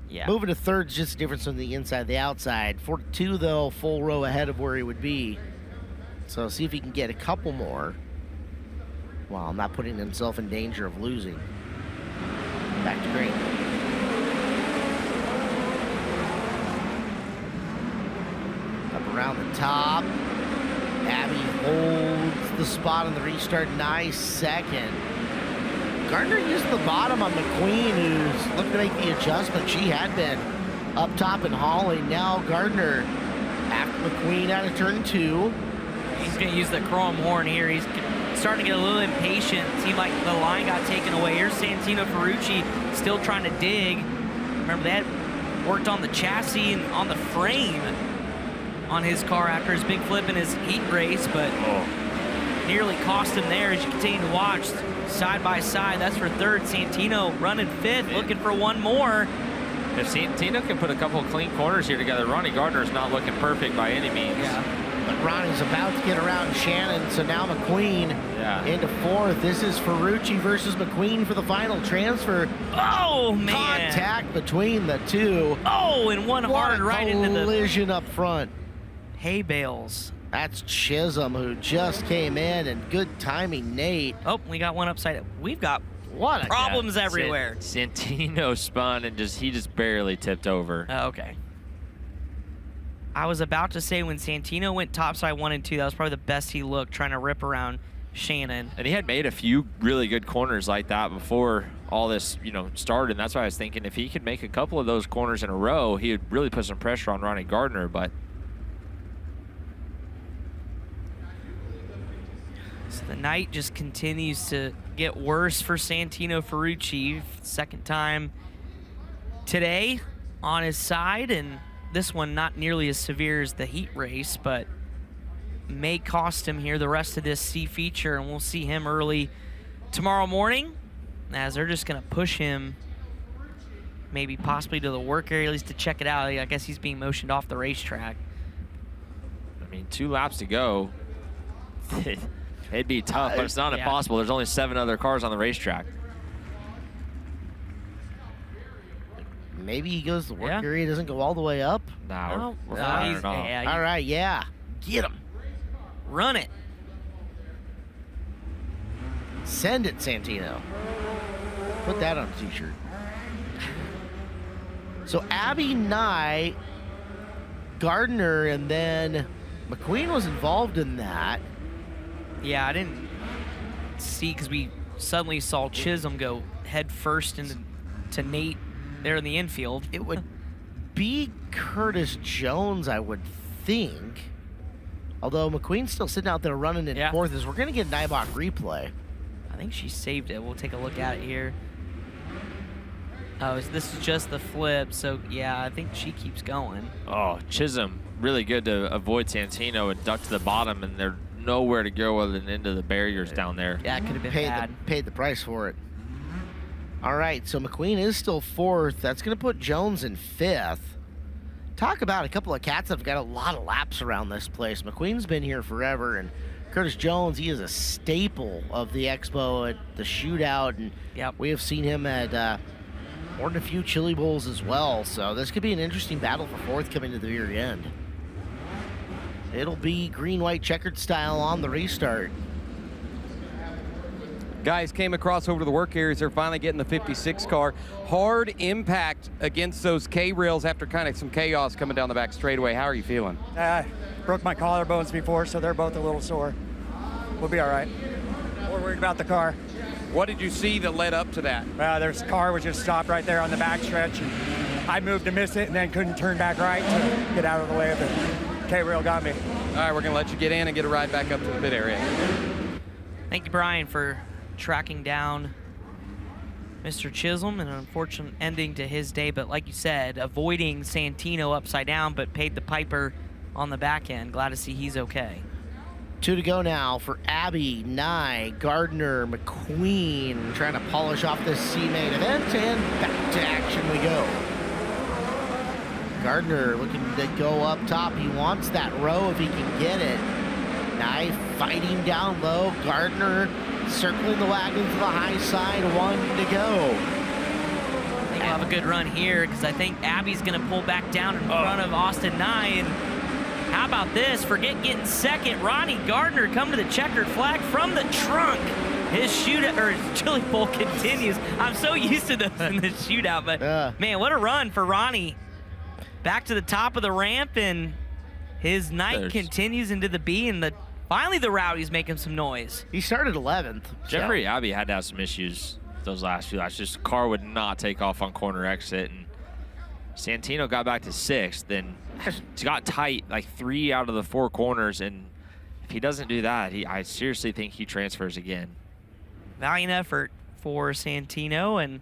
yeah. Moving to 3rd is just a difference on the inside, the outside. 42, though, full row ahead of where he would be. So see if he can get a couple more while not putting himself in danger of losing. Back to green. Up around the top. Abby holds the spot on the restart. Nice second. Gardner used the bottom on McQueen, who's looking to make the adjustment. She had been up top and hauling. Now Gardner, after McQueen out of turn 2. He's going to use the chrome horn here. He's starting to get a little impatient. Seemed like the line got taken away. Here's Santino Ferrucci still trying to dig. Remember, they had worked on the chassis and on the frame on his car after his big flip in his heat race, but nearly cost him there. As you continue to watch side by side, that's for 3rd. Santino running 5th, looking for one more. If Santino can put a couple of clean corners here together, Ronnie Gardner's not looking perfect by any means. Yeah. But Ronnie's about to get around Shannon, so now McQueen into 4th. This is Ferrucci versus McQueen for the final transfer. Oh, man. Contact between the two. Oh, and one hard right into the collision up front. Hay bales. That's Chisholm, who just came in, and good timing, Nate. Oh, we got one upside. We've got what problems everywhere. Santino spun and he just barely tipped over. Oh, okay. I was about to say when Santino went topside 1 and 2, that was probably the best he looked, trying to rip around Shannon. And he had made a few really good corners like that before all this, started. And that's why I was thinking if he could make a couple of those corners in a row, he would really put some pressure on Ronnie Gardner. But so the night just continues to get worse for Santino Ferrucci. 2nd time today on his side, and this one not nearly as severe as the heat race, but may cost him here the rest of this C feature, and we'll see him early tomorrow morning as they're just going to push him maybe possibly to the work area, at least to check it out. I guess he's being motioned off the racetrack. I mean, 2 laps to go. It'd be tough, but it's not impossible. There's only 7 other cars on the racetrack. Maybe he goes to the work area, doesn't go all the way up. No, we're fine. All right, yeah. Get him. Run it. Send it, Santino. Put that on a t-shirt. So Abby, Nye, Gardner, and then McQueen was involved in that. Yeah, I didn't see because we suddenly saw Chisholm go head first into Nate there in the infield. It would be Curtis Jones, I would think. Although McQueen's still sitting out there running in 4th, as we're going to get an IBOC replay. I think she saved it. We'll take a look at it here. Oh, this is just the flip, so yeah, I think she keeps going. Oh, Chisholm, really good to avoid Santino and duck to the bottom, and they're nowhere to go other than into the barriers down there. Yeah, it could have been bad. Paid the price for it. All right, so McQueen is still 4th. That's going to put Jones in 5th. Talk about a couple of cats that have got a lot of laps around this place. McQueen's been here forever, and Curtis Jones, he is a staple of the Expo at the shootout, and we have seen him at more than a few Chili Bowls as well. So this could be an interesting battle for 4th coming to the very end. It'll be green-white checkered style on the restart. Guys came across over to the work areas. They're finally getting the 56 car. Hard impact against those K-rails after kind of some chaos coming down the back straightaway. How are you feeling? Broke my collarbones before, so they're both a little sore. We'll be all right. We're worried about the car. What did you see that led up to that? There's a car was just stopped right there on the back stretch. And I moved to miss it and then couldn't turn back right to get out of the way of it. K-rail got me. All right, we're going to let you get in and get a ride back up to the pit area. Thank you, Brian, for tracking down Mr. Chisholm, an unfortunate ending to his day, but like you said, avoiding Santino upside down, but paid the piper on the back end. Glad to see he's okay. 2 to go now for Abby, Nye, Gardner, McQueen, trying to polish off this C-main event, and back to action we go. Gardner looking to go up top. He wants that row if he can get it. Nye fighting down low. Gardner circling the wagon to the high side. 1 to go. I think we'll have a good run here because I think Abby's going to pull back down in front of Austin Nye. And how about this? Forget getting second. Ronnie Gardner come to the checkered flag from the trunk. His shootout, or his chili bowl continues. I'm so used to this in the shootout, but man, what a run for Ronnie. Back to the top of the ramp, and his night continues into the B, and finally the Rowdy's making some noise. He started 11th. Jeffrey Abbey had to have some issues those last few laps. Just car would not take off on corner exit, and Santino got back to 6th. Then he got tight like 3 out of the 4 corners, and if he doesn't do that, I seriously think he transfers again. Valiant effort for Santino, and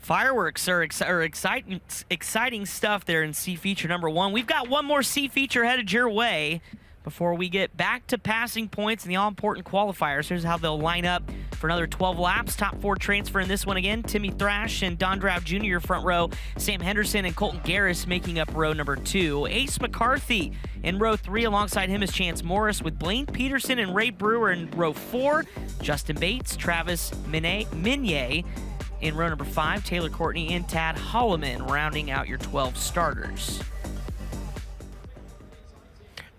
fireworks are exciting stuff there in C feature number 1. We've got one more C feature headed your way before we get back to passing points and the all-important qualifiers. Here's how they'll line up for another 12 laps. Top 4 transfer in this one again. Timmy Thrash and Don Drow Jr. front row. Sam Henderson and Colton Garris making up row number 2. Ace McCarthy in row 3. Alongside him is Chance Morris with Blaine Peterson and Ray Brewer in row 4. Justin Bates, Travis Minier in row number 5. Taylor Courtney and Tad Holloman rounding out your 12 starters.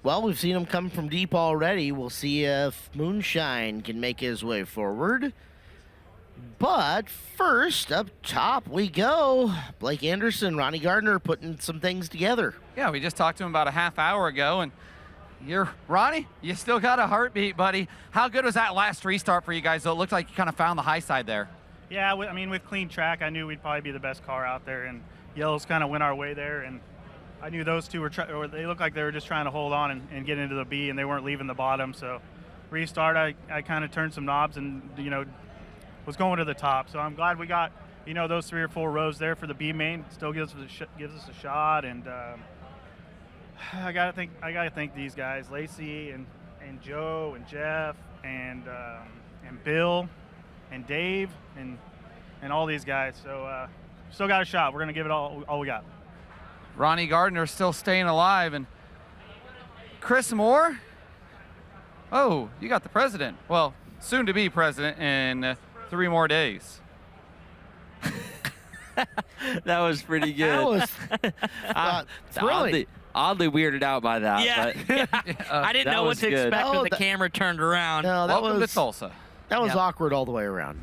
Well, we've seen him come from deep already. We'll see if Moonshine can make his way forward. But first, up top we go. Blake Anderson, Ronnie Gardner putting some things together. Yeah, we just talked to him about a half hour ago, and Ronnie, you still got a heartbeat, buddy. How good was that last restart for you guys, though? It looked like you kind of found the high side there. Yeah, I mean, with clean track, I knew we'd probably be the best car out there, and yellows kind of went our way there, and I knew those two they looked like they were just trying to hold on and get into the B, and they weren't leaving the bottom. So restart, I kind of turned some knobs and, was going to the top. So I'm glad we got, those 3 or 4 rows there for the B main. Still gives us a shot. And I gotta thank these guys, Lacey and Joe and Jeff and Bill and Dave and all these guys. So still got a shot. We're gonna give it all we got. Ronnie Gardner still staying alive, and Chris Moore. Oh, you got the president. Well, soon to be president in 3 more days. That was pretty good. That was oddly weirded out by that. Yeah, but I didn't know what to expect when the camera turned around. No, Welcome to Tulsa. That was awkward all the way around.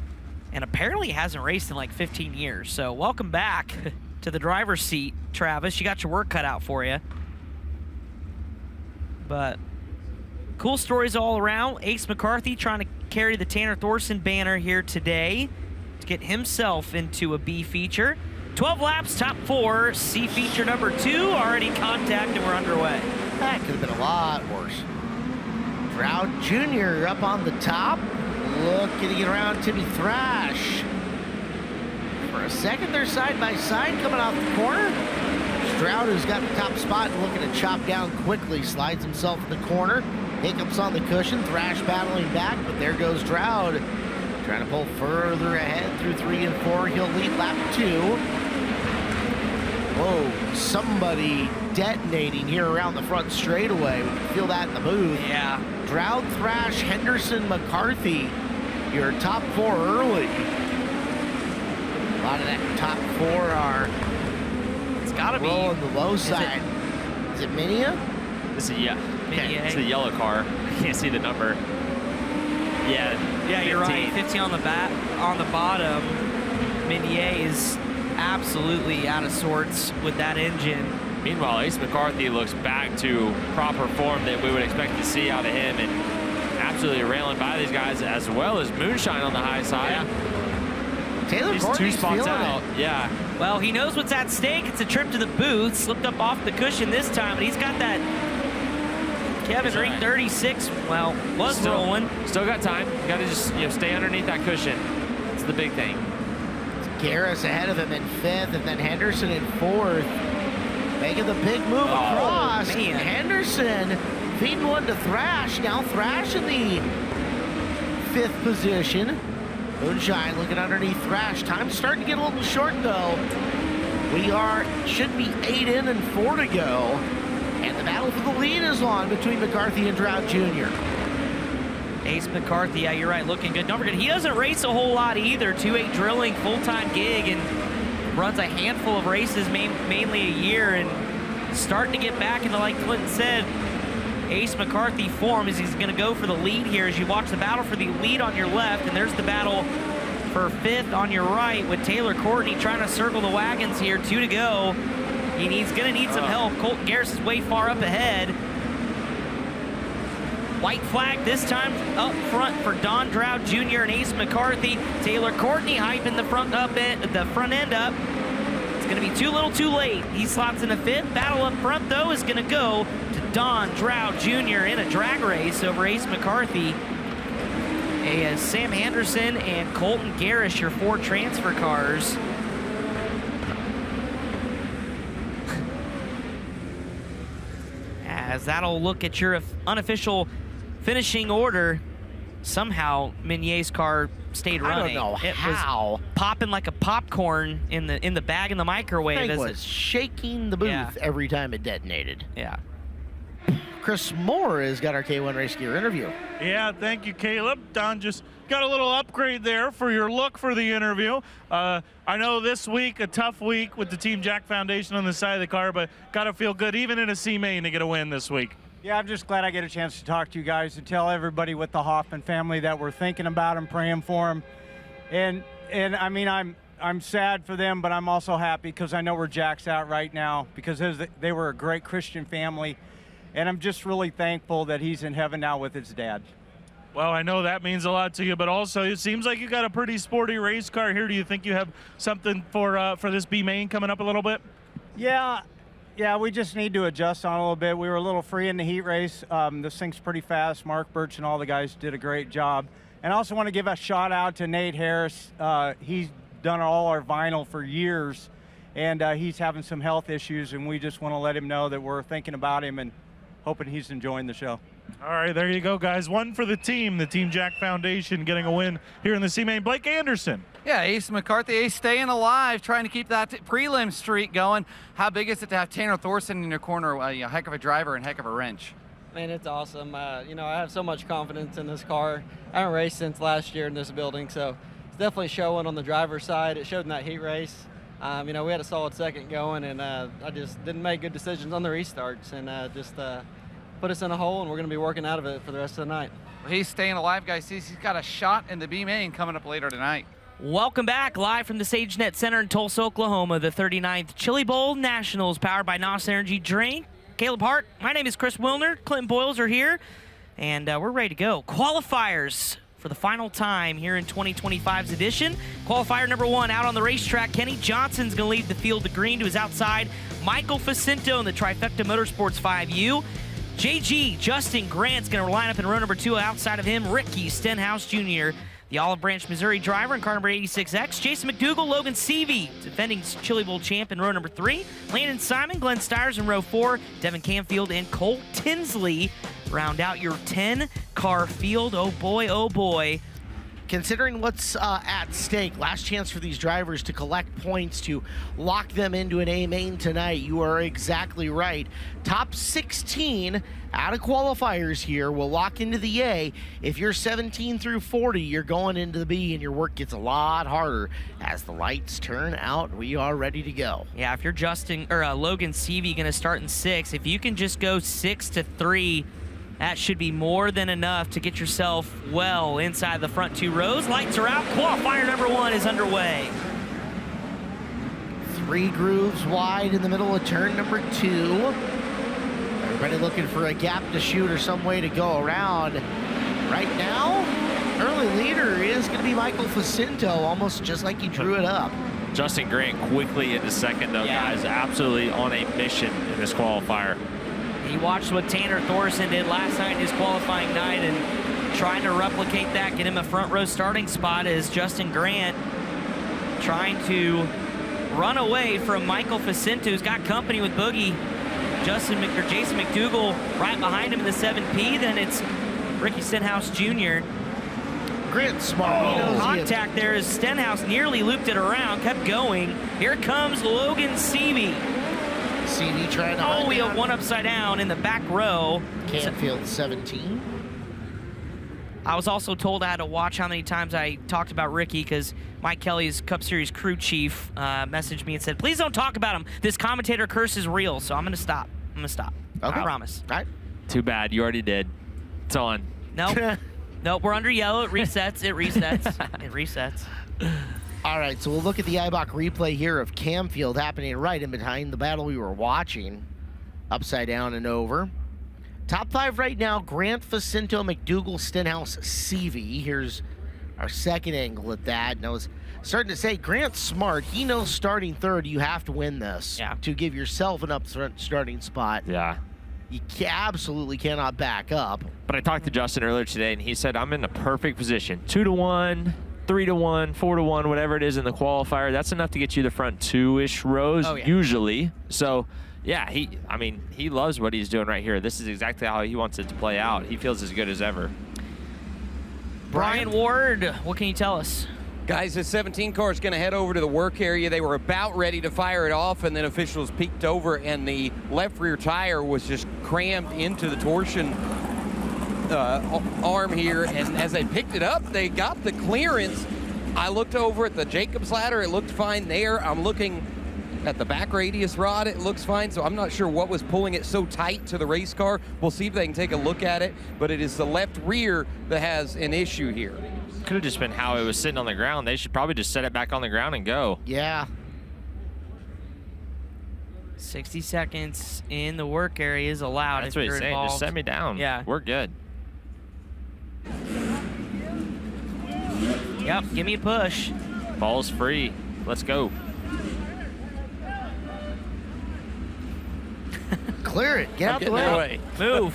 And apparently hasn't raced in like 15 years. So welcome back to the driver's seat, Travis. You got your work cut out for you. But cool stories all around. Ace McCarthy trying to carry the Tanner Thorson banner here today to get himself into a B feature. 12 laps, top 4, C feature number 2, already contact, and we're underway. That could have been a lot worse. Drow Jr. up on the top, looking to get around Timmy Thrash. For a second, they're side by side coming off the corner. Stroud, who's got the top spot and looking to chop down quickly, slides himself in the corner. Hiccups on the cushion, Thrash battling back, but there goes Stroud. Trying to pull further ahead through 3 and 4. He'll lead lap 2. Whoa, somebody detonating here around the front straightaway. We can feel that in the booth. Yeah. Stroud, Thrash, Henderson, McCarthy, your top 4 early. A lot of that top 4 are it's gotta be on the low side. Is it Minia? It's the yellow car. I can't see the number. Yeah, you're right. 15 on the bottom. Minier is absolutely out of sorts with that engine. Meanwhile, Ace McCarthy looks back to proper form that we would expect to see out of him, and absolutely railing by these guys, as well as Moonshine on the high side. Yeah. Taylor He's Courtney's 2 spots feeling out. it. Yeah. Well, he knows what's at stake. It's a trip to the booth. Slipped up off the cushion this time, but he's got that Kevin Ring 36. Well, rolling. Still got time. You got to just stay underneath that cushion. That's the big thing. Garris ahead of him in 5th, and then Henderson in 4th. Making the big move across. Man. Henderson feeding one to Thrash. Now Thrash in the 5th position. Moonshine looking underneath Thrash. Time's starting to get a little short though. Should be 8 in and 4 to go. And the battle for the lead is on between McCarthy and Drought Jr. Ace McCarthy, yeah, you're right, looking good. Don't forget, he doesn't race a whole lot either. 2-8 drilling, full-time gig, and runs a handful of races, mainly a year, and starting to get back into, like Clinton said, Ace McCarthy form as he's going to go for the lead here as you watch the battle for the lead on your left, and there's the battle for 5th on your right with Taylor Courtney trying to circle the wagons here. 2 to go. He's going to need some help. Colton Garris is way far up ahead. White flag this time up front for Don Drought Jr. and Ace McCarthy. Taylor Courtney hyping the front end up. It's going to be too little too late. He slots into 5th. Battle up front, though, is going to go to Don Drought Jr. in a drag race over Ace McCarthy. As Sam Henderson and Colton Garris, your 4 transfer cars. As that'll look at your unofficial finishing order. Somehow Meunier's car stayed running. I don't know how. Was popping like a popcorn in the bag in the microwave. It was shaking the booth every time it detonated. Yeah. Chris Moore has got our K1 Race Gear interview. Yeah, thank you, Caleb. Don just got a little upgrade there for your look for the interview. I know this week, a tough week with the Team Jack Foundation on the side of the car, but got to feel good even in a C-Main to get a win this week. Yeah, I'm just glad I get a chance to talk to you guys and tell everybody with the Hoffman family that we're thinking about them, praying for them. And I mean, I'm sad for them, but I'm also happy because I know where Jack's at right now because they were a great Christian family. And I'm just really thankful that he's in heaven now with his dad. Well, I know that means a lot to you, but also it seems like you got a pretty sporty race car here. Do you think you have something for this B-Main coming up a little bit? Yeah, we just need to adjust on it a little bit. We were a little free in the heat race. This thing's pretty fast. Mark Birch and all the guys did a great job. And I also want to give a shout out to Nate Harris. He's done all our vinyl for years, and he's having some health issues, and we just want to let him know that we're thinking about him and hoping he's enjoying the show. All right, there you go, guys. One for the Team Jack Foundation getting a win here in the C-Main. Blake Anderson. Yeah, Ace McCarthy, Ace staying alive, trying to keep that prelim streak going. How big is it to have Tanner Thorson in your corner? A heck of a driver and heck of a wrench. Man, it's awesome. You know, I have so much confidence in this car. I haven't raced since last year in this building, so it's definitely showing on the driver's side. It showed in that heat race. You know, we had a solid second going, and I just didn't make good decisions on the restarts, and just put us in a hole, and we're going to be working out of it for the rest of the night. Well, he's staying alive, guys. He's got a shot in the B-Main coming up later tonight. Welcome back, live from the SageNet Center in Tulsa, Oklahoma, the 39th Chili Bowl Nationals, powered by NOS Energy Drink. Caleb Hart, my name is Chris Wilner. Clinton Boyles are here, and we're ready to go. Qualifiers for the final time here in 2025's edition. Qualifier number 1 out on the racetrack. Kenny Johnson's going to lead the field to green to his outside. Michael Facinto in the Trifecta Motorsports 5U. JG, Justin Grant's going to line up in row number 2 outside of him. Ricky Stenhouse Jr., the Olive Branch, Missouri driver in car number 86X. Jason McDougall, Logan Seavey, defending Chili Bowl champ in row number 3. Landon Simon, Glenn Stiers in row 4. Devin Canfield and Cole Tinsley round out your 10-car field. Oh boy. Considering what's at stake, last chance for these drivers to collect points to lock them into an A-Main tonight, you are exactly right. Top 16 out of qualifiers here will lock into the A. If you're 17 through 40, you're going into the B, and your work gets a lot harder as the lights turn out. We are ready to go. Yeah, if you're Logan Seavey going to start in 6, if you can just go 6 to 3, that should be more than enough to get yourself well inside the front 2 rows. Lights are out. Qualifier number 1 is underway. 3 grooves wide in the middle of turn number 2. Everybody looking for a gap to shoot or some way to go around. Right now, early leader is going to be Michael Facinto, almost just like he drew it up. Justin Grant quickly into second, though, guys. Absolutely on a mission in this qualifier. He watched what Tanner Thorson did last night in his qualifying night and trying to replicate that, get him a front row starting spot as Justin Grant trying to run away from Michael Facento, who's got company with Boogie. Jason McDougal right behind him in the 7P. Then it's Ricky Stenhouse Jr. Grant Smart. Contact there as Stenhouse nearly looped it around, kept going. Here comes Logan Seavey. Seavey trying to Oh, we have one upside down in the back row. Canfield 17. I was also told I had to watch how many times I talked about Ricky because Mike Kelly's Cup Series crew chief messaged me and said, please don't talk about him. This commentator curse is real, so I'm going to stop. Okay. I promise. All right. Too bad. You already did. It's on. Nope. Nope, we're under yellow. It resets. It resets. It resets. All right, so we'll look at the IBOC replay here of Camfield happening right in behind the battle we were watching. Upside down and over. Top 5 right now, Grant, Facento, McDougal, Stenhouse, Seavey. Here's our second angle at that. And I was starting to say, Grant's smart. He knows starting third, you have to win this to give yourself an upfront starting spot. Yeah. You absolutely cannot back up. But I talked to Justin earlier today, and he said, I'm in a perfect position. 2-1, 3-1, 4-1, whatever it is in the qualifier. That's enough to get you the front 2-ish rows, usually. So, yeah, he loves what he's doing right here. This is exactly how he wants it to play out. He feels as good as ever. Brian Ward, what can you tell us? Guys, the 17 car is going to head over to the work area. They were about ready to fire it off, and then officials peeked over, and the left rear tire was just crammed into the torsion arm here. And as they picked it up, they got the clearance. I looked over at the Jacobs ladder. It looked fine there. I'm looking at the back radius rod. It looks fine, so I'm not sure what was pulling it so tight to the race car. We'll see if they can take a look at it, but it is the left rear that has an issue here. Could have just been how it was sitting on the ground. They should probably just set it back on the ground and go. Yeah. 60 seconds in the work area is allowed. That's what he's saying. Just set me down. Yeah. We're good. Yep, give me a push. Ball's free. Let's go. Clear it. Get out the way. Move.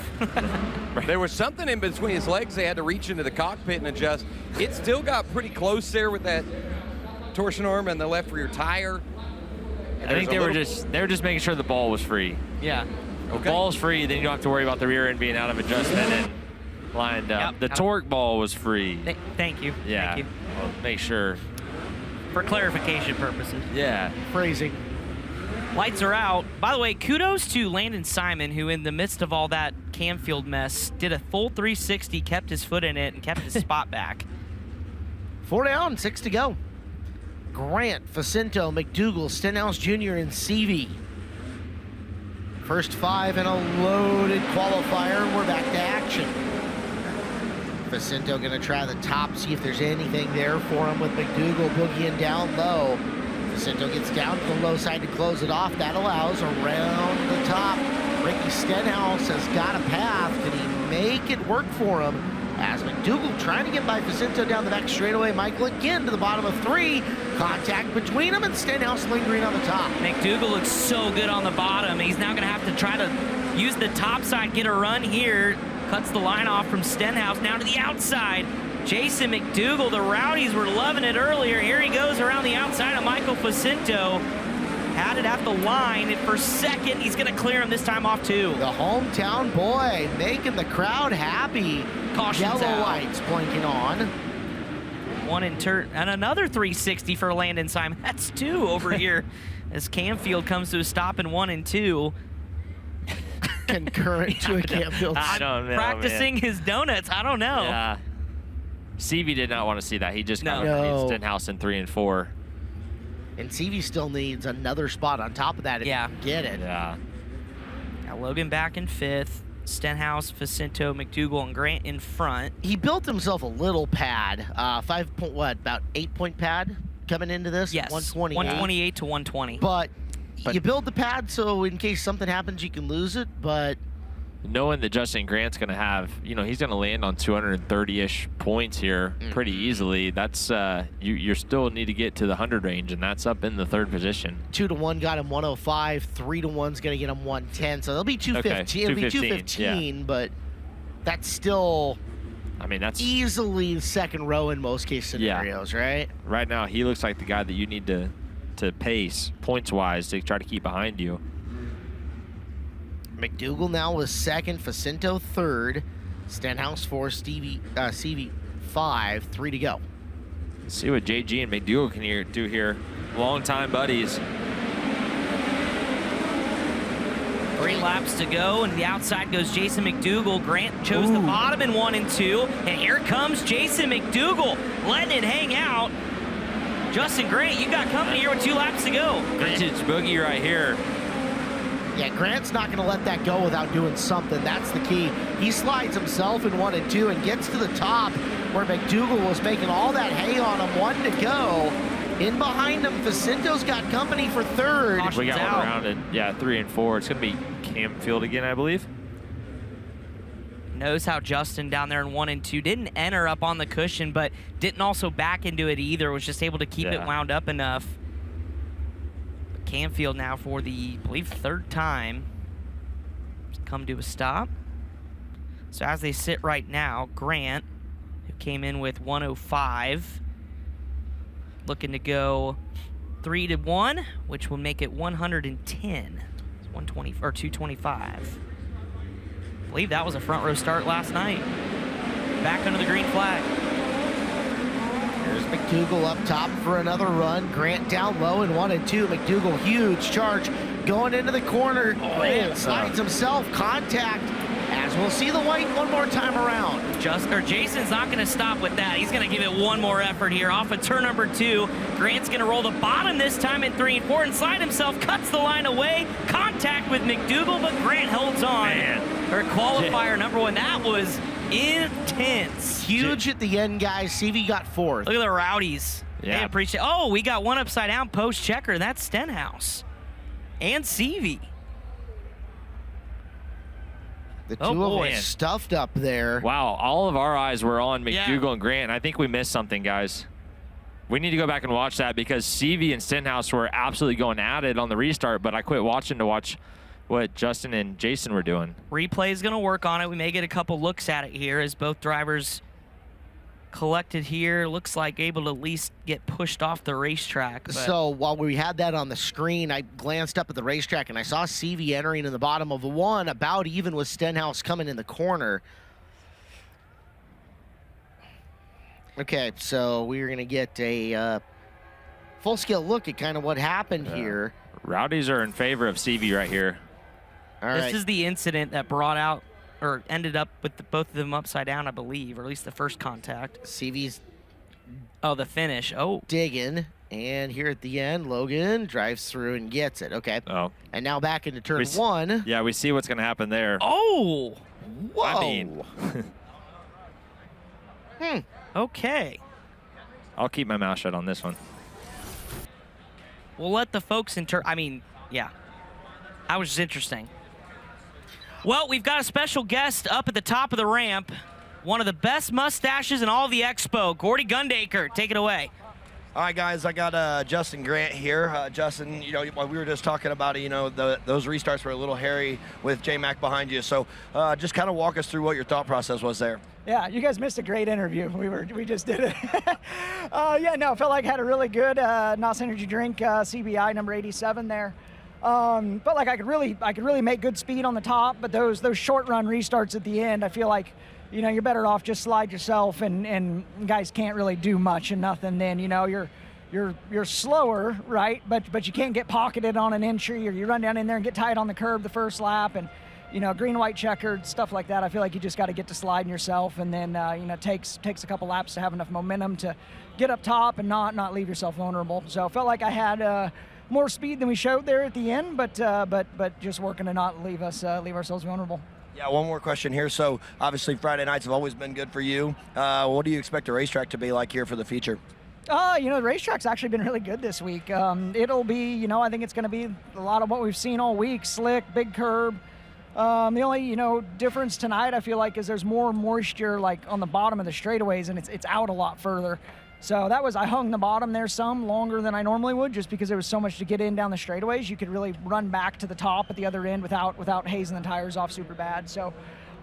There was something in between his legs. They had to reach into the cockpit and adjust. It still got pretty close there with that torsion arm and the left rear tire. I think they were just making sure the ball was free. Yeah. If the ball's free, then you don't have to worry about the rear end being out of adjustment and lined up. Yep. The torque ball was free. Thank you. Yeah. Thank you. Well, make sure. For clarification purposes. Yeah. Phrasing. Lights are out. By the way, kudos to Landon Simon, who in the midst of all that Camfield mess, did a full 360, kept his foot in it, and kept his spot back. 4 down, 6 to go. Grant, Facento, McDougal, Stenhouse Jr., and Seavey. First 5 in a loaded qualifier. We're back to action. Facento gonna try the top, see if there's anything there for him with McDougal boogieing down low. Facento gets down to the low side to close it off. That allows around the top. Ricky Stenhouse has got a path. Can he make it work for him? As McDougal trying to get by Facento down the back straightaway. Michael again to the bottom of 3. Contact between him and Stenhouse lingering on the top. McDougal looks so good on the bottom. He's now going to have to try to use the top side, get a run here. Cuts the line off from Stenhouse down to the outside. Jason McDougal, the Rowdies were loving it earlier. Here he goes around the outside of Michael Facento. Had it at the line, and for second, he's gonna clear him this time off too. The hometown boy making the crowd happy. Caution's Yellow out. lights blinking on. One in turn, and another 360 for Landon Simon. That's 2 over here as Camfield comes to a stop in 1 and 2. Concurrent to a Camfield. I don't know, Practicing man. his donuts. I don't know. Yeah. Seavey did not want to see that. He just got No. Stenhouse in 3 and 4. And Seavey still needs another spot on top of that if he can get it. Yeah. Got Logan back in 5th. Stenhouse, Facento, McDougal, and Grant in front. He built himself a little pad. 8-point pad coming into this? Yes. 128. 128 to 120. But you build the pad so in case something happens, you can lose it. But Knowing that Justin Grant's going to have, he's going to land on 230-ish points here pretty easily. That's you still need to get to the 100 range, and that's up in the 3rd position. 2-1 got him 105. 3-1's going to get him 110. So they'll be 215. Okay, It'll be 215, yeah. but that's still I mean, that's easily second row in most case scenarios, right? Right now, he looks like the guy that you need to pace points-wise to try to keep behind you. McDougal now was second, Facinto third, Stenhouse fourth, Seavey 5, 3 to go. Let's see what JG and McDougal can do here. Long-time buddies. 3 laps to go, and the outside goes Jason McDougal. Grant chose the bottom in 1 and 2, and here comes Jason McDougal, letting it hang out. Justin Grant, you got company here with 2 laps to go. Vintage boogie right here. Yeah, Grant's not going to let that go without doing something. That's the key. He slides himself in 1 and 2 and gets to the top where McDougal was making all that hay on him. 1 to go. In behind him, Facinto's got company for third. We got one rounded. Yeah, 3 and 4. It's going to be Camfield again, I believe. Knows how Justin down there in 1 and 2 didn't enter up on the cushion, but didn't also back into it either. Was just able to keep it wound up enough. But Camfield now for the, I believe, 3rd time come to a stop. So as they sit right now, Grant, who came in with 105, looking to go 3 to 1, which will make it 110. It's 120 or 225. I believe that was a front row start last night. Back under the green flag. There's McDougal up top for another run. Grant down low in 1 and 2. McDougal, huge charge going into the corner. Grant slides himself, contact, as we'll see the white one more time around. Jason's not going to stop with that. He's going to give it one more effort here. Off of turn number 2, Grant's going to roll the bottom this time in 3 and 4 and slide himself, cuts the line away. Contact with McDougal, but Grant holds on. Her qualifier number 1. That was intense. Huge at the end, guys. CV got 4th. Look at the rowdies. Yeah. They appreciate. Oh, we got one upside down post checker. That's Stenhouse and CV. The two of them stuffed up there. Wow, all of our eyes were on McDougal and Grant. I think we missed something, guys. We need to go back and watch that because CV and Stenhouse were absolutely going at it on the restart, but I quit watching to watch what Justin and Jason were doing. Replay is going to work on it. We may get a couple looks at it here as both drivers collected here. Looks like able to at least get pushed off the racetrack. But so while we had that on the screen, I glanced up at the racetrack and I saw CV entering in the bottom of the 1, about even with Stenhouse coming in the corner. Okay, so we're going to get a full-scale look at kind of what happened here. Rowdies are in favor of CV right here. All right. This is the incident that brought out or ended up with both of them upside down, I believe, or at least the first contact. CV's the finish. Digging. And here at the end, Logan drives through and gets it. Okay. Oh. And now back into turn 1. Yeah, we see what's going to happen there. Oh! Whoa! I mean. Okay. I'll keep my mouth shut on this one. We'll let the folks yeah. That was just interesting. Well, we've got a special guest up at the top of the ramp. One of the best mustaches in all of the expo, Gordy Gundaker. Take it away. All right, guys, I got Justin Grant here. Justin, while we were just talking about it, those restarts were a little hairy with J-Mac behind you. So just kind of walk us through what your thought process was there. Yeah, you guys missed a great interview. We just did it. Felt like I had a really good NOS Energy drink, CBI number 87 there. Felt like I could really make good speed on the top, but those short run restarts at the end, I feel like, you're better off just slide yourself and guys can't really do much and nothing. Then, you're slower, right? But you can't get pocketed on an entry, or you run down in there and get tight on the curb the first lap, and green, white, checkered, stuff like that. I feel like you just got to get to sliding yourself, and then takes a couple laps to have enough momentum to get up top and not leave yourself vulnerable. So I felt like I had more speed than we showed there at the end, but just working to not leave ourselves vulnerable. Yeah, one more question here. So obviously Friday nights have always been good for you. What do you expect the racetrack to be like here for the feature? The racetrack's actually been really good this week. It'll be, I think it's going to be a lot of what we've seen all week: slick, big curb. The only, difference tonight, I feel like, is there's more moisture like on the bottom of the straightaways, and it's out a lot further. So I hung the bottom there some longer than I normally would, just because there was so much to get in down the straightaways. You could really run back to the top at the other end without hazing the tires off super bad. So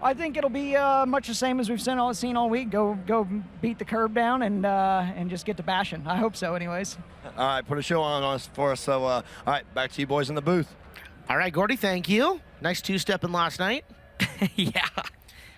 I think it'll be much the same as we've seen all week. Go beat the curb down and just get to bashing. I hope so, anyways. All right, put a show on us for us. So, all right, back to you boys in the booth. All right, Gordy, thank you. Nice two-stepping last night. Yeah.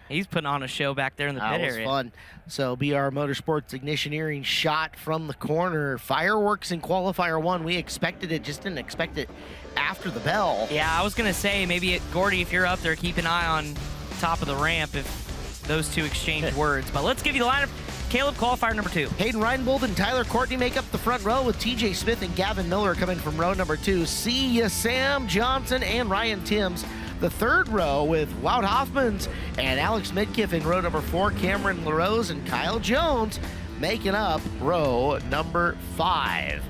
He's putting on a show back there in the pit area. That was fun. So BR Motorsports ignitioneering shot from the corner. Fireworks in qualifier 1. We expected it, just didn't expect it after the bell. Yeah, I was going to say, maybe, Gordy, if you're up there, keep an eye on top of the ramp if those two exchange words. But let's give you the lineup. Caleb, qualifier number 2. Hayden Reinbold and Tyler Courtney make up the front row, with TJ Smith and Gavin Miller coming from row number 2. See ya, Sam Johnson and Ryan Timms. The third row with Wout Hoffmans and Alex Midkiff in row number 4. Cameron LaRose and Kyle Jones making up row number 5.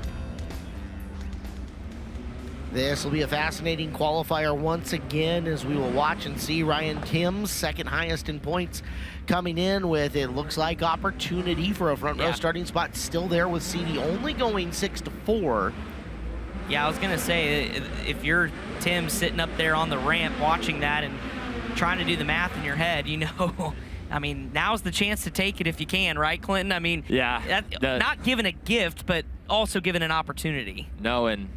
This will be a fascinating qualifier once again, as we will watch and see Ryan Timms, second highest in points, coming in with, it looks like, opportunity for a front row starting spot. Still there with CD only going 6-4. Yeah, I was going to say, if you're Tim sitting up there on the ramp watching that and trying to do the math in your head, you know, I mean, now's the chance to take it if you can, right, Clinton? I mean, yeah, not given a gift, but also given an opportunity. No, and,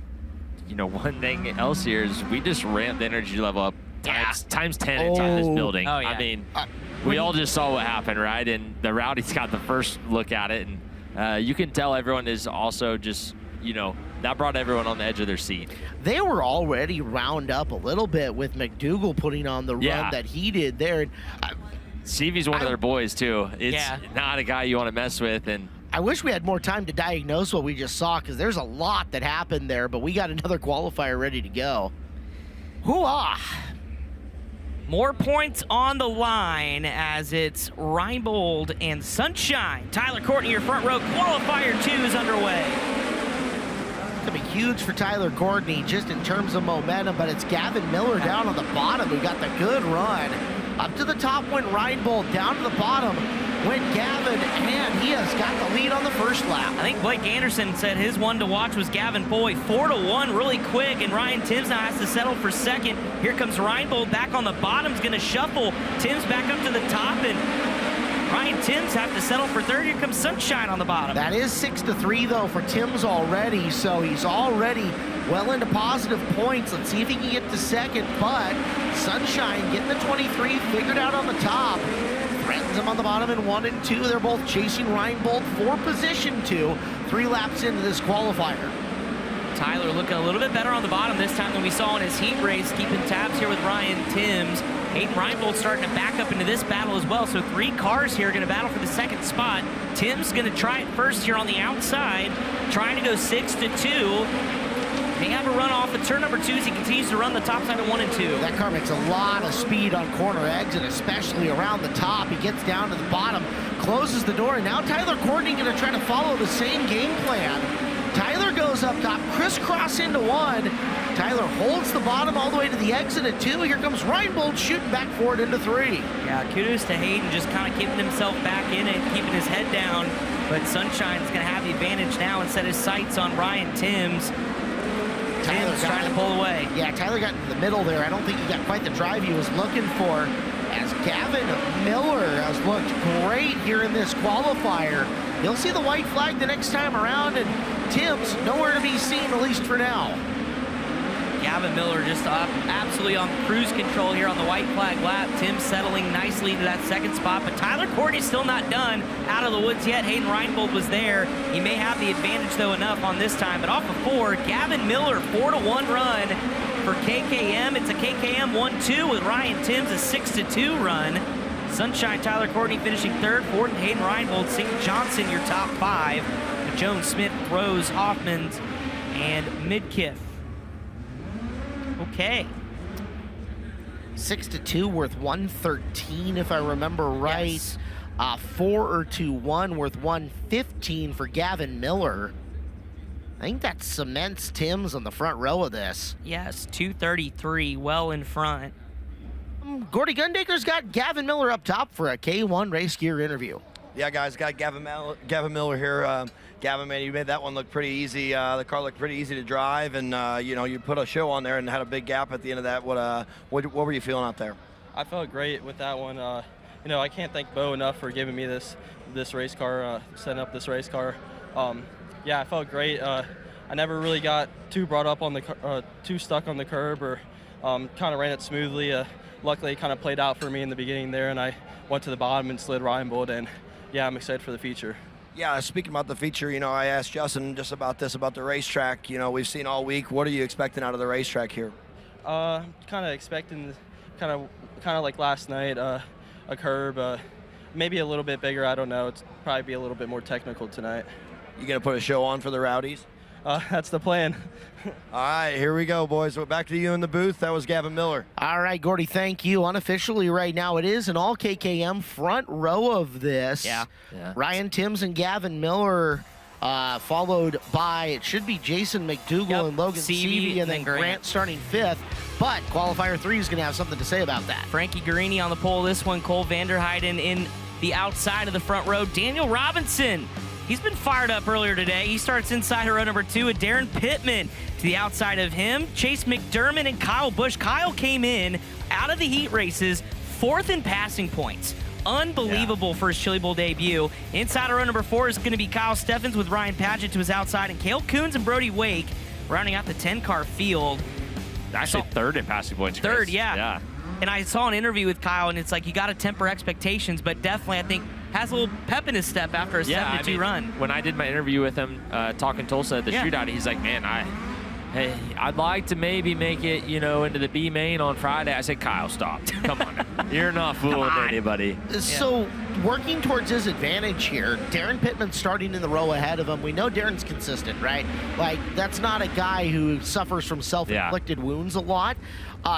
you know, one thing else here is we just ramped the energy level up times 10 inside this building. Oh, yeah. I mean, we all just saw what happened, right? And the Rowdies got the first look at it, and you can tell everyone is also just, you know, that brought everyone on the edge of their seat. They were already wound up a little bit with McDougal putting on the run that he did there. And Stevie's one of their boys, too. It's not a guy you want to mess with. And I wish we had more time to diagnose what we just saw, because there's a lot that happened there, but we got another qualifier ready to go. Hoo-ah! More points on the line as it's Reinbold and Sunshine. Tyler Courtney, your front row. Qualifier 2 is underway. It's going to be huge for Tyler Courtney just in terms of momentum, but it's Gavin Miller down on the bottom who got the good run. Up to the top went Reinbold, down to the bottom went Gavin, and he has got the lead on the first lap. I think Blake Anderson said his one to watch was Gavin Boy. 4-1 really quick, and Ryan Timms now has to settle for second. Here comes Reinbold back on the bottom, is going to shuffle. Timms back up to the top, and Ryan Timms have to settle for third. Here comes Sunshine on the bottom. That is 6-3 though for Timms already, so he's already well into positive points. Let's see if he can get to second, but Sunshine getting the 23, figured out on the top. Threatens him on the bottom in 1 and 2. They're both chasing Reinbold for position 2, 3 laps into this qualifier. Tyler looking a little bit better on the bottom this time than we saw in his heat race, keeping tabs here with Ryan Timms. Hayden Reinbold starting to back up into this battle as well, so 3 cars here are going to battle for the second spot. Timms going to try it first here on the outside, trying to go 6-2. May have a run off at turn number 2 as he continues to run the top side of 1 and 2. That car makes a lot of speed on corner exit, especially around the top. He gets down to the bottom, closes the door, and now Tyler Courtney going to try to follow the same game plan. Tyler goes up top, crisscross into 1. Tyler holds the bottom all the way to the exit at 2. Here comes Reinbold shooting back forward into 3. Yeah, kudos to Hayden, just kind of keeping himself back in it, keeping his head down. But Sunshine's going to have the advantage now and set his sights on Ryan Timms. Timms trying to pull away. Yeah, Tyler got into the middle there. I don't think he got quite the drive he was looking for, as Gavin Miller has looked great here in this qualifier. You'll see the white flag the next time around, and Timms nowhere to be seen, at least for now. Gavin Miller just absolutely on cruise control here on the white flag lap. Timms settling nicely to that second spot, but Tyler Courtney's still not done out of the woods yet. Hayden Reinbold was there. He may have the advantage, though, enough on this time. But off of 4, Gavin Miller, 4-1 run for KKM. It's a KKM 1-2 with Ryan Timms, a 6-2 run. Sunshine, Tyler Courtney finishing 3rd, 4th, Hayden Reinbold, St. Johnson, your top 5. Jones, Smith, Rose, Hoffmans, and Midkiff. Okay. 6-2 worth 113, if I remember right. Yes. 4-2-1 worth 115 for Gavin Miller. I think that cements Timms on the front row of this. Yes, 233, well in front. Gordy Gundaker's got Gavin Miller up top for a K1 race gear interview. Yeah, guys, got Gavin Miller here. Gavin, man, you made that one look pretty easy. The car looked pretty easy to drive, and you know, you put a show on there and had a big gap at the end of that. What were you feeling out there? I felt great with that one. You know, I can't thank Bo enough for giving me this race car, setting up this race car. Yeah, I felt great. I never really got too brought up on the too stuck on the curb, or kind of ran it smoothly. Luckily, it kind of played out for me in the beginning there, and I went to the bottom and slid Ryan Bolt, and yeah, I'm excited for the feature. Yeah, speaking about the feature, you know, I asked Justin just about this, about the racetrack. You know, we've seen all week. What are you expecting out of the racetrack here? Kind of expecting, kind of like last night, a curb, maybe a little bit bigger. I don't know. It's probably be a little bit more technical tonight. You gonna put a show on for the Rowdies? That's the plan. All right, here we go, boys. We're back to you in the booth. That was Gavin Miller. All right, Gordy, thank you. Unofficially right now, it is an all KKM front row of this. Yeah. Ryan Timms and Gavin Miller, followed by, it should be Jason McDougal and Logan Seavey, and then Grant starting 5th. But Qualifier 3 is going to have something to say about that. Frankie Guarini on the pole this one, Cole Vanderheiden in the outside of the front row. Daniel Robinson, he's been fired up earlier today. He starts inside of row number 2 with Darren Pittman to the outside of him. Chase McDermott and Kyle Busch. Kyle came in out of the heat races 4th in passing points. Unbelievable for his Chili Bowl debut. Inside of row number 4 is going to be Kyle Steffens with Ryan Padgett to his outside, and Cale Coons and Brody Wake rounding out the 10-car field. Actually, 3rd in passing points. 3rd, yeah. And I saw an interview with Kyle, and it's like you got to temper expectations, but definitely I think has a little pep in his step after a 7-2 run. When I did my interview with him, talking Tulsa at the shootout, he's like, man, I'd like to maybe make it, you know, into the B main on Friday. I said, Kyle, stop. Come on. You're not fooling anybody. So, working towards his advantage here, Darren Pittman starting in the row ahead of him. We know Darren's consistent, right? Like, that's not a guy who suffers from self-inflicted wounds a lot.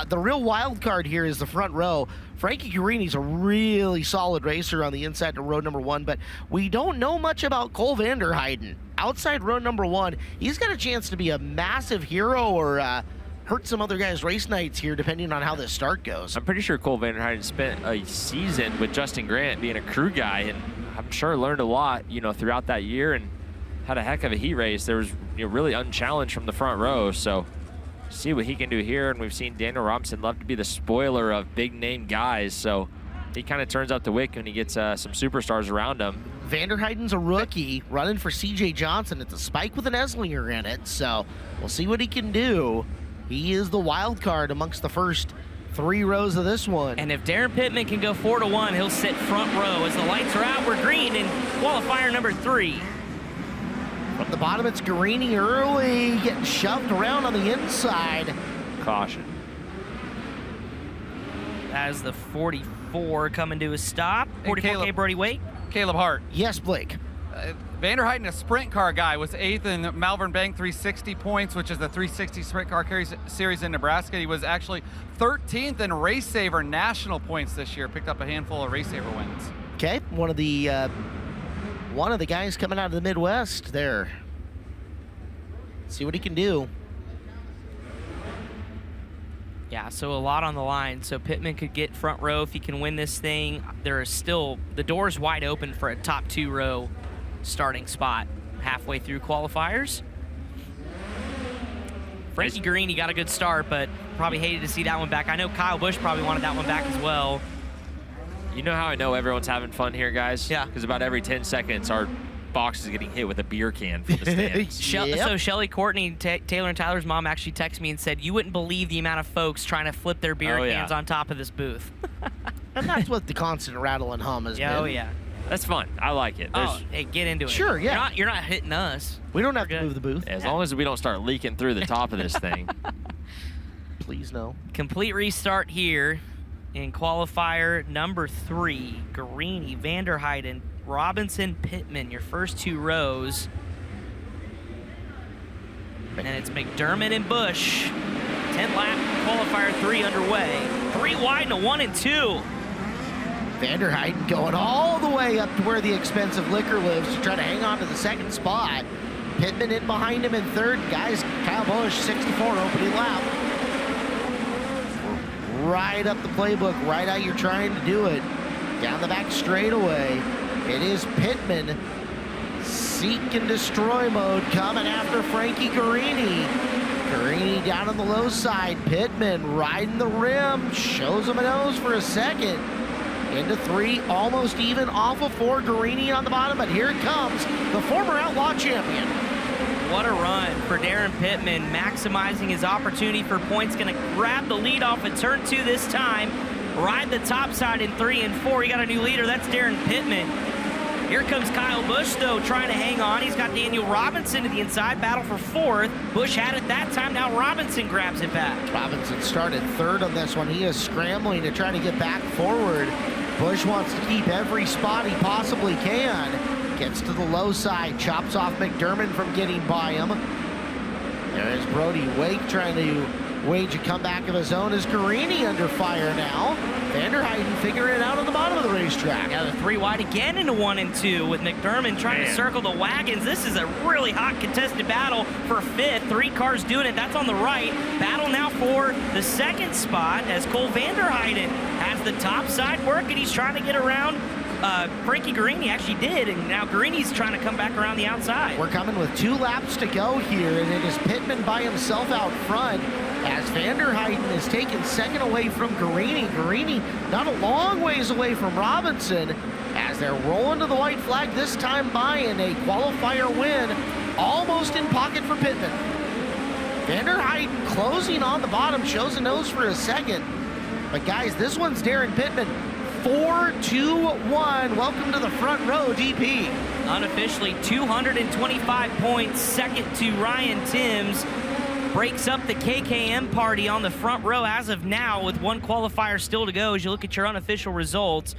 The real wild card here is the front row. Frankie Guarini's a really solid racer on the inside to row number 1, but we don't know much about Cole Vanderheiden. Outside row number 1, he's got a chance to be a massive hero or hurt some other guys' race nights here, depending on how this start goes. I'm pretty sure Cole Vanderheiden spent a season with Justin Grant being a crew guy, and I'm sure learned a lot, you know, throughout that year, and had a heck of a heat race. There was, you know, really unchallenged from the front row, so see what he can do here. And we've seen Daniel Robinson love to be the spoiler of big name guys, so he kind of turns out the wick when he gets some superstars around him. Vanderheiden's a rookie running for CJ Johnson. It's a spike with an Eslinger in it, so we'll see what he can do. He is the wild card amongst the first 3 rows of this one. And if Darren Pittman can go 4-1, he'll sit front row. As the lights are out, we're green in qualifier number 3. From the bottom, it's Guarini early, getting shoved around on the inside. Caution. As the 44 coming to a stop. 44K Brody Wake. Caleb Hart. Yes, Blake. Vanderheiden, a sprint car guy, was 8th in Malvern Bank 360 points, which is the 360 sprint car series in Nebraska. He was actually 13th in Race Saver national points this year. Picked up a handful of Race Saver wins. Okay, one of the guys coming out of the Midwest there. See what he can do. Yeah, so a lot on the line. So Pittman could get front row if he can win this thing. There is still, the door's wide open for a top 2 row starting spot halfway through qualifiers. Frankie Guarini got a good start, but probably hated to see that one back. I know Kyle Busch probably wanted that one back as well. You know how I know everyone's having fun here, guys? Yeah. Because about every 10 seconds, our box is getting hit with a beer can from the stands. So Shelly Courtney, Taylor and Tyler's mom, actually texted me and said, you wouldn't believe the amount of folks trying to flip their beer cans on top of this booth. And that's what the constant rattle and hum has been. Oh, yeah. That's fun. I like it. Hey, get into it. Sure, yeah. You're not hitting us. We don't have to move the booth. As long as we don't start leaking through the top of this thing. Please, no. Complete restart here in qualifier number 3. Guarini, Vanderheiden, Robinson, Pittman, your first 2 rows. And it's McDermott and Busch. 10-lap qualifier 3 underway. 3 wide and a 1 and 2. Vanderheiden going all the way up to where the expensive liquor lives to try to hang on to the 2nd spot. Pittman in behind him in 3rd. Guys, Kyle Busch, 64 opening lap. Right up the playbook, right how you're trying to do it. Down the back straightaway. It is Pittman, seek and destroy mode, coming after Frankie Guarini. Guarini down on the low side. Pittman riding the rim, shows him a nose for a second. Into 3, almost even off of 4. Guarini on the bottom, but here it comes, the former Outlaw champion. What a run for Darren Pittman, maximizing his opportunity for points. Going to grab the lead off at turn 2 this time. Ride the top side in 3 and 4. He got a new leader. That's Darren Pittman. Here comes Kyle Busch, though, trying to hang on. He's got Daniel Robinson to the inside. Battle for 4th. Busch had it that time. Now Robinson grabs it back. Robinson started 3rd on this one. He is scrambling to try to get back forward. Busch wants to keep every spot he possibly can. Gets to the low side, chops off McDermott from getting by him. There's Brody Wake trying to wage a comeback of his own. Is Guarini under fire now? Vanderheiden figuring it out on the bottom of the racetrack. Yeah, the 3 wide again into 1 and 2 with McDermott trying to circle the wagons. This is a really hot contested battle for 5th. 3 cars doing it. That's on the right. Battle now for the 2nd spot as Cole Vanderheiden has the top side working. He's trying to get around Frankie Guarini. Actually did, and now Guarini's trying to come back around the outside. We're coming with 2 laps to go here, and it is Pittman by himself out front as Vanderheiden is taking 2nd away from Guarini. Guarini not a long ways away from Robinson as they're rolling to the white flag, this time buying a qualifier win, almost in pocket for Pittman. Vanderheiden closing on the bottom, shows a nose for a 2nd. But guys, this one's Darren Pittman. 4-2-1. Welcome to the front row, DP. Unofficially 225 points, 2nd to Ryan Timms. Breaks up the KKM party on the front row as of now with 1 qualifier still to go as you look at your unofficial results.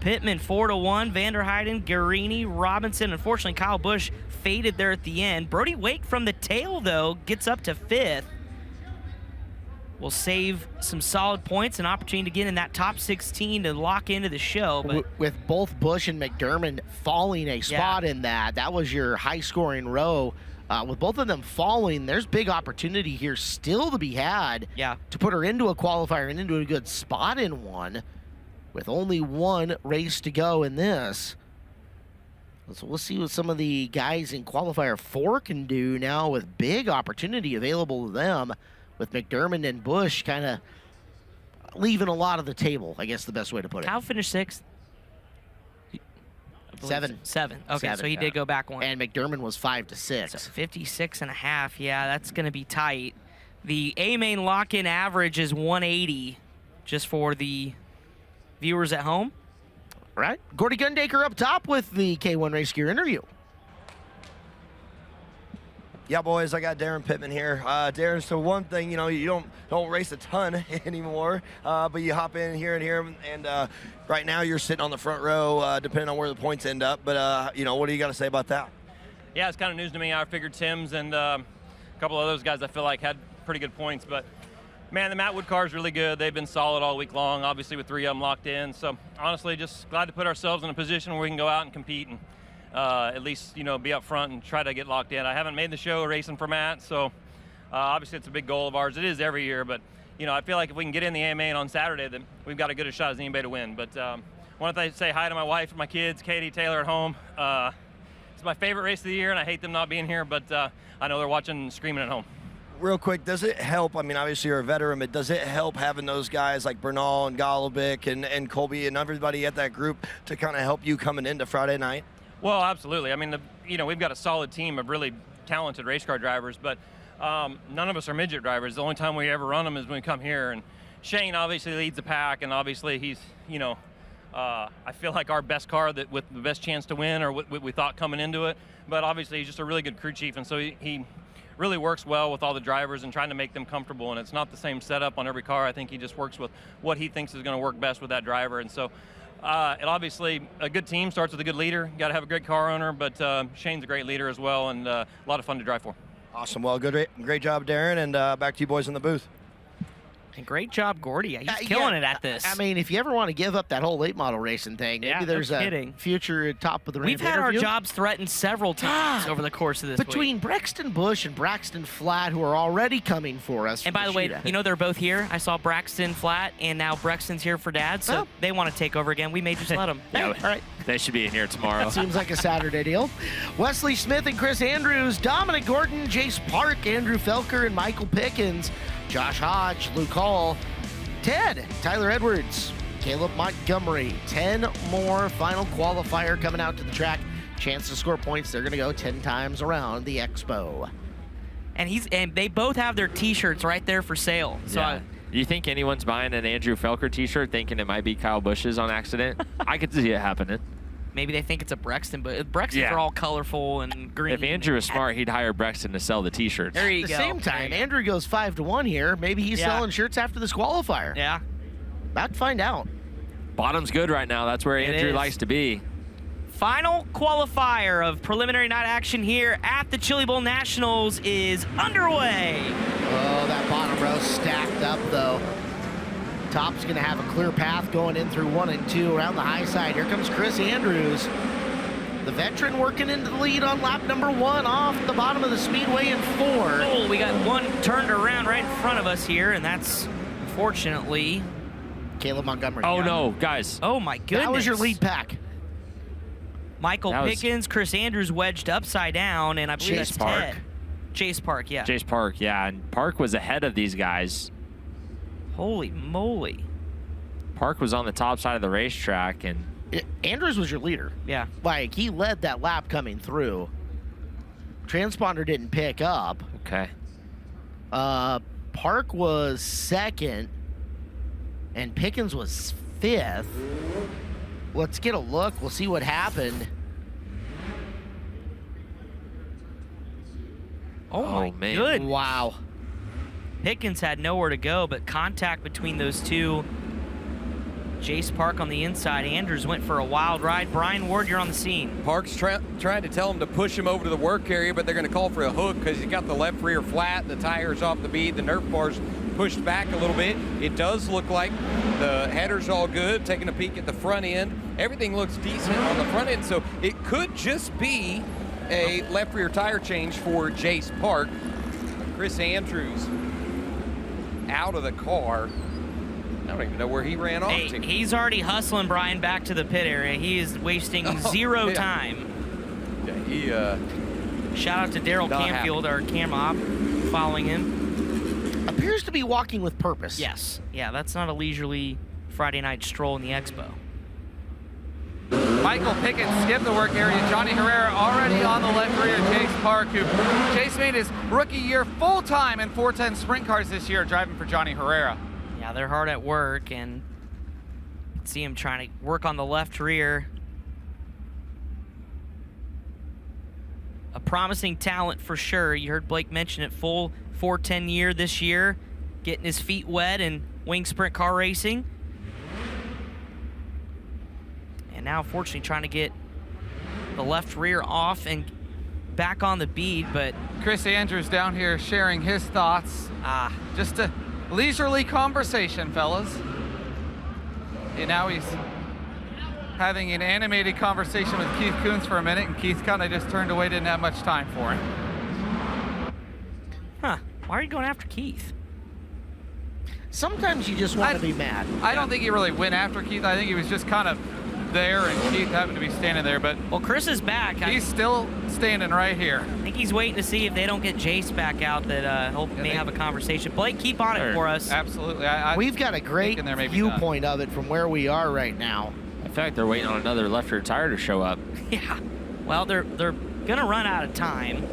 Pittman 4-1, Vanderheiden, Guarini, Robinson. Unfortunately, Kyle Busch faded there at the end. Brody Wake from the tail, though, gets up to 5th. Will save some solid points, an opportunity to get in that top 16 to lock into the show. But with both Busch and McDermott falling a spot in that was your high-scoring row. With both of them falling, there's big opportunity here still to be had to put her into a qualifier and into a good spot in one with only 1 race to go in this. So we'll see what some of the guys in qualifier 4 can do now with big opportunity available to them, with McDermott and Busch kind of leaving a lot of the table, I guess the best way to put it. Kyle finished 6th. 7. Okay, so he did go back 1. And McDermott was 5 to 6. So 56.5. Yeah, that's going to be tight. The A-main lock-in average is 180, just for the viewers at home. Right. Gordy Gundaker up top with the K1 Race Gear interview. Yeah, boys, I got Darren Pittman here. Darren, so one thing, you don't race a ton anymore, but you hop in here and right now you're sitting on the front row, depending on where the points end up. But what do you got to say about that? Yeah, it's kind of news to me. I figured Timms and a couple of those guys I feel like had pretty good points, but man, the Matt Wood car is really good. They've been solid all week long, obviously with 3 of them locked in. So honestly, just glad to put ourselves in a position where we can go out and compete and at least, be up front and try to get locked in. I haven't made the show racing for Matt, so obviously it's a big goal of ours. It is every year, but, I feel like if we can get in the AMA on Saturday, then we've got as good a shot as anybody to win. But I want to say hi to my wife and my kids, Katie, Taylor at home. It's my favorite race of the year, and I hate them not being here, but I know they're watching and screaming at home. Real quick, does it help? I mean, obviously you're a veteran, but does it help having those guys like Bernal and Golubic and Colby and everybody at that group to kind of help you coming into Friday night? Well, absolutely. I mean, we've got a solid team of really talented race car drivers, but none of us are midget drivers. The only time we ever run them is when we come here. And Shane obviously leads the pack, and obviously he's, I feel like our best car that with the best chance to win, or what we thought coming into it. But obviously he's just a really good crew chief, and so he really works well with all the drivers and trying to make them comfortable. And it's not the same setup on every car. I think he just works with what he thinks is going to work best with that driver. And so and obviously a good team starts with a good leader. Got to have a great car owner, but Shane's a great leader as well, and a lot of fun to drive for. Awesome. Well, great job, Darren, and back to you boys in the booth. And great job, Gordy. He's killing it at this. I mean, if you ever want to give up that whole late model racing thing, maybe there's a future top of the ramp We've had interview. our jobs threatened several times over the course of this Between week. Brexton Bush and Braxton Flat, who are already coming for us. And by the way, you know they're both here. I saw Braxton Flat, and now Brexton's here for Dad, so they want to take over again. We may just let them. Yeah, all right. They should be in here tomorrow. That seems like a Saturday deal. Wesley Smith and Chris Andrews, Dominic Gordon, Jace Park, Andrew Felker, and Michael Pickens, Josh Hodge, Luke Hall, Ted, Tyler Edwards, Caleb Montgomery. 10 more final qualifier coming out to the track. Chance to score points. They're going to go 10 times around the expo. And they both have their T-shirts right there for sale. So Yeah. You think anyone's buying an Andrew Felker T-shirt thinking it might be Kyle Busch's on accident? I could see it happening. maybe they think it's a Brexton, but Brextons are all colorful and green. If Andrew was smart, he'd hire Brexton to sell the T-shirts. There you At go. the same time, Andrew goes 5-1 here. Maybe he's selling shirts after this qualifier. Yeah. About to find out. Bottom's good right now. That's where Andrew likes to be. Final qualifier of preliminary night action here at the Chili Bowl Nationals is underway. Oh, that bottom row stacked up, though. Top's going to have a clear path going in through 1 and 2 around the high side. Here comes Chris Andrews. The veteran working into the lead on lap number 1 off the bottom of the speedway in 4. Oh, we got one turned around right in front of us here, and that's, unfortunately, Caleb Montgomery. Oh, no, guys. Oh, my goodness. That was your lead pack. Michael Pickens, Chris Andrews wedged upside down, and I believe that's Ted. Chase Park, yeah. Chase Park, yeah. And Park was ahead of these guys. Holy moly. Park was on the top side of the racetrack, and Andrews was your leader. Yeah. Like, he led that lap coming through. Transponder didn't pick up. Okay. Park was 2nd, and Pickens was 5th. Let's get a look. We'll see what happened. Oh my man. goodness. Wow. Pickens had nowhere to go, but contact between those two. Jace Park on the inside. Andrews went for a wild ride. Brian Ward, you're on the scene. Park's trying to tell him to push him over to the work area, but they're going to call for a hook because he's got the left rear flat, the tires off the bead, the Nerf bar's pushed back a little bit. It does look like the header's all good. Taking a peek at the front end, everything looks decent on the front end, so it could just be a left rear tire change for Jace Park. Chris Andrews out of the car. I don't even know where he ran off to. He's already hustling Brian back to the pit area. He is wasting zero time. Yeah, he, shout out to Daryl not Camfield, our camera op, following him. Appears to be walking with purpose. Yes. Yeah, that's not a leisurely Friday night stroll in the expo. Michael Pickett skipped the work area. Johnny Herrera already on the left rear. Chase Park, who Chase made his rookie year full-time in 410 sprint cars this year, driving for Johnny Herrera. Yeah, they're hard at work, and see him trying to work on the left rear. A promising talent for sure. You heard Blake mention it, full 410 year this year, getting his feet wet in wing sprint car racing. And now, unfortunately, trying to get the left rear off and back on the bead, but Chris Andrews down here sharing his thoughts. Just a leisurely conversation, fellas. And now he's having an animated conversation with Keith Coons for a minute, and Keith kind of just turned away, didn't have much time for him. Huh, why are you going after Keith? Sometimes you just want to be mad. I don't think he really went after Keith. I think he was just kind of there, and Keith happened to be standing there. But well, Chris is back. He's still standing right here. I think he's waiting to see if they don't get Jace back out, that he'll may have a conversation. Blake, keep on it for us. Absolutely. We've got a great viewpoint of it from where we are right now. In fact, they're waiting on another left rear tire to show up. Yeah. Well, they're gonna run out of time.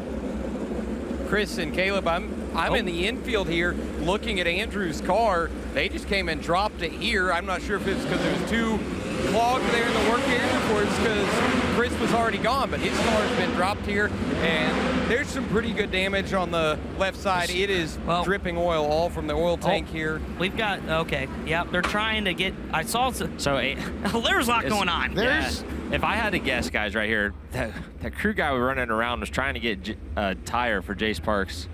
Chris and Caleb, I'm in the infield here looking at Andrew's car. They just came and dropped it here. I'm not sure if it's because there was too clogged there in the work area or it's because Chris was already gone, but his car's been dropped here, and there's some pretty good damage on the left side. It is dripping oil all from the oil tank here. We've got, okay, yep, they're trying to get, I saw some, there's a lot going on. If I had to guess, guys, right here, that crew guy running around was trying to get a tire for Jace Parks.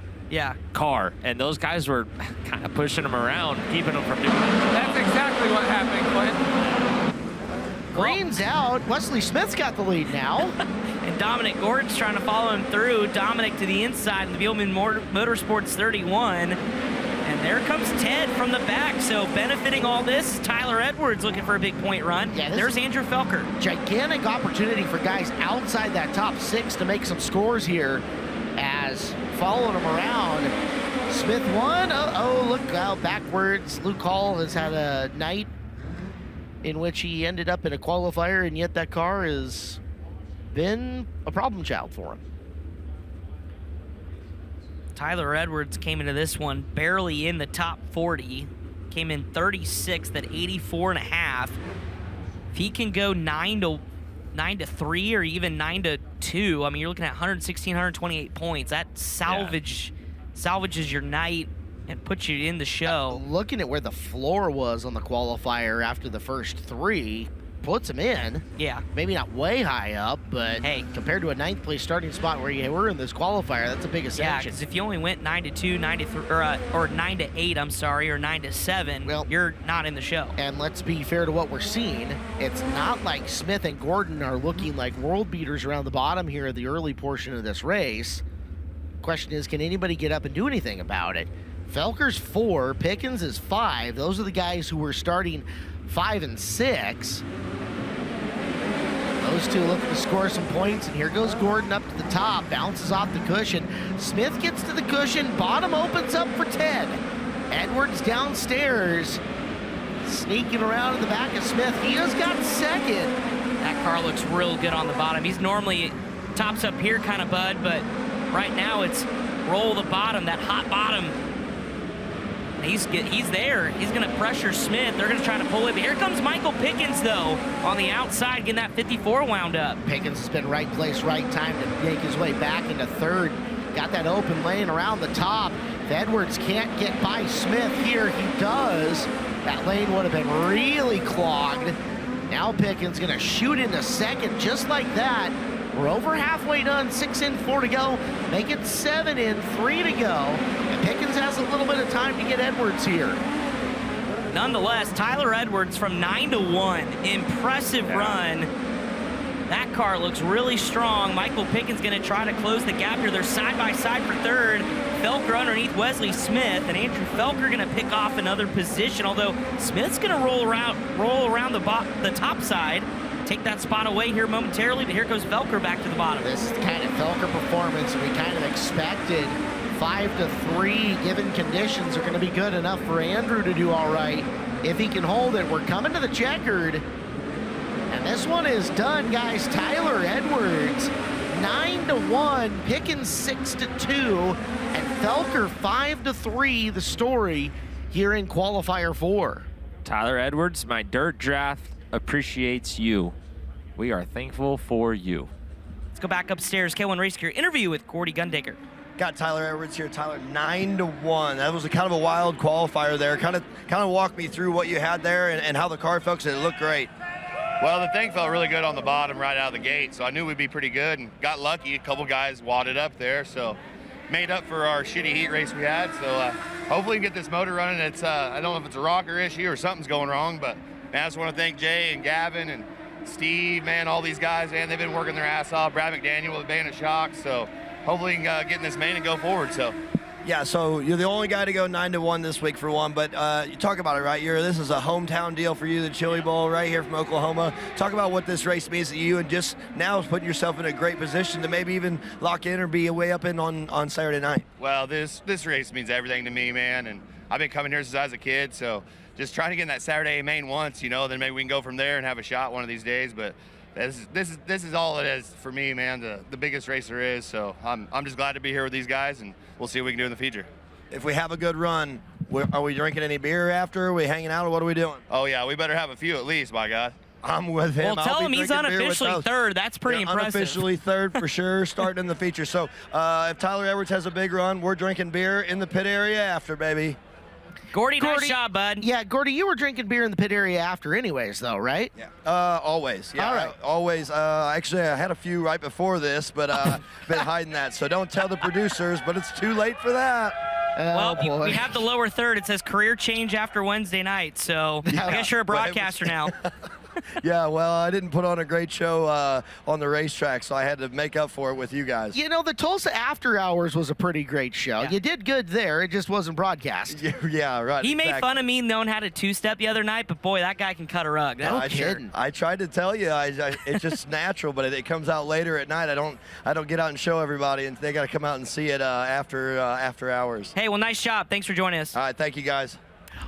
car, and those guys were kind of pushing him around, keeping him from doing it. That's exactly what happened, Clint. Green's out. Wesley Smith's got the lead now. And Dominic Gordon's trying to follow him through. Dominic to the inside of the Beelman Motorsports 31. And there comes Ted from the back. So benefiting all this, Tyler Edwards looking for a big point run. Yeah, there's Andrew Felker. Gigantic opportunity for guys outside that top 6 to make some scores here as following him around. Smith won. Oh, look out backwards. Luke Hall has had a night in which he ended up in a qualifier, and yet that car has been a problem child for him. Tyler Edwards came into this one barely in the top 40, came in 36th at 84.5. If he can go 9 to 3 or even 9 to 2, I mean, you're looking at 116, 128 points. That salvages your night and puts you in the show. Looking at where the floor was on the qualifier after the first 3, puts him in. Yeah. Maybe not way high up, but hey, compared to a 9th place starting spot where you were in this qualifier, that's a big ascension. Yeah, because if you only went 9 to 2, 9 to 3, or 9 to 8, I'm sorry, or 9 to 7, well, you're not in the show. And let's be fair to what we're seeing. It's not like Smith and Gordon are looking like world beaters around the bottom here at the early portion of this race. Question is, can anybody get up and do anything about it? Felker's 4, Pickens is 5. Those are the guys who were starting 5 and 6. Those two looking to score some points, and here goes Gordon up to the top, bounces off the cushion. Smith gets to the cushion, bottom opens up for Ted. Edwards downstairs, sneaking around in the back of Smith. He has got second. That car looks real good on the bottom. He's normally tops up here kind of, Bud, but right now it's roll the bottom, that hot bottom. He's there. He's going to pressure Smith. They're going to try to pull it. But here comes Michael Pickens, though, on the outside, getting that 54 wound up. Pickens has been right place, right time to make his way back into third. Got that open lane around the top. If Edwards can't get by Smith here, he does. That lane would have been really clogged. Now Pickens going to shoot into second just like that. We're over halfway done, 6 in, 4 to go. Make it 7 in, 3 to go. And Pickens has a little bit of time to get Edwards here. Nonetheless, Tyler Edwards from 9 to 1. Impressive run. That car looks really strong. Michael Pickens going to try to close the gap here. They're side by side for third. Felker underneath Wesley Smith, and Andrew Felker going to pick off another position, although Smith's going to roll around the top side. Take that spot away here momentarily, but here goes Felker back to the bottom. This is the kind of Felker performance we kind of expected. 5 to 3, given conditions, are going to be good enough for Andrew to do all right. If he can hold it, we're coming to the checkered. And this one is done, guys. Tyler Edwards, 9 to 1, Pickens 6 to 2, and Felker 5 to 3, the story here in qualifier 4. Tyler Edwards, my dirt draft appreciates you. We are thankful for you. Let's go back upstairs. K1 Race Gear interview with Gordy Gundaker. Got Tyler Edwards here. Tyler, 9 to 1. That was a kind of a wild qualifier there. Kind of walk me through what you had there and how the car felt, 'cause it looked great. Well, the thing felt really good on the bottom right out of the gate, so I knew we'd be pretty good and got lucky. A couple guys wadded up there, so made up for our shitty heat race we had. So hopefully we can get this motor running. It's I don't know if it's a rocker issue or something's going wrong, but man, I just want to thank Jay and Gavin and Steve, man, all these guys, man, they've been working their ass off. Brad McDaniel with Bandit Shocks, so hopefully we can get in this main and go forward. So. Yeah, so you're the only guy to go 9 to 1 this week for one, but you talk about it, right? This is a hometown deal for you, the Chili Bowl, right here from Oklahoma. Talk about what this race means to you, and just now putting yourself in a great position to maybe even lock in or be way up in on Saturday night. Well, this race means everything to me, man, and I've been coming here since I was a kid, so just trying to get in that Saturday main once, then maybe we can go from there and have a shot one of these days. But this is all it is for me, man. The biggest race there is. So I'm just glad to be here with these guys, and we'll see what we can do in the future. If we have a good run, are we drinking any beer after? Are we hanging out, or what are we doing? Oh yeah, we better have a few at least, by God. I'm with him. Well, tell him he's unofficially third. That's pretty impressive. Unofficially third for sure, starting in the feature. So if Tyler Edwards has a big run, we're drinking beer in the pit area after, baby. Gordy, nice job, bud. Yeah, Gordy, you were drinking beer in the pit area after anyways, though, right? Yeah. Always. Yeah. All right. Always. Actually, I had a few right before this, but been hiding that. So don't tell the producers, but it's too late for that. Well, we have the lower third. It says career change after Wednesday night, so I guess you're a broadcaster now. Yeah, well, I didn't put on a great show on the racetrack, so I had to make up for it with you guys. You know, the Tulsa After Hours was a pretty great show. Yeah. You did good there. It just wasn't broadcast. Yeah, right. He made fun of me knowing how to two-step the other night, but boy, that guy can cut a rug. No kidding. I tried to tell you, it's just natural, but it comes out later at night. I don't get out and show everybody, and they got to come out and see it after hours. Hey, well, nice job. Thanks for joining us. All right, thank you guys.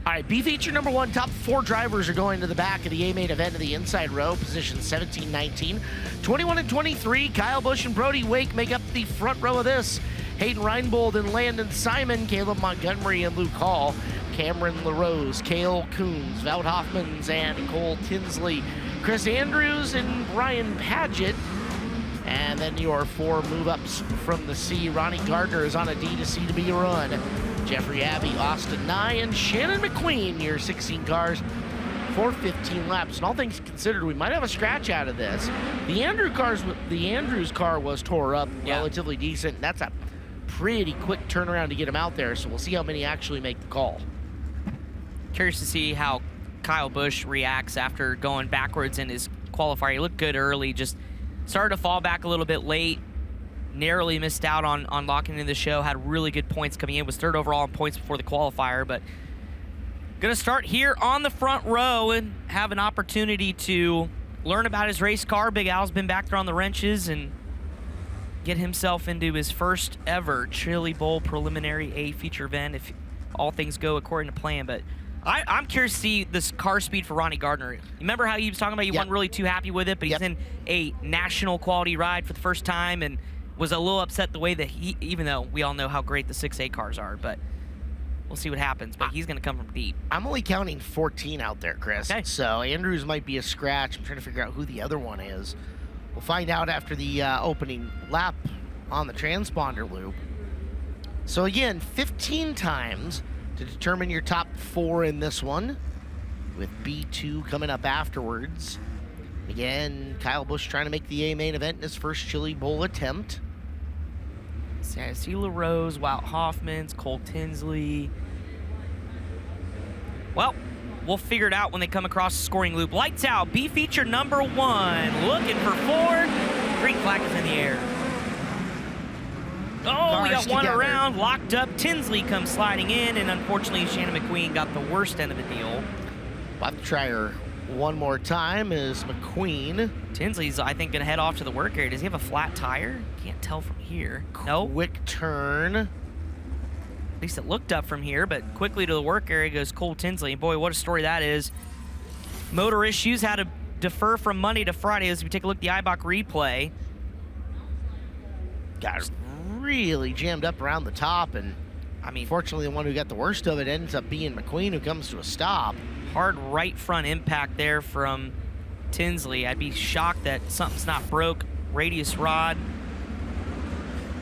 All right, B feature number 1, top 4 drivers are going to the back of the A main event of the inside row, positions 17, 19. 21 and 23, Kyle Busch and Brody Wake make up the front row of this. Hayden Reinbold and Landon Simon, Caleb Montgomery and Luke Hall, Cameron LaRose, Cale Coons, Wout Hoffmans and Cole Tinsley, Chris Andrews and Brian Paget. And then your 4 move-ups from the C. Ronnie Gardner is on a D to C to B run. Jeffrey Abbey, Austin Nye, and Shannon McQueen, your 16 cars for 15 laps. And all things considered, we might have a scratch out of this. The Andrews car was tore up relatively decent. That's a pretty quick turnaround to get him out there, so we'll see how many actually make the call. Curious to see how Kyle Busch reacts after going backwards in his qualifier. He looked good early, just started to fall back a little bit late. Narrowly missed out on locking in the show, had really good points coming in, was 3rd overall in points before the qualifier, but gonna start here on the front row and have an opportunity to learn about his race car. Big Al's been back there on the wrenches and get himself into his first ever Chili Bowl preliminary A feature event if all things go according to plan. But I'm curious to see this car speed for Ronnie Gardner. Remember how he was talking about he wasn't really too happy with it, but he's in a national quality ride for the first time and was a little upset the way that he, even though we all know how great the 6A cars are, but we'll see what happens. But he's going to come from deep. I'm only counting 14 out there, Chris. Okay. So Andrews might be a scratch. I'm trying to figure out who the other one is. We'll find out after the opening lap on the transponder loop. So again, 15 times to determine your top 4 in this one, with B2 coming up afterwards. Again, Kyle Busch trying to make the A main event in his first Chili Bowl attempt. Sassy LaRose, Wout Hoffmans, Cole Tinsley. Well, we'll figure it out when they come across the scoring loop. Lights out, B feature number 1. Looking for 4. Green flag is in the air. Oh, we got one around, locked up. Tinsley comes sliding in, and unfortunately, Shannon McQueen got the worst end of the deal. We'll have to try her one more time is McQueen. Tinsley's, I think, gonna head off to the work area. Does he have a flat tire? Can't tell from here. No. Quick turn. At least it looked up from here, but quickly to the work area goes Cole Tinsley. And boy, what a story that is. Motor issues, had to defer from Monday to Friday as we take a look at the IBOC replay. Got really jammed up around the top, and I mean, fortunately, the one who got the worst of it ends up being McQueen, who comes to a stop. Hard right front impact there from Tinsley. I'd be shocked that something's not broke. Radius rod.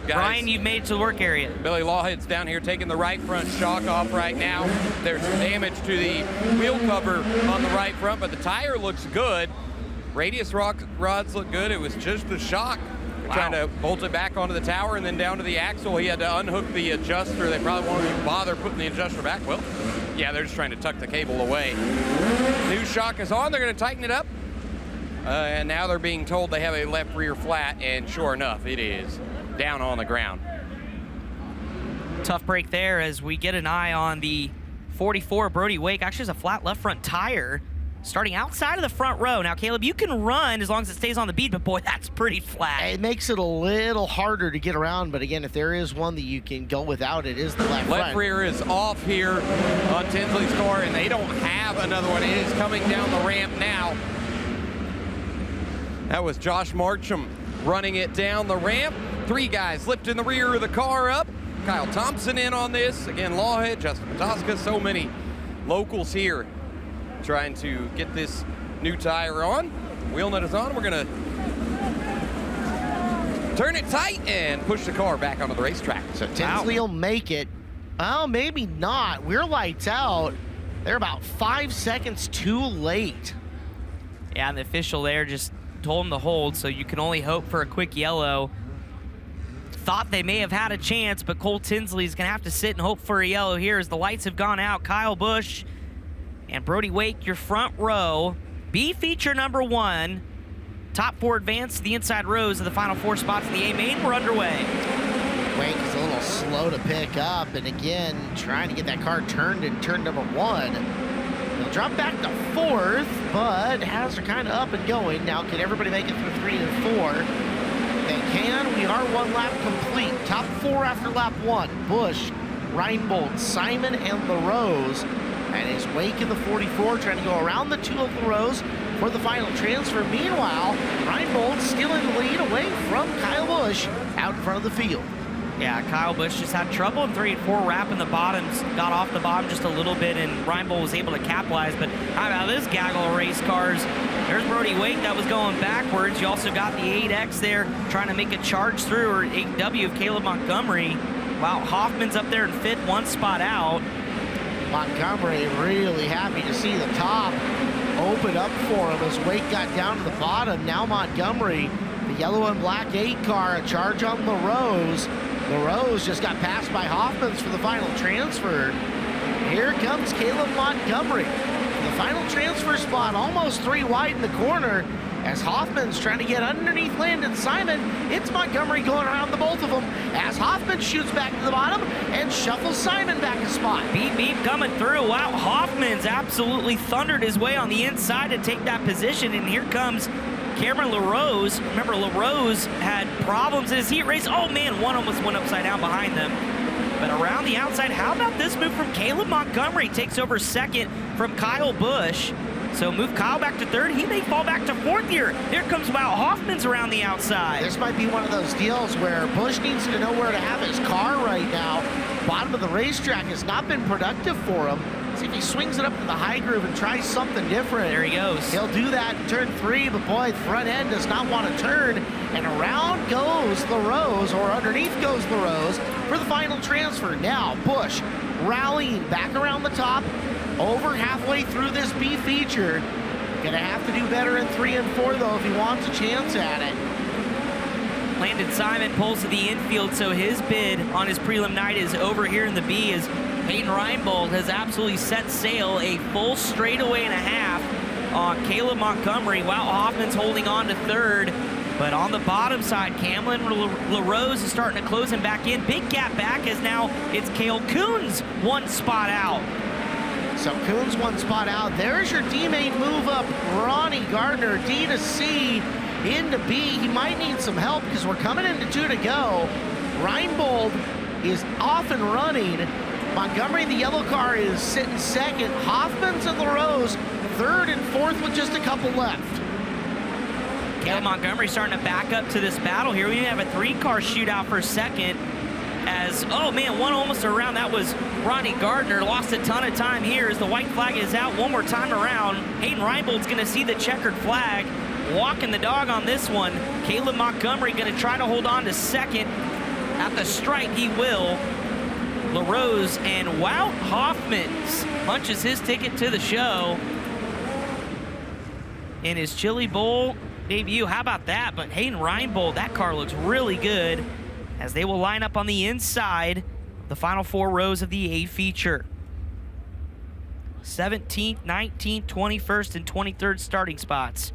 Guys, Brian, you've made it to the work area. Billy Lawhead's down here taking the right front shock off right now. There's damage to the wheel cover on the right front, but the tire looks good. Radius rods look good. It was just the shock. Trying to bolt it back onto the tower and then down to the axle. He had to unhook the adjuster. They probably won't even bother putting the adjuster back. Well, yeah, they're just trying to tuck the cable away. New shock is on. They're going to tighten it up. And now they're being told they have a left rear flat, and sure enough, it is down on the ground. Tough break there as we get an eye on the 44 Brody Wake. Actually has a flat left front tire starting outside of the front row. Now, Caleb, you can run as long as it stays on the bead, but boy, that's pretty flat. It makes it a little harder to get around, but again, if there is one that you can go without, it is the left front. Left rear is off here on Tinsley's car, and they don't have another one. It is coming down the ramp now. That was Josh Marcham running it down the ramp. 3 guys lifting the rear of the car up. Kyle Thompson in on this. Again, Lawhead, Justin Patoska, so many locals here trying to get this new tire on. Wheel nut is on. We're gonna turn it tight and push the car back onto the racetrack. So Tinsley will make it. Oh, maybe not. We're lights out. They're about 5 seconds too late. Yeah, and the official there just told him to hold, so you can only hope for a quick yellow. Thought they may have had a chance, but Cole Tinsley's going to have to sit and hope for a yellow here as the lights have gone out. Kyle Busch and Brody Wake, your front row. B feature number 1. Top 4 advance to the inside rows of the final 4 spots in the A main. We're underway. Wake is a little slow to pick up, and again, trying to get that car turned in turn number 1. He'll drop back to 4th, but has her kind of up and going. Now, can everybody make it through 3 and 4? They can. We are 1 lap complete. Top 4 after lap 1. Busch, Reinbold, Simon, and LaRose. And it's Wake in the 44 trying to go around the 2 of LaRose for the final transfer. Meanwhile, Reinbold still in the lead away from Kyle Busch out in front of the field. Yeah, Kyle Busch just had trouble in 3 and 4, wrapping the bottoms, got off the bottom just a little bit, and Reinbold was able to capitalize. But how about this gaggle of race cars? There's Brody Wake that was going backwards. You also got the 8X there trying to make a charge through, or 8W of Caleb Montgomery. Wow, Hoffman's up there in 5th, 1 spot out. Montgomery really happy to see the top open up for him as Wake got down to the bottom. Now Montgomery, the yellow and black 8 car, a charge on LaRose. LaRose just got passed by Hoffman's for the final transfer. Here comes Caleb Montgomery. The final transfer spot, almost 3 wide in the corner, as Hoffman's trying to get underneath Landon Simon. It's Montgomery going around the both of them as Hoffman shoots back to the bottom and shuffles Simon back a spot. Beep, beep coming through. Wow, Hoffman's absolutely thundered his way on the inside to take that position, and here comes Cameron LaRose. Remember, LaRose had problems in his heat race. Oh man, one almost went upside down behind them. But around the outside, how about this move from Caleb Montgomery? Takes over 2nd from Kyle Busch. So move Kyle back to 3rd. He may fall back to 4th here. Here comes Wout Hoffman's around the outside. This might be one of those deals where Busch needs to know where to have his car right now. Bottom of the racetrack has not been productive for him. See if he swings it up to the high groove and tries something different. There he goes. He'll do that in turn 3, but boy, front end does not want to turn. And around goes LaRose, or underneath goes LaRose for the final transfer. Now Busch rallying back around the top, over halfway through this B feature. Gonna have to do better in 3 and 4 though if he wants a chance at it. Landon Simon pulls to the infield, so his bid on his prelim night is over here in the B as Peyton Reinbold has absolutely set sail, a full straightaway and a half on Caleb Montgomery. Wout Hoffman's holding on to 3rd, but on the bottom side, Cameron LaRose is starting to close him back in. Big gap back as now it's Cale Coons 1 spot out. So Coons 1 spot out. There's your D-main move up. Ronnie Gardner, D to C into B. He might need some help because we're coming into 2 to go. Reinbold is off and running. Montgomery, the yellow car, is sitting 2nd. Hoffman's and LaRose 3rd and 4th with just a couple left. Caleb Montgomery starting to back up to this battle here. We have a 3-car shootout for 2nd. As, oh man, one almost around. That was Ronnie Gardner. Lost a ton of time here as the white flag is out one more time around. Hayden Reinbold's going to see the checkered flag. Walking the dog on this one. Caleb Montgomery going to try to hold on to 2nd. At the stripe, he will. LaRose and Wout Hoffman punches his ticket to the show in his Chili Bowl debut. How about that? But Hayden Reinbold, that car looks really good as they will line up on the inside of the final 4 rows of the A feature. 17th, 19th, 21st, and 23rd starting spots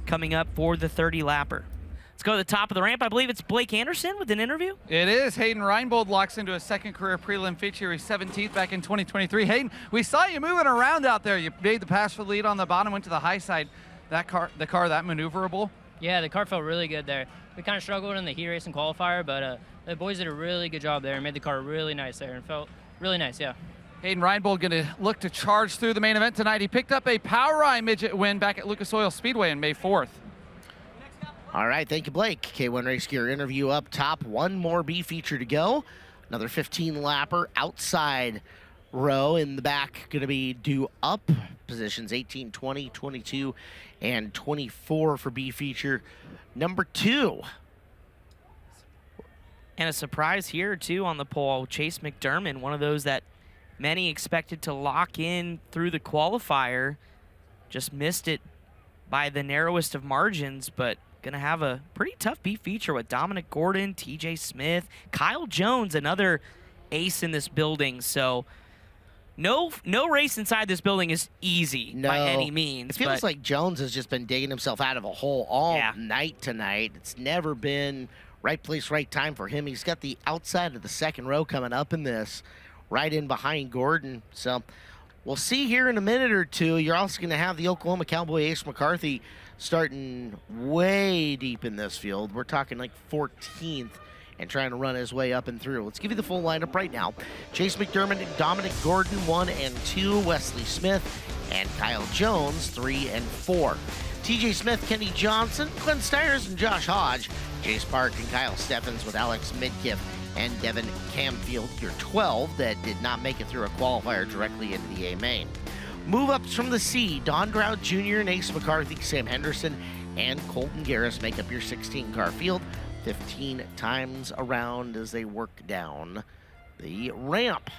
coming up for the 30-lapper. Let's go to the top of the ramp. I believe it's Blake Anderson with an interview. It is. Hayden Reinbold locks into a 2nd career prelim feature. He's 17th back in 2023. Hayden, we saw you moving around out there. You made the pass for the lead on the bottom, went to the high side. The car that maneuverable? Yeah, the car felt really good there. We kind of struggled in the heat race and qualifier, but the boys did a really good job there and made the car really nice there and felt really nice, yeah. Hayden Reinbold going to look to charge through the main event tonight. He picked up a POWRi midget win back at Lucas Oil Speedway on May 4th. All right, thank you, Blake. K1 Race Gear interview up top. 1 more B feature to go. Another 15-lapper outside row in the back. Going to be due up. Positions 18, 20, 22, and 24 for B feature number 2. And a surprise here, too, on the pole. Chase McDermott, one of those that many expected to lock in through the qualifier. Just missed it by the narrowest of margins, but going to have a pretty tough beat feature with Dominic Gordon, TJ Smith, Kyle Jones, another ace in this building. So no race inside this building is easy by any means. It feels like Jones has just been digging himself out of a hole all night tonight. It's never been right place, right time for him. He's got the outside of the second row coming up in this, right in behind Gordon. So we'll see here in a minute or two. You're also going to have the Oklahoma Cowboy Ace McCarthy starting way deep in this field. We're talking like 14th and trying to run his way up and through. Let's give you the full lineup right now. Chase McDermott and Dominic Gordon, 1 and 2. Wesley Smith and Kyle Jones, 3 and 4. TJ Smith, Kenny Johnson, Glenn Stiers, and Josh Hodge. Jace Park and Kyle Steffens with Alex Midkiff and Devin Camfield, your 12 that did not make it through a qualifier directly into the A main. Move-ups from the C, Don Drought Jr. and Ace McCarthy, Sam Henderson, and Colton Garris make up your 16-car field. 15 times around as they work down the ramp.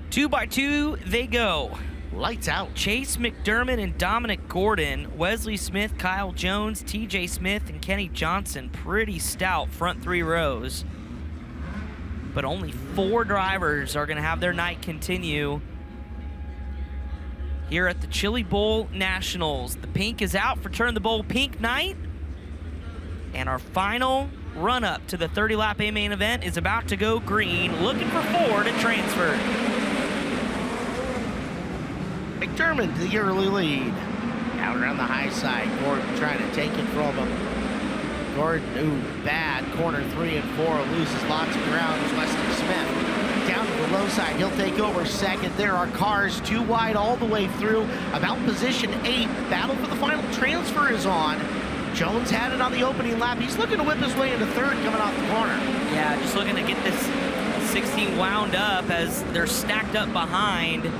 2 by 2 they go. Lights out. Chase McDermott and Dominic Gordon, Wesley Smith, Kyle Jones, TJ Smith, and Kenny Johnson. Pretty stout front 3 rows. But only 4 drivers are going to have their night continue here at the Chili Bowl Nationals. The pink is out for Turn the Bowl Pink Night. And our final run-up to the 30-lap A-main event is about to go green, looking for 4 to transfer. McDermott the early lead. Out around the high side, Gordon trying to take it from him. Gordon, bad. Corner 3 and 4, loses lots of ground as Wesley Smith. Down to the low side, he'll take over second. There are cars 2 wide all the way through. About position 8, battle for the final transfer is on. Jones had it on the opening lap. He's looking to whip his way into 3rd coming off the corner. Yeah, just looking to get this 16 wound up as they're stacked up behind.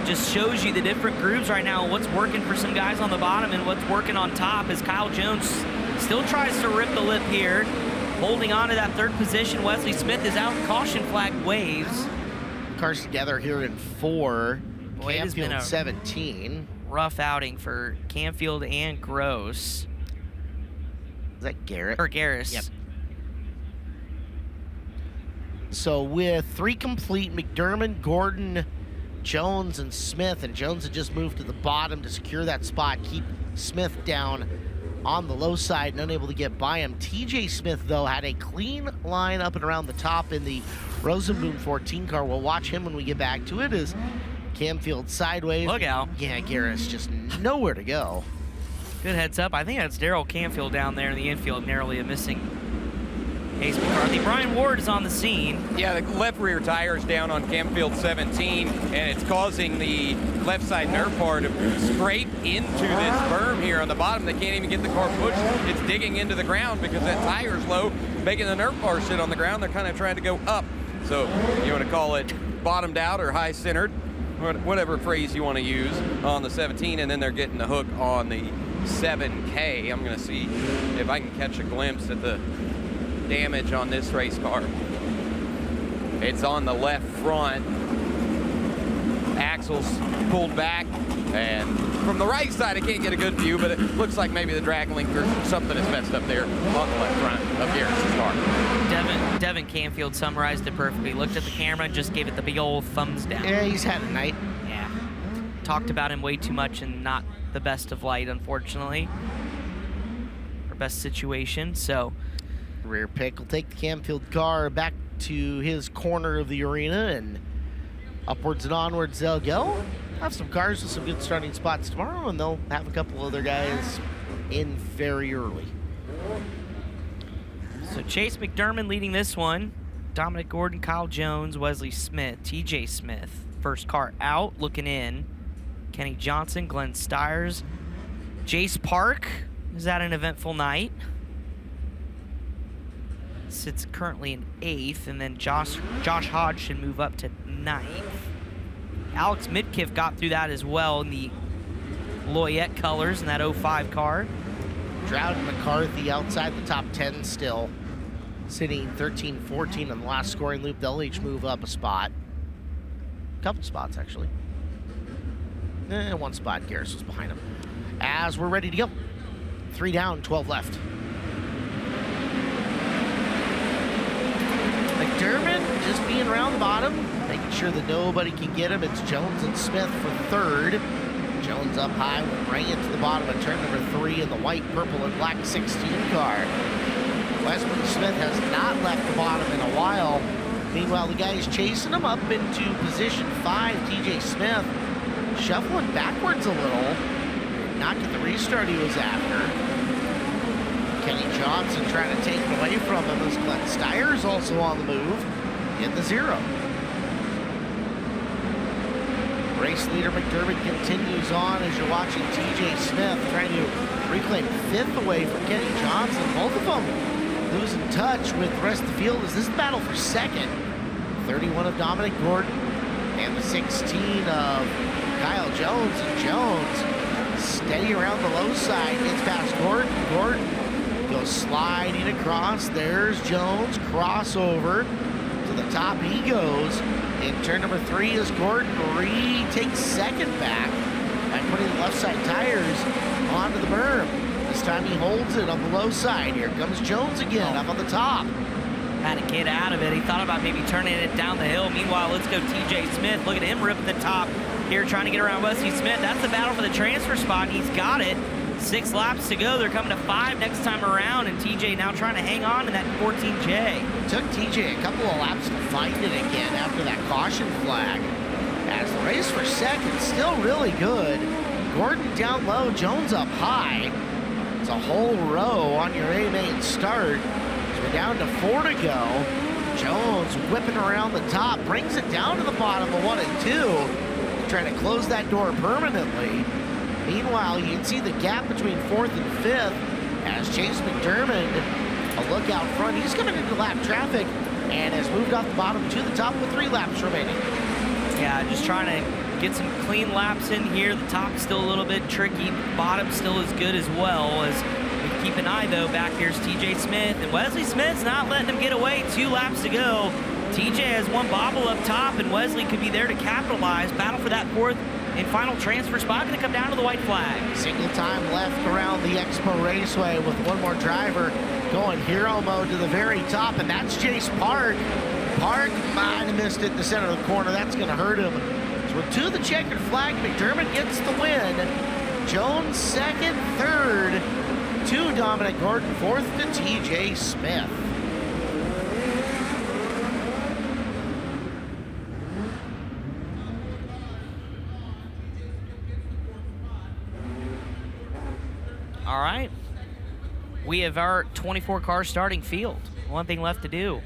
Just shows you the different grooves right now, what's working for some guys on the bottom and what's working on top as Kyle Jones still tries to rip the lip here. Holding on to that 3rd position, Wesley Smith is out, caution flag waves. Cars together here in 4. Boy, it has been a 17. Rough outing for Camfield and Gross. Is that Garrett? Or Garris. Yep. So with 3 complete, McDermott, Gordon, Jones, and Smith, and Jones had just moved to the bottom to secure that spot, keep Smith down on the low side and unable to get by him. TJ Smith, though, had a clean line up and around the top in the Rosenboom 14 car. We'll watch him when we get back to it as Camfield sideways. Look out. Yeah, Garris just nowhere to go. Good heads up. I think that's Daryl Camfield down there in the infield, narrowly a missing Ace McCarthy. Brian Ward is on the scene. Yeah, the left rear tire is down on Camfield 17, and it's causing the left side nerve bar to scrape into this berm here on the bottom. They can't even get the car pushed. It's digging into the ground because that tire's low, making the nerve bar sit on the ground. They're kind of trying to go up. So you want to call it bottomed out or high centered, whatever phrase you want to use on the 17, and then they're getting the hook on the 7K. I'm going to see if I can catch a glimpse at the damage on this race car. It's on the left front. Axles pulled back, and from the right side I can't get a good view, but it looks like maybe the drag link or something is messed up there on the left front of Garris's car. Devin Camfield summarized it perfectly. Looked at the camera and just gave it the big old thumbs down. Yeah, he's had a night. Yeah. Talked about him way too much and not the best of light, unfortunately. Or best situation, so. Rear pick will take the Camfield car back to his corner of the arena, and upwards and onwards they'll go. Have some cars with some good starting spots tomorrow, and they'll have a couple other guys in very early. So Chase McDermott leading this one. Dominic Gordon, Kyle Jones, Wesley Smith, TJ Smith. First car out, looking in. Kenny Johnson, Glenn Stiers. Jace Park is at an eventful night. Sits currently in 8th, and then Josh Hodge should move up to 9th. Alex Midkiff got through that as well in the Loyette colors in that 05 car. Drought and McCarthy outside the top 10 still. sitting 13-14 on the last scoring loop. They'll each move up a spot. Couple spots, actually. One spot. Garris was behind him. As we're ready to go. 3 down, 12 left. McDermott just being around the bottom, making sure that nobody can get him. It's Jones and Smith for third. Jones up high, will bring it to the bottom of turn number 3 in the white, purple, and black 16 car. Westman Smith has not left the bottom in a while. Meanwhile, the guys chasing him up into position 5. TJ Smith shuffling backwards a little. Did not get the restart he was after. Kenny Johnson trying to take it away from him as Glenn Steyer's also on the move in the 0. Race leader McDermott continues on as you're watching TJ Smith trying to reclaim 5th away from Kenny Johnson. Both of them losing touch with the rest of the field as this is the battle for 2nd. 31 of Dominic Gordon and the 16 of Kyle Jones. And Jones steady around the low side, gets past Gordon. Gordon goes sliding across. There's Jones, crossover. To the top he goes. In turn number 3 is Gordon retakes 2nd back by putting the left side tires onto the berm. This time he holds it on the low side. Here comes Jones again up on the top. Had to get out of it. He thought about maybe turning it down the hill. Meanwhile, let's go TJ Smith. Look at him ripping the top here, trying to get around Wesley Smith. That's the battle for the transfer spot. He's got it. 6 laps to go. They're coming to 5 next time around, and TJ now trying to hang on in that 14J. Took TJ a couple of laps to find it again after that caution flag. As the race for 2nd, still really good. Gordon down low, Jones up high. It's a whole row on your A main start. We're down to 4 to go. Jones whipping around the top, brings it down to the bottom of 1 and 2. Trying to close that door permanently. Meanwhile, you can see the gap between 4th and 5th as Chase McDermott, a look out front. He's coming into lap traffic and has moved off the bottom to the top with 3 laps remaining. Yeah, just trying to get some clean laps in here. The top's still a little bit tricky. Bottom still is good as well. As we keep an eye, though, back here's TJ Smith. And Wesley Smith's not letting him get away. 2 laps to go. TJ has 1 bobble up top, and Wesley could be there to capitalize. Battle for that 4th and final transfer spot, going to come down to the white flag. Single time left around the Expo Raceway with 1 more driver going hero mode to the very top, and that's Jace Park. Park might have missed it in the center of the corner. That's going to hurt him. So we're to the checkered flag. McDermott gets the win. Jones 2nd, 3rd to Dominic Gordon, 4th to TJ Smith. All right. We have our 24-car starting field. One thing left to do.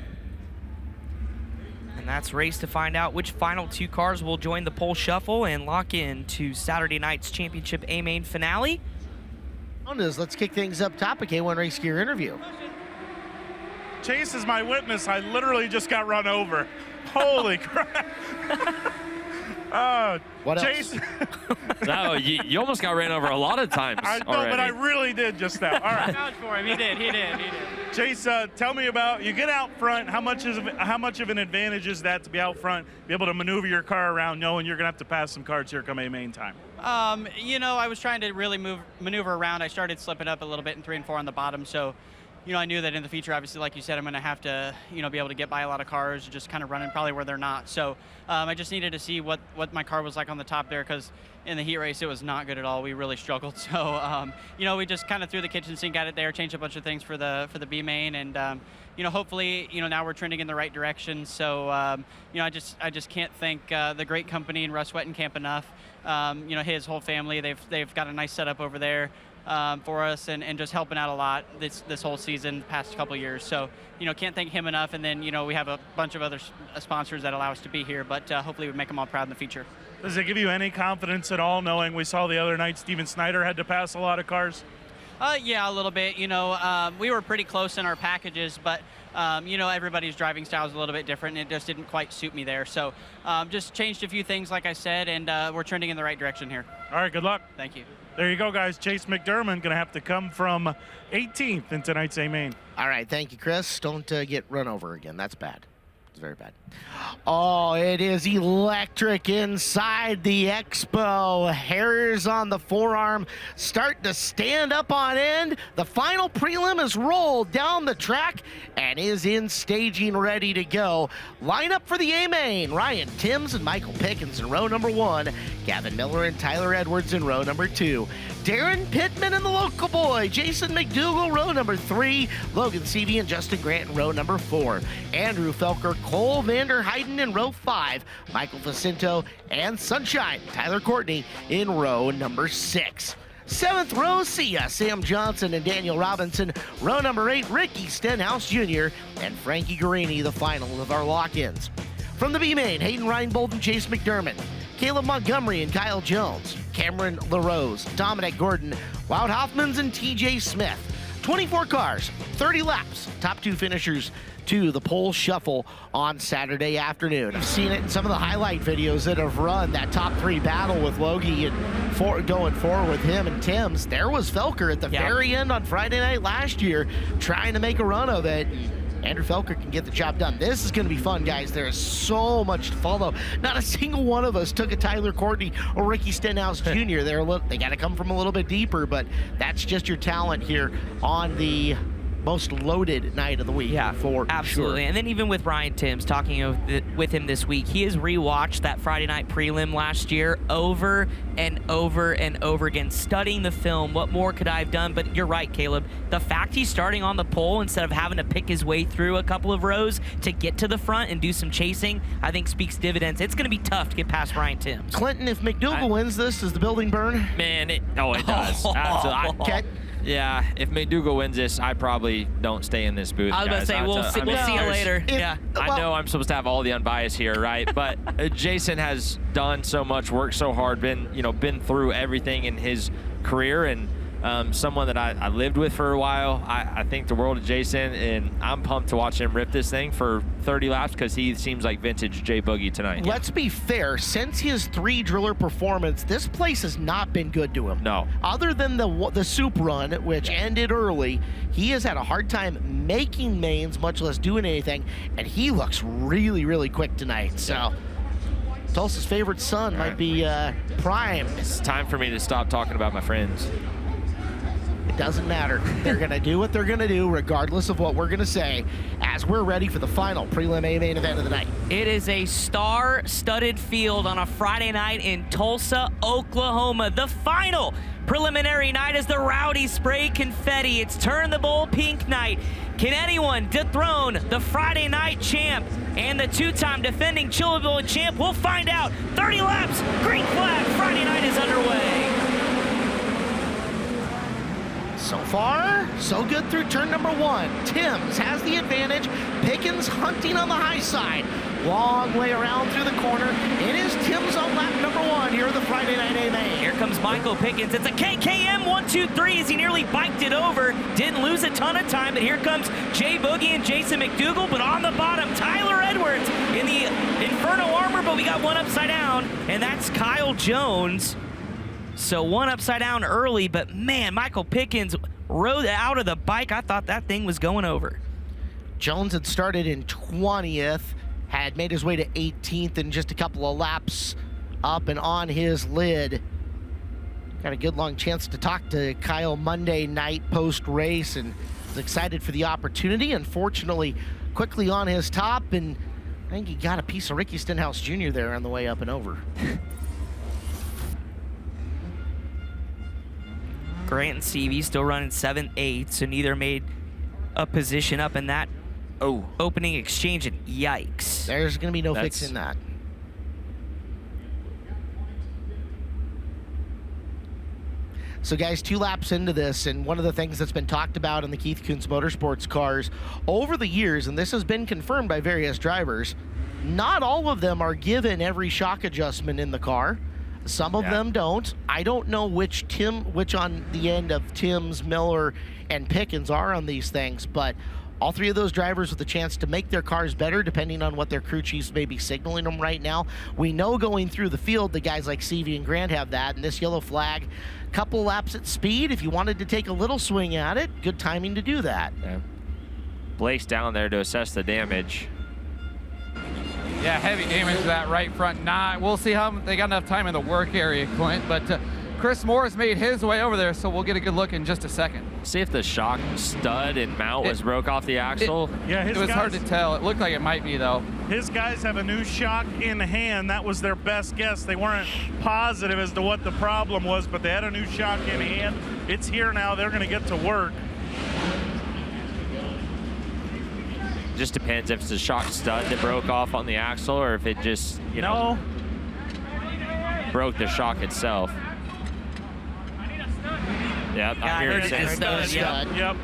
And that's race to find out which final 2 cars will join the pole shuffle and lock in to Saturday night's championship A-Main finale. Let's kick things up top. A K1 Race Gear interview. Chase is my witness. I literally just got run over. Holy crap. What Chase, else? No, you almost got ran over a lot of times I know, already. but I really did just now. All right. Vouch for him. He did. Chase, tell me about, you get out front, how much of an advantage is that to be out front, be able to maneuver your car around knowing you're going to have to pass some cars here come A-Main time? I was trying to really maneuver around. I started slipping up a little bit in 3 and 4 on the bottom, so I knew that in the feature, obviously, like you said, I'm going to have to, be able to get by a lot of cars, just kind of running probably where they're not. So I just needed to see what my car was like on the top there, because in the heat race, it was not good at all. We really struggled. So, we just kind of threw the kitchen sink at it there, changed a bunch of things for the B main, and hopefully, now we're trending in the right direction. So, I just can't thank the great company and Russ Wettenkamp enough. His whole family, they've got a nice setup over there. For us and just helping out a lot this whole season, past couple years. So, can't thank him enough. And then, we have a bunch of other sponsors that allow us to be here, but hopefully we make them all proud in the future. Does it give you any confidence at all, knowing we saw the other night Steven Snyder had to pass a lot of cars? Yeah, a little bit. We were pretty close in our packages, but everybody's driving style is a little bit different, and it just didn't quite suit me there. So just changed a few things, like I said, and we're trending in the right direction here. All right, good luck. Thank you. There you go, guys. Chase McDermott going to have to come from 18th in tonight's A-Main. All right, thank you, Chris. Don't get run over again. That's bad. It's very bad. Oh, it is electric inside the Expo. Hairs on the forearm start to stand up on end. The final prelim is rolled down the track and is in staging, ready to go. Line up for the A-Main. Ryan Timms and Michael Pickens in row number 1. Gavin Miller and Tyler Edwards in row number 2. Darren Pittman and the local boy, Jason McDougall, row number 3. Logan Seavey and Justin Grant in row number 4. Andrew Felker, Cole Vander Heiden in row 5. Michael Jacinto and Sunshine, Tyler Courtney in row number 6. 7th row, Sia, Sam Johnson and Daniel Robinson. Row number 8, Ricky Stenhouse Jr. and Frankie Guarini, the final of our lock-ins. From the B-Main, Hayden Reinbold and Chase McDermott. Caleb Montgomery and Kyle Jones, Cameron LaRose, Dominic Gordon, Wout Hoffmans and TJ Smith. 24 cars, 30 laps, top 2 finishers to the pole shuffle on Saturday afternoon. I've seen it in some of the highlight videos that have run that top 3 battle with Logie and going forward with him and Timms. There was Felker at the very end on Friday night last year trying to make a run of it. Andrew Felker can get the job done. This is going to be fun, guys. There is so much to follow. Not a single one of us took a Tyler Courtney or Ricky Stenhouse Jr. They got to come from a little bit deeper, but that's just your talent here on the most loaded night of the week. Yeah, for absolutely. Sure. And then even with Ryan Timms, talking with him this week, he has rewatched that Friday night prelim last year over and over and over again, studying the film. What more could I have done? But you're right, Caleb. The fact he's starting on the pole instead of having to pick his way through a couple of rows to get to the front and do some chasing, I think speaks dividends. It's going to be tough to get past Ryan Timms. Clinton, if McDougall wins this, does the building burn? Man, it does. Absolutely. Yeah, if McDougall wins this, I probably don't stay in this booth. I was about to say, we'll see you later. I know I'm supposed to have all the unbiased here, right? But Jason has done so much, worked so hard, been through everything in his career, and someone that I lived with for a while. I think the world of Jason, and I'm pumped to watch him rip this thing for 30 laps because he seems like vintage J Boogie tonight. Let's be fair. Since his 3 driller performance, this place has not been good to him. No. Other than the soup run, which ended early, he has had a hard time making mains, much less doing anything, and he looks really, really quick tonight. So Tulsa's favorite son might be primed. It's time for me to stop talking about my friends. It doesn't matter. They're going to do what they're going to do regardless of what we're going to say as we're ready for the final prelim A-Main event of the night. It is a star-studded field on a Friday night in Tulsa, Oklahoma. The final preliminary night is the Rowdy Spray Confetti. It's Turn the Bowl Pink night. Can anyone dethrone the Friday night champ and the 2-time defending Chili Bowl champ? We'll find out. 30 laps, green flag, Friday night is underway. So far, so good through turn number 1. Timms has the advantage. Pickens hunting on the high side. Long way around through the corner. It is Timms on lap number 1 here at the Friday Night A-Main. Here comes Michael Pickens. It's a KKM 1-2-3 as he nearly biked it over. Didn't lose a ton of time, but here comes J Boogie and Jason McDougall. But on the bottom, Tyler Edwards in the Inferno armor, but we got one upside down, and that's Kyle Jones. So one upside down early, but man, Michael Pickens rode out of the bike. I thought that thing was going over. Jones had started in 20th, had made his way to 18th in just a couple of laps up and on his lid. Got a good long chance to talk to Kyle Monday night post-race and was excited for the opportunity. Unfortunately, quickly on his top, and I think he got a piece of Ricky Stenhouse Jr. there on the way up and over. Grant and Seavey still running 7-8, so neither made a position up in that opening exchange, and yikes. There's going to be no fixing that. So guys, 2 laps into this, and one of the things that's been talked about in the Keith Kunz Motorsports cars over the years, and this has been confirmed by various drivers, not all of them are given every shock adjustment in the car. Some of them don't. I don't know which on the end of Tim's, Miller, and Pickens are on these things, but all three of those drivers with a chance to make their cars better depending on what their crew chiefs may be signaling them right now. We know going through the field, the guys like CV and Grant have that, and this yellow flag, couple laps at speed. If you wanted to take a little swing at it, good timing to do that. Yeah. Blake's down there to assess the damage. Yeah, heavy damage to that right front nine. We'll see how they got enough time in the work area, Clint, but Chris Morris made his way over there, so we'll get a good look in just a second. See if the shock stud and mount was broke off the axle. It was hard to tell. It looked like it might be, though. His guys have a new shock in hand. That was their best guess. They weren't positive as to what the problem was, but they had a new shock in hand. It's here now. They're going to get to work. Just depends if it's a shock stud that broke off on the axle or if it just, you know, broke the shock itself. Yep, I'm here to say stud. Yep.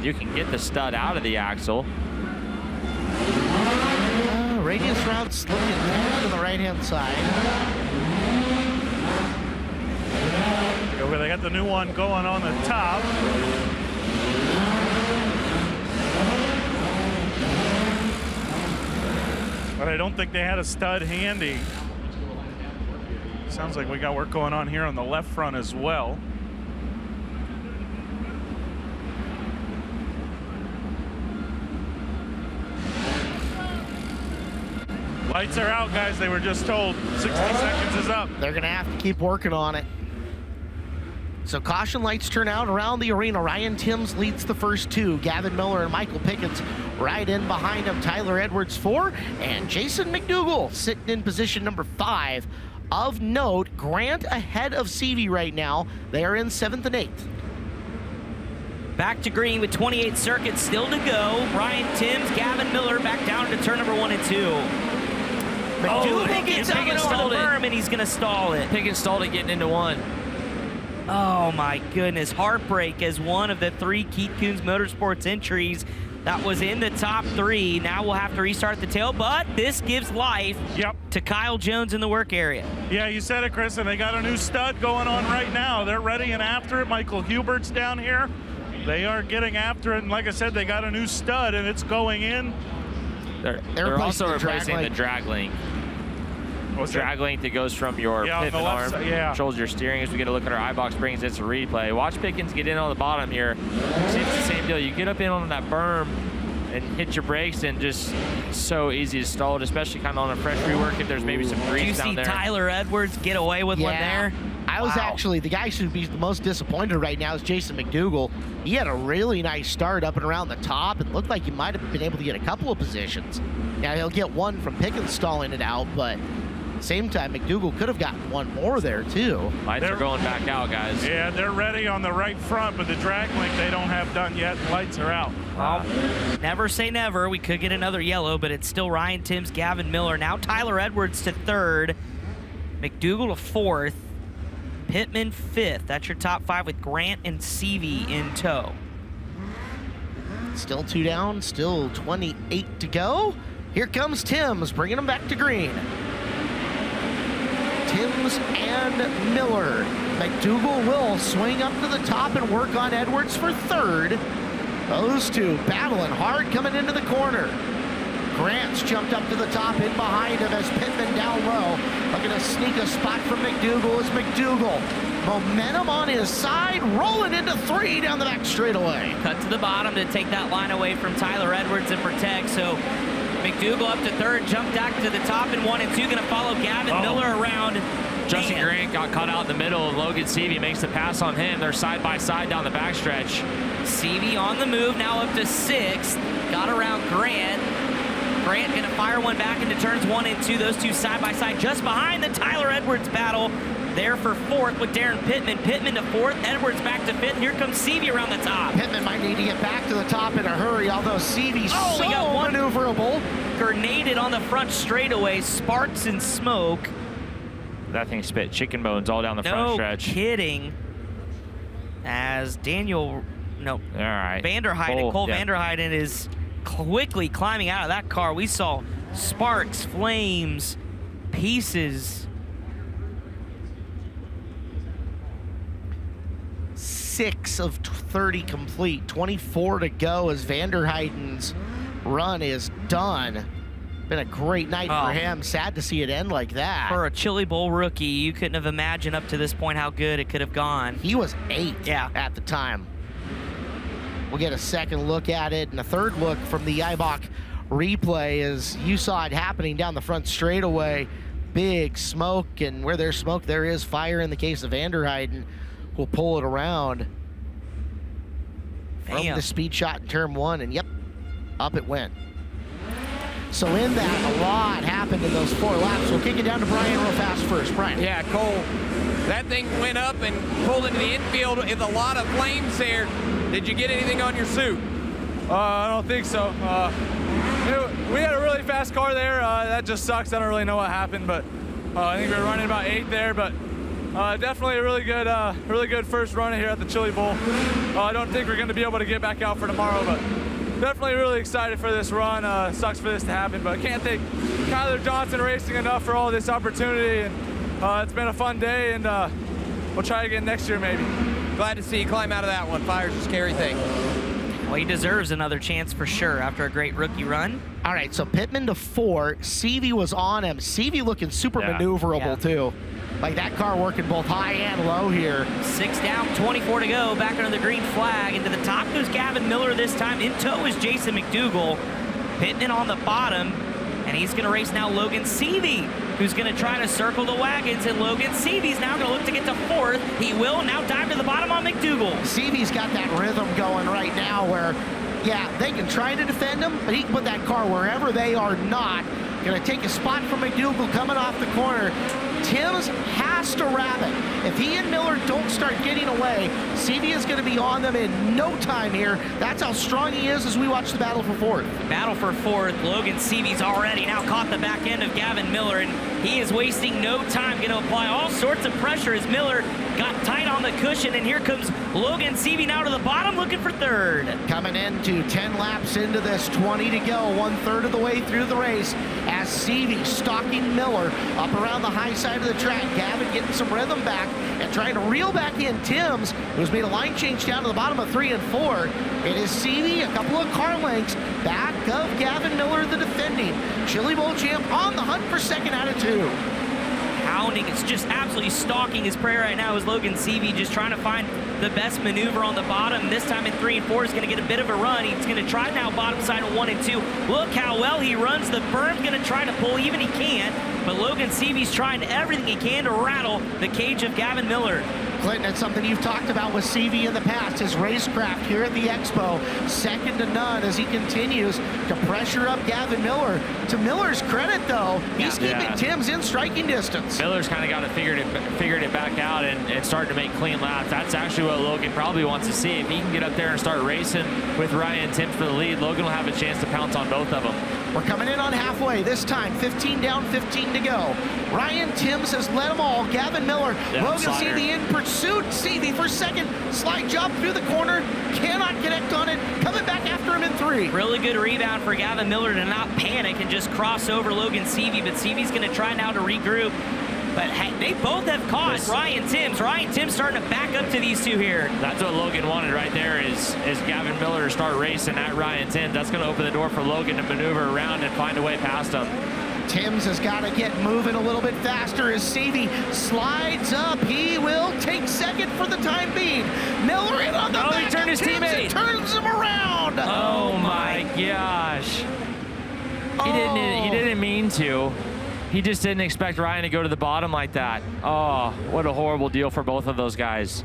You can get the stud out of the axle. Radius routes looking to the right-hand side. Over, they got the new one going on the top. But I don't think they had a stud handy. Sounds like we got work going on here on the left front as well. Lights are out, guys. They were just told 60 seconds is up. They're going to have to keep working on it. So caution lights turn out around the arena. Ryan Timms leads the first two. Gavin Miller and Michael Pickens right in behind him. Tyler Edwards 4, and Jason McDougall sitting in position number 5. Of note, Grant ahead of CV right now. They are in 7th and 8th. Back to green with 28 circuits still to go. Ryan Timms, Gavin Miller back down to turn number 1 and 2. McDougall gets up over the berm, and he's going to stall it. Pickens stalled it getting into 1. Oh my goodness, heartbreak as one of the 3 Keith Kunz Motorsports entries that was in the top 3. Now we'll have to restart the tail, but this gives life to Kyle Jones in the work area. Yeah, you said it, Chris, and they got a new stud going on right now. They're ready and after it. Michael Hubert's down here. They are getting after it, and like I said, they got a new stud, and it's going in. They're also replacing the drag link. Drag link that goes from your pivot arm, controls your steering. As we get a look at our iBox brings it's a replay. Watch Pickens get in on the bottom here. See, it's the same deal. You get up in on that berm and hit your brakes, and just so easy to stall it, especially kind of on a fresh rework if there's maybe some grease down there. Did you see Tyler Edwards get away with one there? I was actually, the guy who should be the most disappointed right now is Jason McDougall. He had a really nice start up and around the top and looked like he might have been able to get a couple of positions. Now he'll get one from Pickens stalling it out, but same time, McDougall could have gotten one more there too. Lights are going back out, guys. Yeah, they're ready on the right front, but the drag link they don't have done yet. Lights are out. Well, never say never. We could get another yellow, but it's still Ryan Timms, Gavin Miller. Now Tyler Edwards to 3rd, McDougall to 4th, Pittman 5th. That's your top 5 with Grant and CV in tow. Still 2 down, still 28 to go. Here comes Timms, bringing them back to green. Timms and Miller. McDougall will swing up to the top and work on Edwards for 3rd. Those two battling hard coming into the corner. Grant's jumped up to the top in behind him as Pittman down low. Looking to sneak a spot from McDougall as McDougall. Momentum on his side, rolling into 3 down the back straightaway. Cut to the bottom to take that line away from Tyler Edwards and protect. So McDougall up to 3rd, jumped back to the top in 1 and 2, gonna follow Gavin Miller around. Justin Grant got caught out in the middle, and Logan Seavey makes the pass on him. They're side by side down the backstretch. Seavey on the move, now up to 6th. Got around Grant. Grant gonna fire one back into turns 1 and 2. Those two side by side, just behind the Tyler Edwards battle. There for 4th with Darren Pittman. Pittman to 4th, Edwards back to 5th. Here comes Seavey around the top. Pittman might need to get back to the top in a hurry, although Seavey's we got one maneuverable. Grenaded on the front straightaway, sparks and smoke. That thing spit chicken bones all down the front stretch. No kidding. As Vanderheiden, Cole Vanderheiden is quickly climbing out of that car. We saw sparks, flames, pieces. 26 of 30 complete. 24 to go as Vanderheiden's run is done. Been a great night for him. Sad to see it end like that. For a Chili Bowl rookie, you couldn't have imagined up to this point how good it could have gone. He was 8 at the time. We'll get a second look at it and a third look from the Eibach replay as you saw it happening down the front straightaway. Big smoke, and where there's smoke, there is fire in the case of Vanderheiden. We'll pull it around from the speed shot in turn 1, and yep, up it went. So in that, a lot happened in those 4 laps. We'll kick it down to Brian real fast first. Brian. Yeah, Cole, that thing went up and pulled into the infield with a lot of flames there. Did you get anything on your suit? I don't think so. We had a really fast car there. That just sucks. I don't really know what happened, but I think we were running about 8 there. But definitely a really good first run here at the Chili Bowl. I don't think we're going to be able to get back out for tomorrow, but definitely really excited for this run. Sucks for this to happen, but I can't thank Kyler Johnson Racing enough for all this opportunity. And it's been a fun day, and we'll try again next year maybe. Glad to see you climb out of that one. Fire's a scary thing. Well, he deserves another chance for sure after a great rookie run. All right, so Pittman to 4. Seavey was on him. Seavey looking super maneuverable too. Like that car working both high and low here. 6 down, 24 to go. Back under the green flag. Into the top goes Gavin Miller this time. In tow is Jason McDougall. Pittman on the bottom. And he's going to race now Logan Seavey, who's going to try to circle the wagons. And Logan Seavey's now going to look to get to 4th. He will now dive to the bottom on McDougall. Seavey's got that rhythm going right now where, yeah, they can try to defend him, but he can put that car wherever they are not. Going to take a spot from McDougall coming off the corner. Timms has to wrap it. If he and Miller don't start getting away, Seavey is going to be on them in no time here. That's how strong he is as we watch the battle for 4th. Battle for 4th. Logan Seavey's already now caught the back end of Gavin Miller, and he is wasting no time. Going to apply all sorts of pressure as Miller got tight on the cushion, and here comes Logan Seavey now to the bottom looking for 3rd. Coming into 10 laps into this, 20 to go, 1/3 of the way through the race as Seavey stalking Miller up around the high side of the track. Gavin getting some rhythm back and trying to reel back in Timms, who's made a line change down to the bottom of 3 and 4. It is Seavey, a couple of car lengths back of Gavin Miller, the defending Chili Bowl champ, on the hunt for 2nd out of 2. Hounding, it's just absolutely stalking his prey right now as Logan Seavey just trying to find the best maneuver on the bottom. This time in 3 and 4 is going to get a bit of a run. He's going to try now bottom side of 1 and 2. Look how well he runs. The berm's going to try to pull, even he can't. But Logan Seavey's trying everything he can to rattle the cage of Gavin Miller. Clinton, it's something you've talked about with Seavey in the past, his racecraft here at the Expo, second to none as he continues to pressure up Gavin Miller. To Miller's credit, though, he's keeping Timms in striking distance. Miller's kind of got to figured it back out and starting to make clean laps. That's actually what Logan probably wants to see. If he can get up there and start racing with Ryan Timms for the lead, Logan will have a chance to pounce on both of them. We're coming in on halfway. This time, 15 down, 15 to go. Ryan Timms has led them all. Gavin Miller, Logan Seavey in pursuit. Seavey for 2nd. Slide job through the corner. Cannot connect on it. Coming back after him in 3. Really good rebound for Gavin Miller to not panic and just cross over Logan Seavey. But Seavey's going to try now to regroup. But hey, they both have caught Ryan Timms. Ryan Timms starting to back up to these two here. That's what Logan wanted right there is Gavin Miller to start racing at Ryan Timms. That's going to open the door for Logan to maneuver around and find a way past him. Timms has got to get moving a little bit faster as Seavey slides up. He will take 2nd for the time being. Miller in on the back. He turned his teammate. Turns him around. Oh my gosh. He didn't mean to. He just didn't expect Ryan to go to the bottom like that. Oh, what a horrible deal for both of those guys.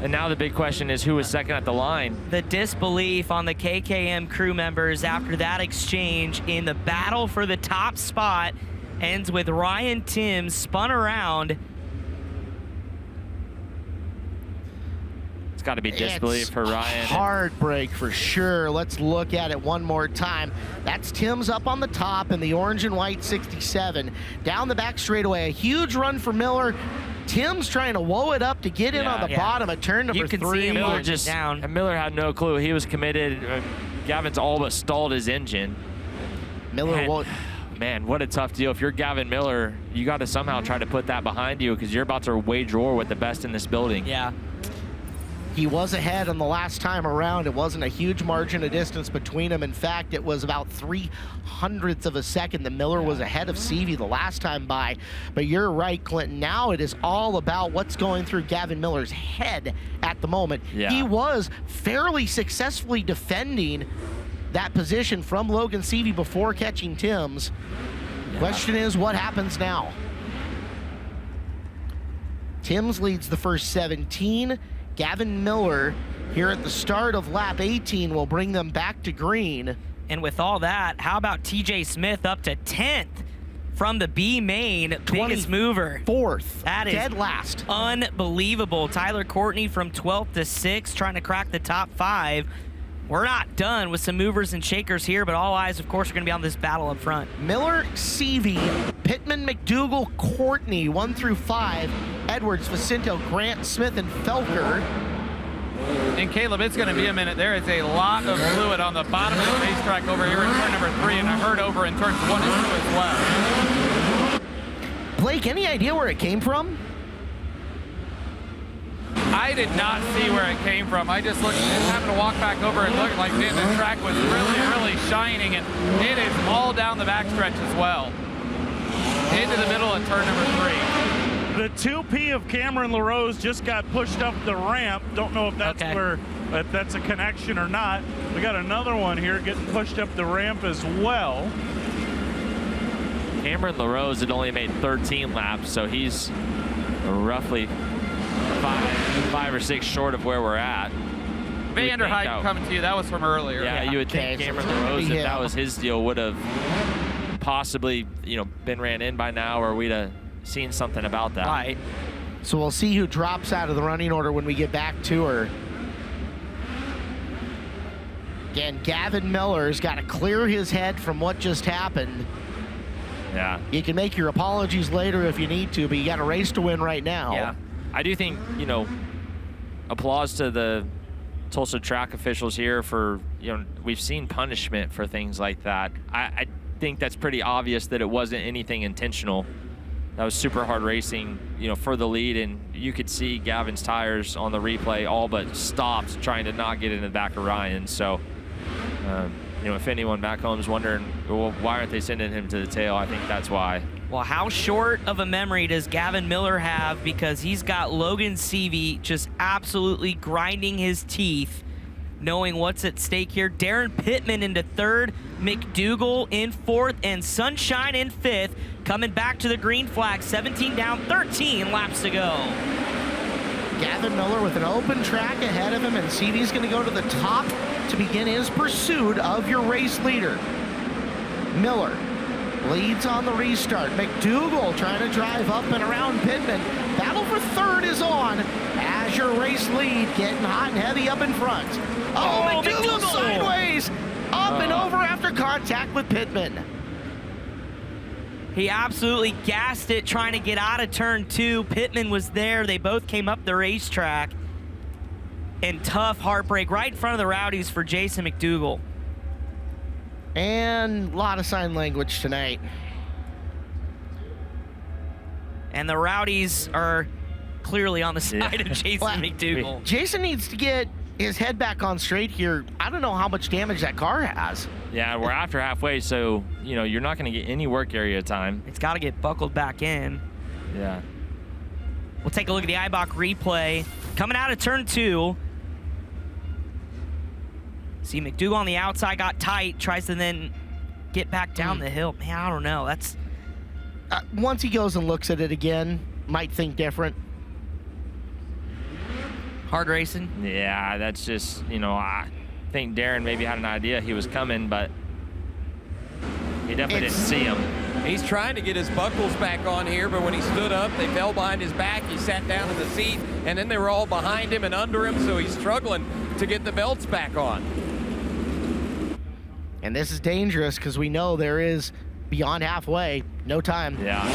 And now the big question is who was 2nd at the line? The disbelief on the KKM crew members after that exchange in the battle for the top spot ends with Ryan Timms spun around. It's got to be disbelief for Ryan. Heartbreak for sure. Let's look at it one more time. That's Timms up on the top in the orange and white 67. Down the back straightaway, a huge run for Miller. Timms trying to woe it up to get in on the bottom at turn number 3. Miller just down. Miller had no clue. He was committed. Gavin's all but stalled his engine. Man, what a tough deal. If you're Gavin Miller, you got to somehow try to put that behind you because you're about to wage war with the best in this building. Yeah. He was ahead on the last time around. It wasn't a huge margin of distance between them. In fact, it was about 0.03 of a second that Miller was ahead of Seavey the last time by. But you're right, Clinton. Now it is all about what's going through Gavin Miller's head at the moment. Yeah. He was fairly successfully defending that position from Logan Seavey before catching Timms. Question is, what happens now? Timms leads the first 17. Gavin Miller here at the start of lap 18 will bring them back to green. And with all that, how about TJ Smith up to 10th from the B main, biggest mover. 4th, that is dead last. Unbelievable. Tyler Courtney from 12th to 6th, trying to crack the top 5. We're not done with some movers and shakers here, but all eyes, of course, are going to be on this battle up front. Miller, Seavey, Pittman, McDougal, Courtney, 1 through 5. Edwards, Vicinto, Grant, Smith, and Felker. And Caleb, it's going to be a minute. There is a lot of fluid on the bottom of the racetrack over here in turn number 3, and I heard over in turns 1 and 2 as well. Blake, any idea where it came from? I did not see where it came from. I just looked, happened to walk back over and look like the track was really shining, and it is all down the backstretch as well. Into the middle of turn number 3. The 2P of Cameron LaRose just got pushed up the ramp. Don't know if that's if that's a connection or not. We got another one here getting pushed up the ramp as well. Cameron LaRose had only made 13 laps, so he's roughly five or 6 short of where we're at. Vanderhyde coming to you. That was from earlier. Yeah, you would think Cameron LaRose, if that was his deal, would have possibly, been ran in by now, or we'd have seen something about that. Right. So we'll see who drops out of the running order when we get back to her. Again, Gavin Miller's got to clear his head from what just happened. Yeah. You can make your apologies later if you need to, but you got a race to win right now. Yeah. I do think, applause to the Tulsa track officials here for, we've seen punishment for things like that. I think that's pretty obvious that it wasn't anything intentional. That was super hard racing, for the lead, and you could see Gavin's tires on the replay all but stopped trying to not get in the back of Ryan. So, if anyone back home is wondering, well, why aren't they sending him to the tail, I think that's why. Well, how short of a memory does Gavin Miller have? Because he's got Logan Seavey just absolutely grinding his teeth, knowing what's at stake here. Darren Pittman into 3rd, McDougal in 4th, and Sunshine in 5th. Coming back to the green flag, 17 down, 13 laps to go. Gavin Miller with an open track ahead of him, and Seavey's going to go to the top to begin his pursuit of your race leader. Miller leads on the restart. McDougal trying to drive up and around Pittman. Battle for 3rd is on as your race lead getting hot and heavy up in front. Oh, McDougal sideways, up and over after contact with Pittman. He absolutely gassed it trying to get out of turn 2. Pittman was there. They both came up the racetrack. And tough heartbreak right in front of the Rowdies for Jason McDougal. And a lot of sign language tonight. And the Rowdies are clearly on the side of Jason McDougal. Jason needs to get his head back on straight here. I don't know how much damage that car has. Yeah, we're after halfway, so, you're not going to get any work area time. It's got to get buckled back in. Yeah. We'll take a look at the IBOC replay. Coming out of turn 2. See, McDougal on the outside got tight, tries to then get back down the hill. Man, I don't know. That's once he goes and looks at it again, might think different. Hard racing? Yeah, that's just, I think Darren maybe had an idea he was coming, but he definitely didn't see him. He's trying to get his buckles back on here, but when he stood up, they fell behind his back. He sat down in the seat, and then they were all behind him and under him, so he's struggling to get the belts back on. And this is dangerous because we know there is, beyond halfway, no time. Yeah.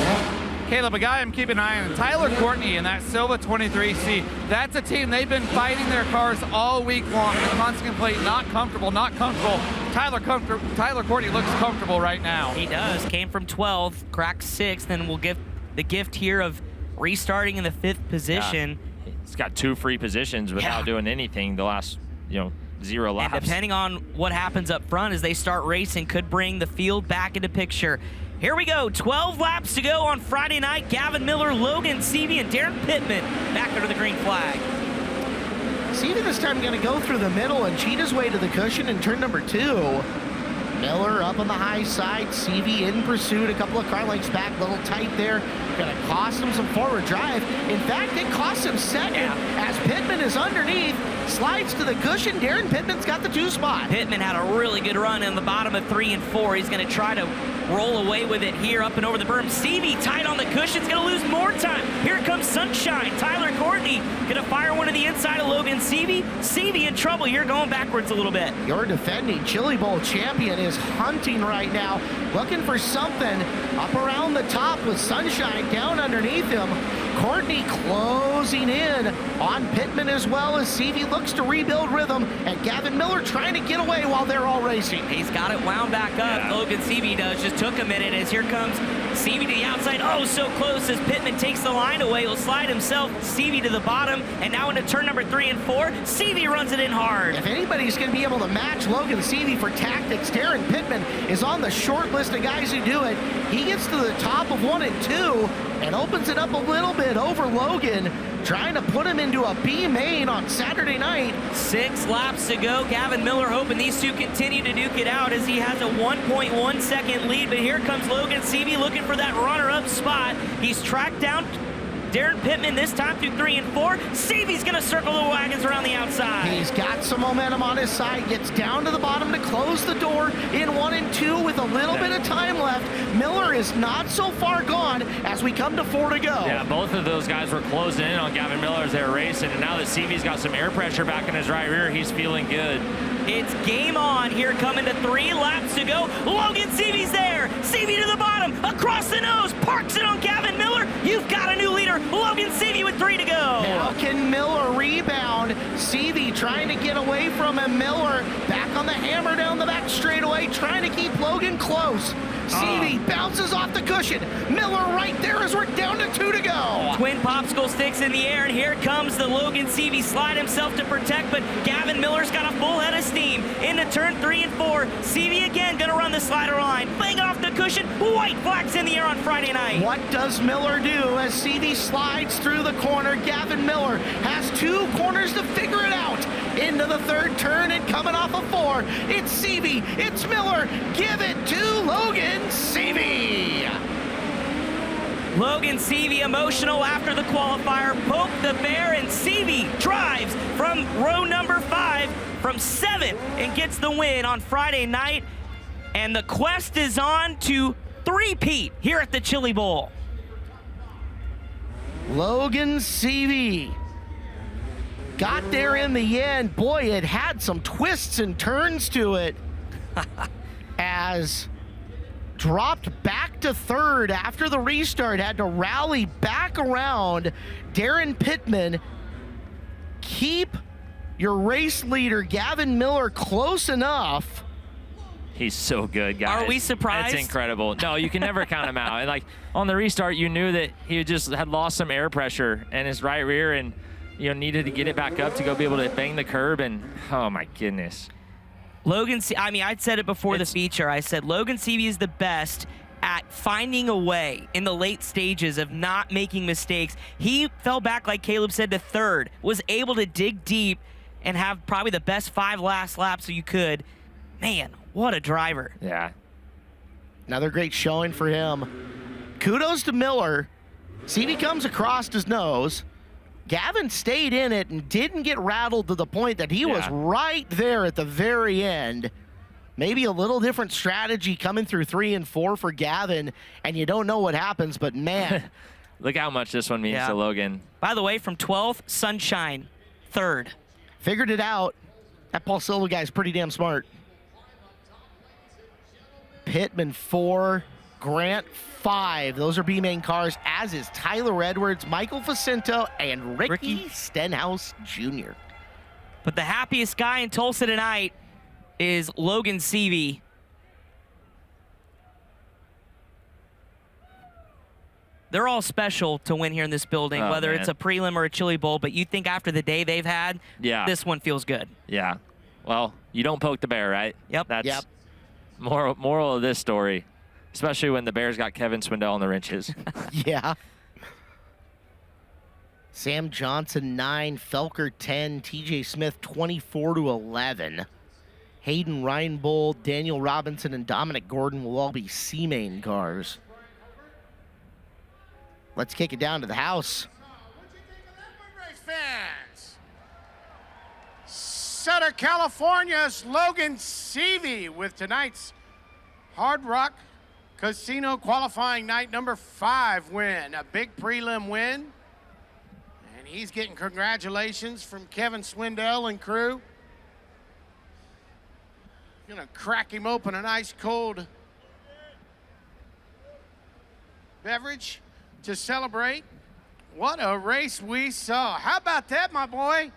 Caleb, a guy I'm keeping an eye on, Tyler Courtney in that Silva 23C. That's a team, they've been fighting their cars all week long. The constant complaint, not comfortable. Tyler Courtney looks comfortable right now. He does. Came from 12th, cracked 6th, and we'll give the gift here of restarting in the 5th position. Yeah. It's got 2 free positions without doing anything the last, 0 laps. And depending on what happens up front as they start racing, could bring the field back into picture. Here we go, 12 laps to go on Friday night. Gavin Miller, Logan Seavey, and Darren Pittman back under the green flag. Seavey this time going to go through the middle and cheat his way to the cushion in turn number 2. Miller up on the high side, Seavey in pursuit, a couple of car lengths back, a little tight there. Gonna cost him some forward drive. In fact, it costs him second as Pittman is underneath, slides to the cushion. Darren Pittman's got the 2 spot. Pittman had a really good run in the bottom of 3 and 4. He's gonna try to roll away with it here up and over the berm. Seavey tight on the cushion's gonna lose more time. Here comes Sunshine. Tyler Courtney gonna fire one to the inside of Logan Seavey. Seavey in trouble here, going backwards a little bit. Your defending Chili Bowl champion is hunting right now, looking for something up around the top with Sunshine down underneath him. Courtney closing in on Pittman as well as Seavey looks to rebuild rhythm, and Gavin Miller trying to get away while they're all racing. He's got it wound back up. Logan Seavey does. Just took a minute as here comes Seavey to the outside. Oh, so close as Pittman takes the line away. He'll slide himself. Seavey to the bottom, and now into turn number 3 and 4. Seavey runs it in hard. If anybody's going to be able to match Logan Seavey for tactics, Darren Pittman is on the short list of guys who do it. He gets to the top of 1 and 2 and opens it up a little bit over Logan, trying to put him into a B main on Saturday night. 6 laps to go. Gavin Miller hoping these two continue to duke it out as he has a 1.1 second lead, but here comes Logan Seavey looking for that runner-up spot. He's tracked down Darren Pittman this time through 3 and 4. Seavey's gonna circle the wagons around the outside. He's got some momentum on his side, gets down to the bottom to close the door in 1 and 2 with a little bit of time left. Miller is not so far gone as we come to 4 to go. Yeah, both of those guys were closing in on Gavin Miller as they were racing, and now that Seavey's got some air pressure back in his right rear, he's feeling good. It's game on here, coming to 3 laps to go. Logan Seavey's there. Seavey to the bottom, across the nose, parks it on Gavin Miller. You've got a new leader, Logan Seavey with 3 to go. How can Miller rebound? Seavey trying to get away from him. Miller back on the hammer down the back straightaway, trying to keep Logan close. Seavey bounces off the cushion. Miller right there as we're down to 2 to go. Twin popsicle sticks in the air, and here comes the Logan Seavey slide himself to protect, but Gavin Miller's got a full head of steam. Into turn 3 and 4. Seavey again gonna run the slider line. Bang off the cushion. White flags in the air on Friday night. What does Miller do as Seavey slides through the corner? Gavin Miller has 2 corners to figure it out. Into the 3rd turn and coming off of 4. It's Seavey. It's Miller. Give it to Logan Seavey. Logan Seavey emotional after the qualifier. Poke the bear, and Seavey drives from row number 5 from 7th and gets the win on Friday night. And the quest is on to three-peat here at the Chili Bowl. Logan Seavey got there in the end. Boy, it had some twists and turns to it as dropped back to 3rd after the restart, had to rally back around. Darren Pittman, keep your race leader Gavin Miller close enough. He's so good, guys. Are we surprised? It's incredible. No, you can never count him out. And like on the restart, you knew that he just had lost some air pressure in his right rear, and needed to get it back up to go be able to bang the curb. And oh my goodness, Logan. I mean, I said it before the feature. I said Logan Seavey is the best at finding a way in the late stages of not making mistakes. He fell back, like Caleb said, to 3rd, was able to dig deep and have probably the best 5 last laps that you could. Man, what a driver. Yeah. Another great showing for him. Kudos to Miller. Seavey comes across his nose. Gavin stayed in it and didn't get rattled to the point that he was right there at the very end. Maybe a little different strategy coming through 3 and 4 for Gavin, and you don't know what happens, but man. Look how much this one means to Logan. By the way, from 12th, Sunshine, 3rd. Figured it out. That Paul Silva guy's pretty damn smart. Pittman 4, Grant 5. Those are B-main cars, as is Tyler Edwards, Michael Facento, and Ricky Stenhouse Jr. But the happiest guy in Tulsa tonight is Logan Seavey. they're all special to win here in this building, Oh, whether man. it's a prelim or a Chili Bowl. But you think after the day they've had, this one feels good. Yeah. Well, you don't poke the bear, right? Yep. That's moral of this story, especially when the Bears got Kevin Swindell on the wrenches. Yeah. Sam Johnson 9, Felker 10, TJ Smith 24-11. Hayden Reinbold, Daniel Robinson, and Dominic Gordon will all be C-main cars. Let's kick it down to the house. Fans. Sutter, California's Logan Seavey with tonight's Hard Rock Casino qualifying night number 5 win. A big prelim win. And he's getting congratulations from Kevin Swindell and crew. Gonna crack him open an ice cold beverage to celebrate. What a race we saw. How about that, my boy?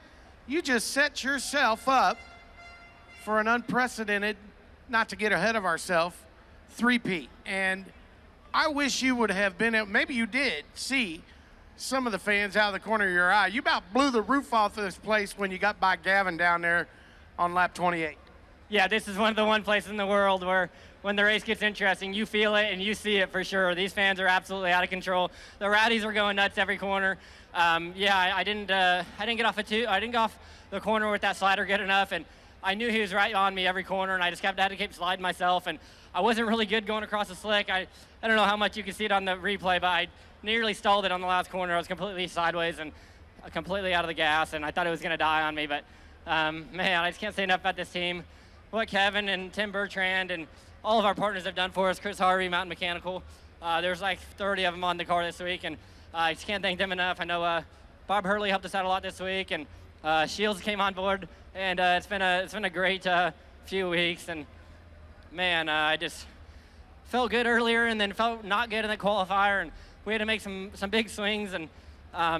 You just set yourself up for an unprecedented, not to get ahead of ourselves, three-peat. And I wish you would have been, maybe you did see some of the fans out of the corner of your eye. You about blew the roof off of this place when you got by Gavin down there on lap 28. Yeah, this is one of the one places in the world where when the race gets interesting, you feel it and you see it for sure. These fans are absolutely out of control. The rowdies were going nuts every corner. I didn't get off the corner with that slider good enough, and I knew he was right on me every corner, and I just had to keep sliding myself, and I wasn't really good going across the slick. I don't know how much you can see it on the replay, but I nearly stalled it on the last corner. I was completely sideways and completely out of the gas, and I thought it was going to die on me, but man, I just can't say enough about this team. What Kevin and Tim Bertrand and all of our partners have done for us, Chris Harvey, Mountain Mechanical. There's like 30 of them on the car this week, and I just can't thank them enough. I know Bob Hurley helped us out a lot this week, and Shields came on board, and it's been a great few weeks. And man, I just felt good earlier, and then felt not good in the qualifier, and we had to make some big swings. And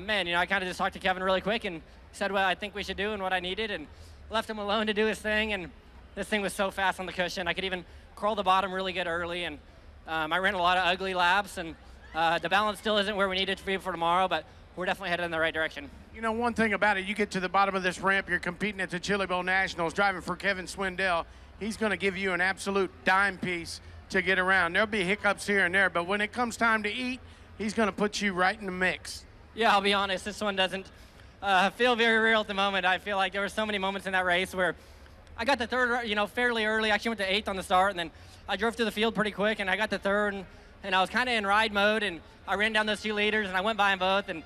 man, I kind of just talked to Kevin really quick and said what I think we should do and what I needed, and left him alone to do his thing. And this thing was so fast on the cushion. I could even crawl the bottom really good early, and I ran a lot of ugly laps, and the balance still isn't where we need it to be for tomorrow, but we're definitely headed in the right direction. You know, one thing about it, you get to the bottom of this ramp, you're competing at the Chili Bowl Nationals, driving for Kevin Swindell. He's going to give you an absolute dime piece to get around. There'll be hiccups here and there, but when it comes time to eat, he's going to put you right in the mix. Yeah, I'll be honest, this one doesn't feel very real at the moment. I feel like there were so many moments in that race where I got the third, fairly early. I actually went to 8th on the start, and then I drove through the field pretty quick, and I got the third, and I was kind of in ride mode, and I ran down those 2 leaders, and I went by them both, and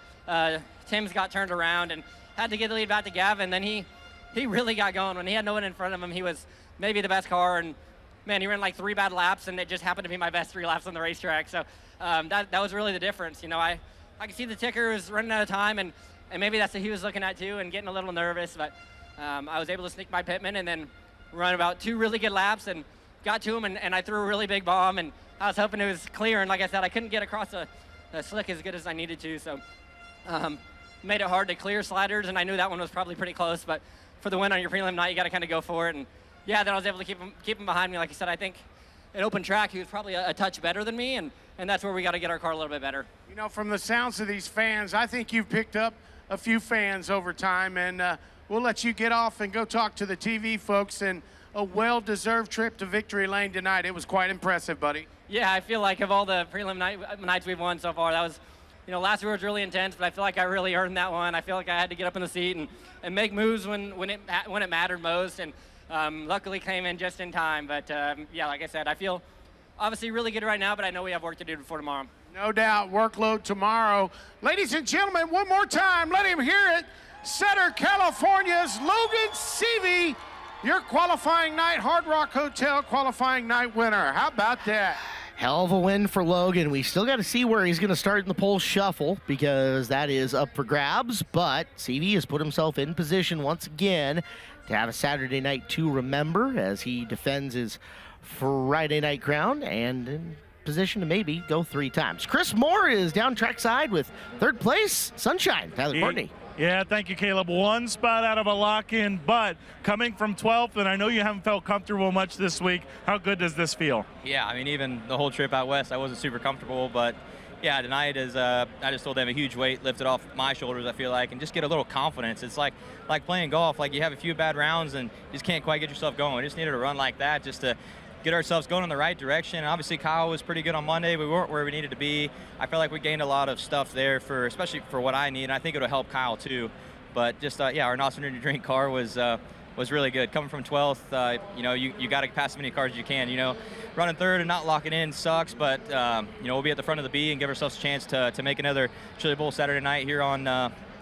Tim's got turned around and had to get the lead back to Gavin. Then he really got going. When he had no one in front of him, he was maybe the best car, and man, he ran like 3 bad laps, and it just happened to be my best 3 laps on the racetrack. So that was really the difference. I could see the ticker was running out of time, and maybe that's what he was looking at too, and getting a little nervous, but I was able to sneak my pitman and then run about 2 really good laps and got to him, and I threw a really big bomb, and I was hoping it was clear, and like I said, I couldn't get across the slick as good as I needed to, so made it hard to clear sliders, and I knew that one was probably pretty close, but for the win on your prelim night, you got to kind of go for it, and yeah, then I was able to keep him behind me. Like I said, I think in open track, he was probably a touch better than me, and that's where we got to get our car a little bit better. From the sounds of these fans, I think you've picked up a few fans over time, and we'll let you get off and go talk to the TV folks, and a well-deserved trip to victory lane tonight. It was quite impressive, buddy. Yeah, I feel like of all the prelim nights we've won so far, that was, last year was really intense, but I feel like I really earned that one. I feel like I had to get up in the seat and make moves when it mattered most, and luckily came in just in time. But yeah, like I said, I feel obviously really good right now, but I know we have work to do before tomorrow. No doubt, workload tomorrow. Ladies and gentlemen, one more time, let him hear it. Sutter, California's Logan Seavey, your qualifying night, Hard Rock Hotel qualifying night winner. How about that? Hell of a win for Logan. We still got to see where he's going to start in the pole shuffle because that is up for grabs, but CV has put himself in position once again to have a Saturday night to remember as he defends his Friday night crown and in position to maybe go 3 times. Chris Moore is down trackside with 3rd place. Sunshine, Tyler Courtney. Yeah, thank you, Caleb. 1 spot out of a lock-in, but coming from 12th, and I know you haven't felt comfortable much this week. How good does this feel? Yeah, I mean, even the whole trip out west, I wasn't super comfortable, but, yeah, tonight is I just told them a huge weight lifted off my shoulders, I feel like, and just get a little confidence. It's like playing golf. Like, you have a few bad rounds and you just can't quite get yourself going. We just needed a run like that just to get ourselves going in the right direction. And obviously, Kyle was pretty good on Monday. We weren't where we needed to be. I feel like we gained a lot of stuff there, especially for what I need, and I think it'll help Kyle too. But just, yeah, our Nostra Energy Drink car was really good. Coming from 12th, you got to pass as many cars as you can. Running third and not locking in sucks, but we'll be at the front of the B and give ourselves a chance to make another Chili Bowl Saturday night here on,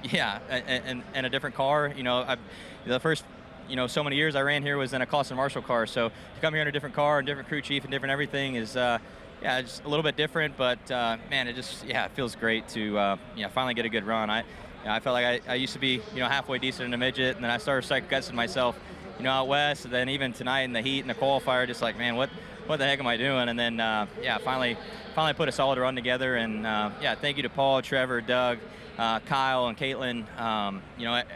in a different car. The first, so many years I ran here was in a Clausen Marshall car. So to come here in a different car and different crew chief and different everything is, just a little bit different. But man, it feels great to finally get a good run. I felt like I used to be, halfway decent in a midget, and then I started second-guessing myself, out west. And then even tonight in the heat and the qualifier, just like, man, what the heck am I doing? And then, finally put a solid run together. And thank you to Paul, Trevor, Doug, Kyle, and Caitlin.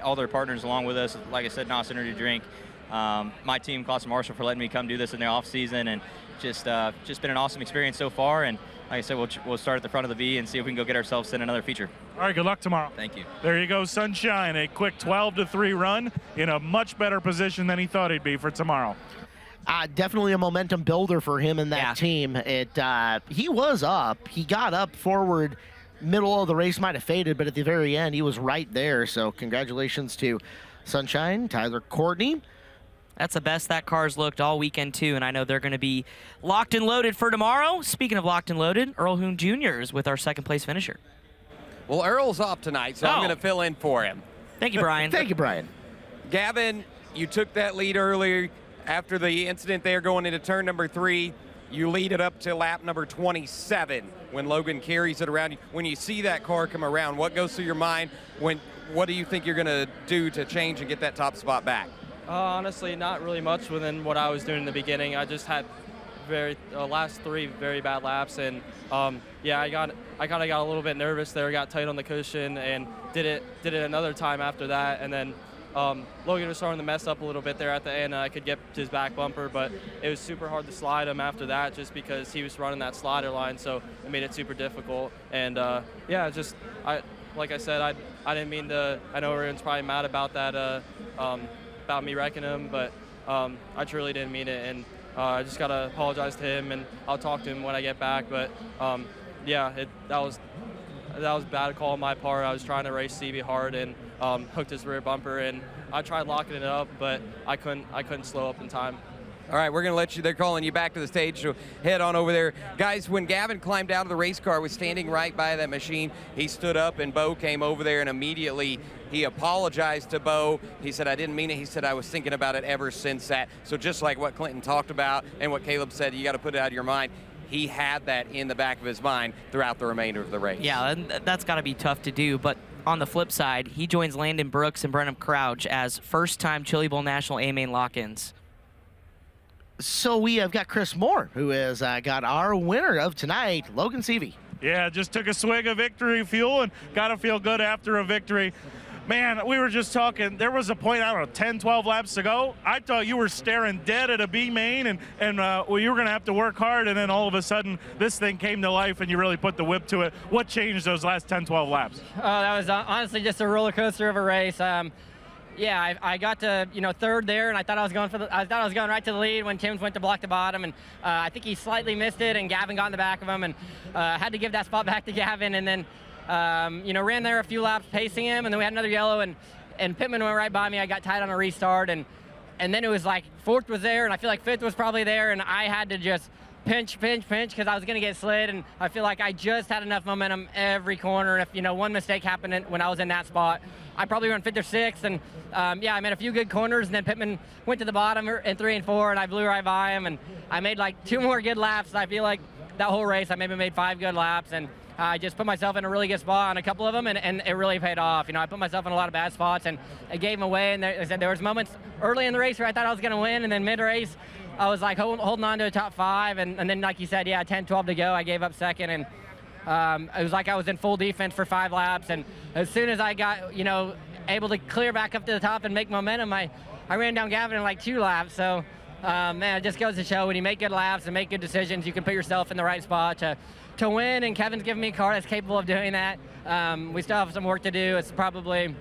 All their partners along with us. Like I said, Nostra Energy Drink. My team, Clausen Marshall, for letting me come do this in the off season, and just been an awesome experience so far. And like I said, we'll start at the front of the V and see if we can go get ourselves in another feature. All right, good luck tomorrow. Thank you. There you go, Sunshine. A quick 12-3 run in a much better position than he thought he'd be for tomorrow. Definitely a momentum builder for him and that team. He was up. He got up forward. Middle of the race might have faded, but at the very end, he was right there. So congratulations to Sunshine, Tyler Courtney. That's the best that car's looked all weekend, too, and I know they're going to be locked and loaded for tomorrow. Speaking of locked and loaded, Earl Hoon Jr. is with our second-place finisher. Well, Earl's off tonight, so I'm going to fill in for him. Thank you, Brian. Thank you, Brian. Gavin, you took that lead earlier after the incident there going into turn number 3. You lead it up to lap number 27 when Logan carries it around. When you see that car come around, what goes through your mind? What do you think you're going to do to change and get that top spot back? Honestly, not really much within what I was doing in the beginning. I just had last 3 very bad laps, and I kind of got a little bit nervous there, got tight on the cushion, and did it another time after that, and then Logan was starting to mess up a little bit there at the end. I could get to his back bumper, but it was super hard to slide him after that just because he was running that slider line, so it made it super difficult. And like I said, I didn't mean to. I know everyone's probably mad about that. About me wrecking him, but I truly didn't mean it, and I just gotta apologize to him, and I'll talk to him when I get back. But that was a bad call on my part. I was trying to race CB hard and hooked his rear bumper, and I tried locking it up, but I couldn't slow up in time. All right, we're going to let you, they're calling you back to the stage, so head on over there. Guys, when Gavin climbed out of the race car, was standing right by that machine, he stood up and Bo came over there and immediately he apologized to Bo. He said, I didn't mean it. He said, I was thinking about it ever since that. So just like what Clinton talked about and what Caleb said, you got to put it out of your mind. He had that in the back of his mind throughout the remainder of the race. Yeah, and that's got to be tough to do, but on the flip side, he joins Landon Brooks and Brennan Crouch as first-time Chili Bowl National A-Main lock-ins. So we have got Chris Moore, who has got our winner of tonight, Logan Seavey. Yeah, just took a swig of victory fuel and got to feel good after a victory. Man, we were just talking. There was a point, I don't know, 10, 12 laps to go. I thought you were staring dead at a B main, and you were going to have to work hard, and then all of a sudden this thing came to life, and you really put the whip to it. What changed those last 10, 12 laps? That was honestly just a roller coaster of a race. I got to third there, and I thought I was going right to the lead when Timms went to block the bottom, and I think he slightly missed it, and Gavin got in the back of him, and had to give that spot back to Gavin, and then ran there a few laps pacing him, and then we had another yellow, and Pittman went right by me. I got tight on a restart, and then it was like fourth was there, and I feel like fifth was probably there, and I had to just pinch because I was going to get slid, and I feel like I just had enough momentum every corner. If one mistake happened when I was in that spot, I probably run fifth or sixth, and I made a few good corners, and then Pittman went to the bottom in 3 and 4, and I blew right by him, and I made like 2 more good laps. I feel like that whole race I maybe made 5 good laps, and I just put myself in a really good spot on a couple of them, and it really paid off. I put myself in a lot of bad spots, and it gave them away, and there was moments early in the race where I thought I was going to win, and then mid-race I was like holding on to a top 5, and then like you said, 10, 12 to go, I gave up second, and it was like I was in full defense for 5 laps, and as soon as I got, able to clear back up to the top and make momentum, I ran down Gavin in like 2 laps, so man, it just goes to show when you make good laps and make good decisions, you can put yourself in the right spot to win, and Kevin's given me a car that's capable of doing that. We still have some work to do. It's probably,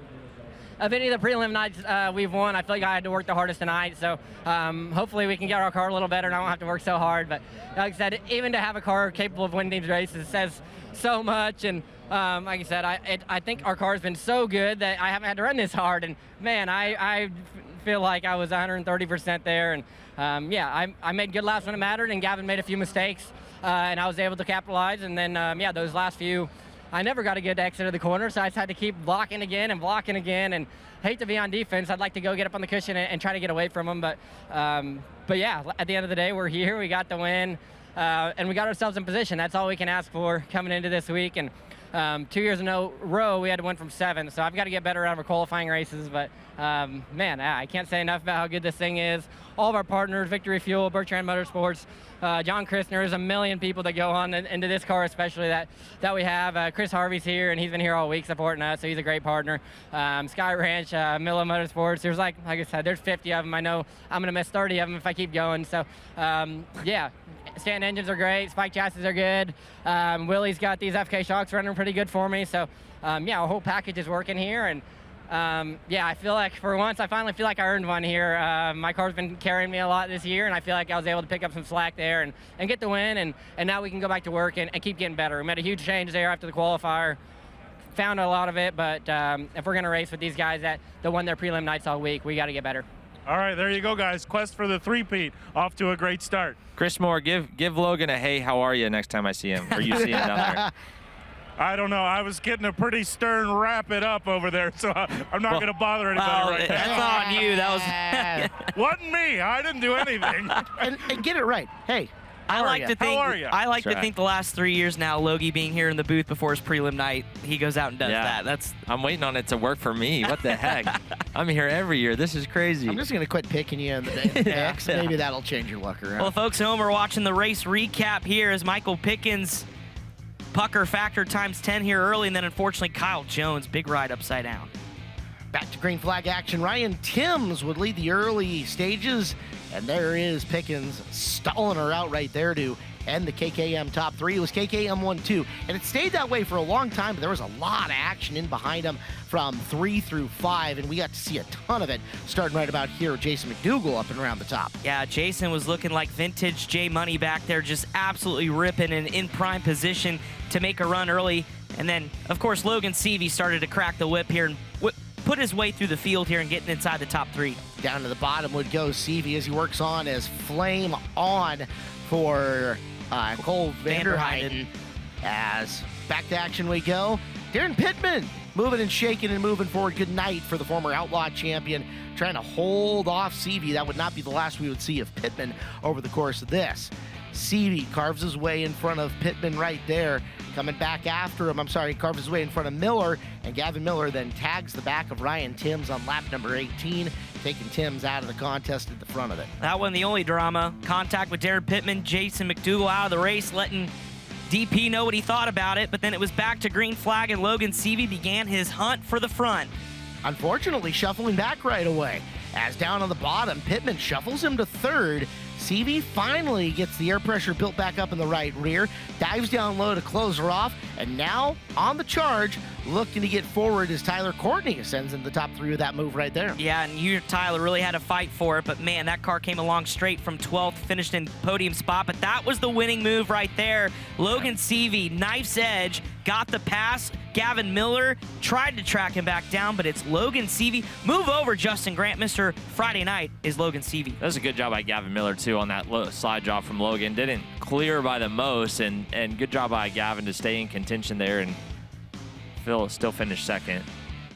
of any of the prelim nights we've won, I feel like I had to work the hardest tonight, so hopefully we can get our car a little better and I won't have to work so hard. But like I said, even to have a car capable of winning these races says so much, and like I said, I think our car's been so good that I haven't had to run this hard, and man, I feel like I was 130% there, and yeah, I made good laps when it mattered, and Gavin made a few mistakes, and I was able to capitalize, and then yeah, those last few, I never got a good exit of the corner, so I just had to keep blocking again, and hate to be on defense. I'd like to go get up on the cushion and try to get away from them, but yeah, at the end of the day, we're here, we got the win, and we got ourselves in position. That's all we can ask for coming into this week, and 2 years in a row, we had to win from 7, so I've got to get better out of our qualifying races, but man, I can't say enough about how good this thing is. All of our partners, Victory Fuel, Bertrand Motorsports, John Christner, there's a million people that go on into this car, especially that we have. Chris Harvey's here, and he's been here all week supporting us, so he's a great partner. Sky Ranch, Milla Motorsports, there's like I said, there's 50 of them. I know I'm going to miss 30 of them if I keep going, so yeah. Stand engines are great, spike chassis are good. Willie's got these FK shocks running pretty good for me, so yeah, our whole package is working here, and yeah, I feel like for once I finally feel like I earned one here. My car's been carrying me a lot this year, and I feel like I was able to pick up some slack there and get the win, and now we can go back to work and keep getting better. We made a huge change there after the qualifier, found a lot of it, but if we're going to race with these guys that won their prelim nights all week, we got to get better. All right, there you go, guys. Quest for the three-peat, off to a great start. Chris Moore, give Logan a hey, how are you next time I see him, or you see him down there. I don't know. I was getting a pretty stern wrap it up over there, so I'm not going to bother anybody right now. That's on you. That was wasn't me. I didn't do anything. and get it right. Hey, I like to think the last 3 years now, Logie being here in the booth before his prelim night, he goes out and does that. I'm waiting on it to work for me. What the heck? I'm here every year. This is crazy. I'm just going to quit picking you in the picks. Maybe that'll change your luck around. Well, folks at home are watching the race recap here as Michael Pickens pucker factor times 10 here early, and then unfortunately Kyle Jones, big ride upside down. Back to green flag action. Ryan Timms would lead the early stages, and there is Pickens stalling her out right there to end the KKM top 3. It was KKM 1-2, and it stayed that way for a long time, but there was a lot of action in behind him from 3 through 5, and we got to see a ton of it starting right about here with Jason McDougall up and around the top. Yeah, Jason was looking like vintage J Money back there, just absolutely ripping and in prime position to make a run early. And then, of course, Logan Seavey started to crack the whip here and put his way through the field here and getting inside the top 3. Down to the bottom would go Seavey as he works on as flame on for Cole Vanderheiden. As back to action we go. Darren Pittman moving and shaking and moving forward. Good night for the former Outlaw champion, trying to hold off Seavey. That would not be the last we would see of Pittman over the course of this. Seavey carves his way in front of Pittman right there. Coming back after him, carves his way in front of Miller, and Gavin Miller then tags the back of Ryan Timms on lap number 18, taking Timms out of the contest at the front of it. That wasn't the only drama. Contact with Darren Pittman, Jason McDougall out of the race, letting DP know what he thought about it, but then it was back to green flag, and Logan Seavey began his hunt for the front. Unfortunately, shuffling back right away. As down on the bottom, Pittman shuffles him to 3rd. Seavey finally gets the air pressure built back up in the right rear, dives down low to close her off, and now on the charge, looking to get forward as Tyler Courtney ascends in the top 3 with that move right there. Yeah, and Tyler really had to fight for it, but man, that car came along straight from 12th, finished in podium spot, but that was the winning move right there. Logan Seavey, knife's edge, got the pass. Gavin Miller tried to track him back down, but it's Logan Seavey. Move over, Justin Grant. Mr. Friday Night is Logan Seavey. That was a good job by Gavin Miller, too, on that slide job from Logan. Didn't clear by the most, and good job by Gavin to stay in contention there and still finish 2nd.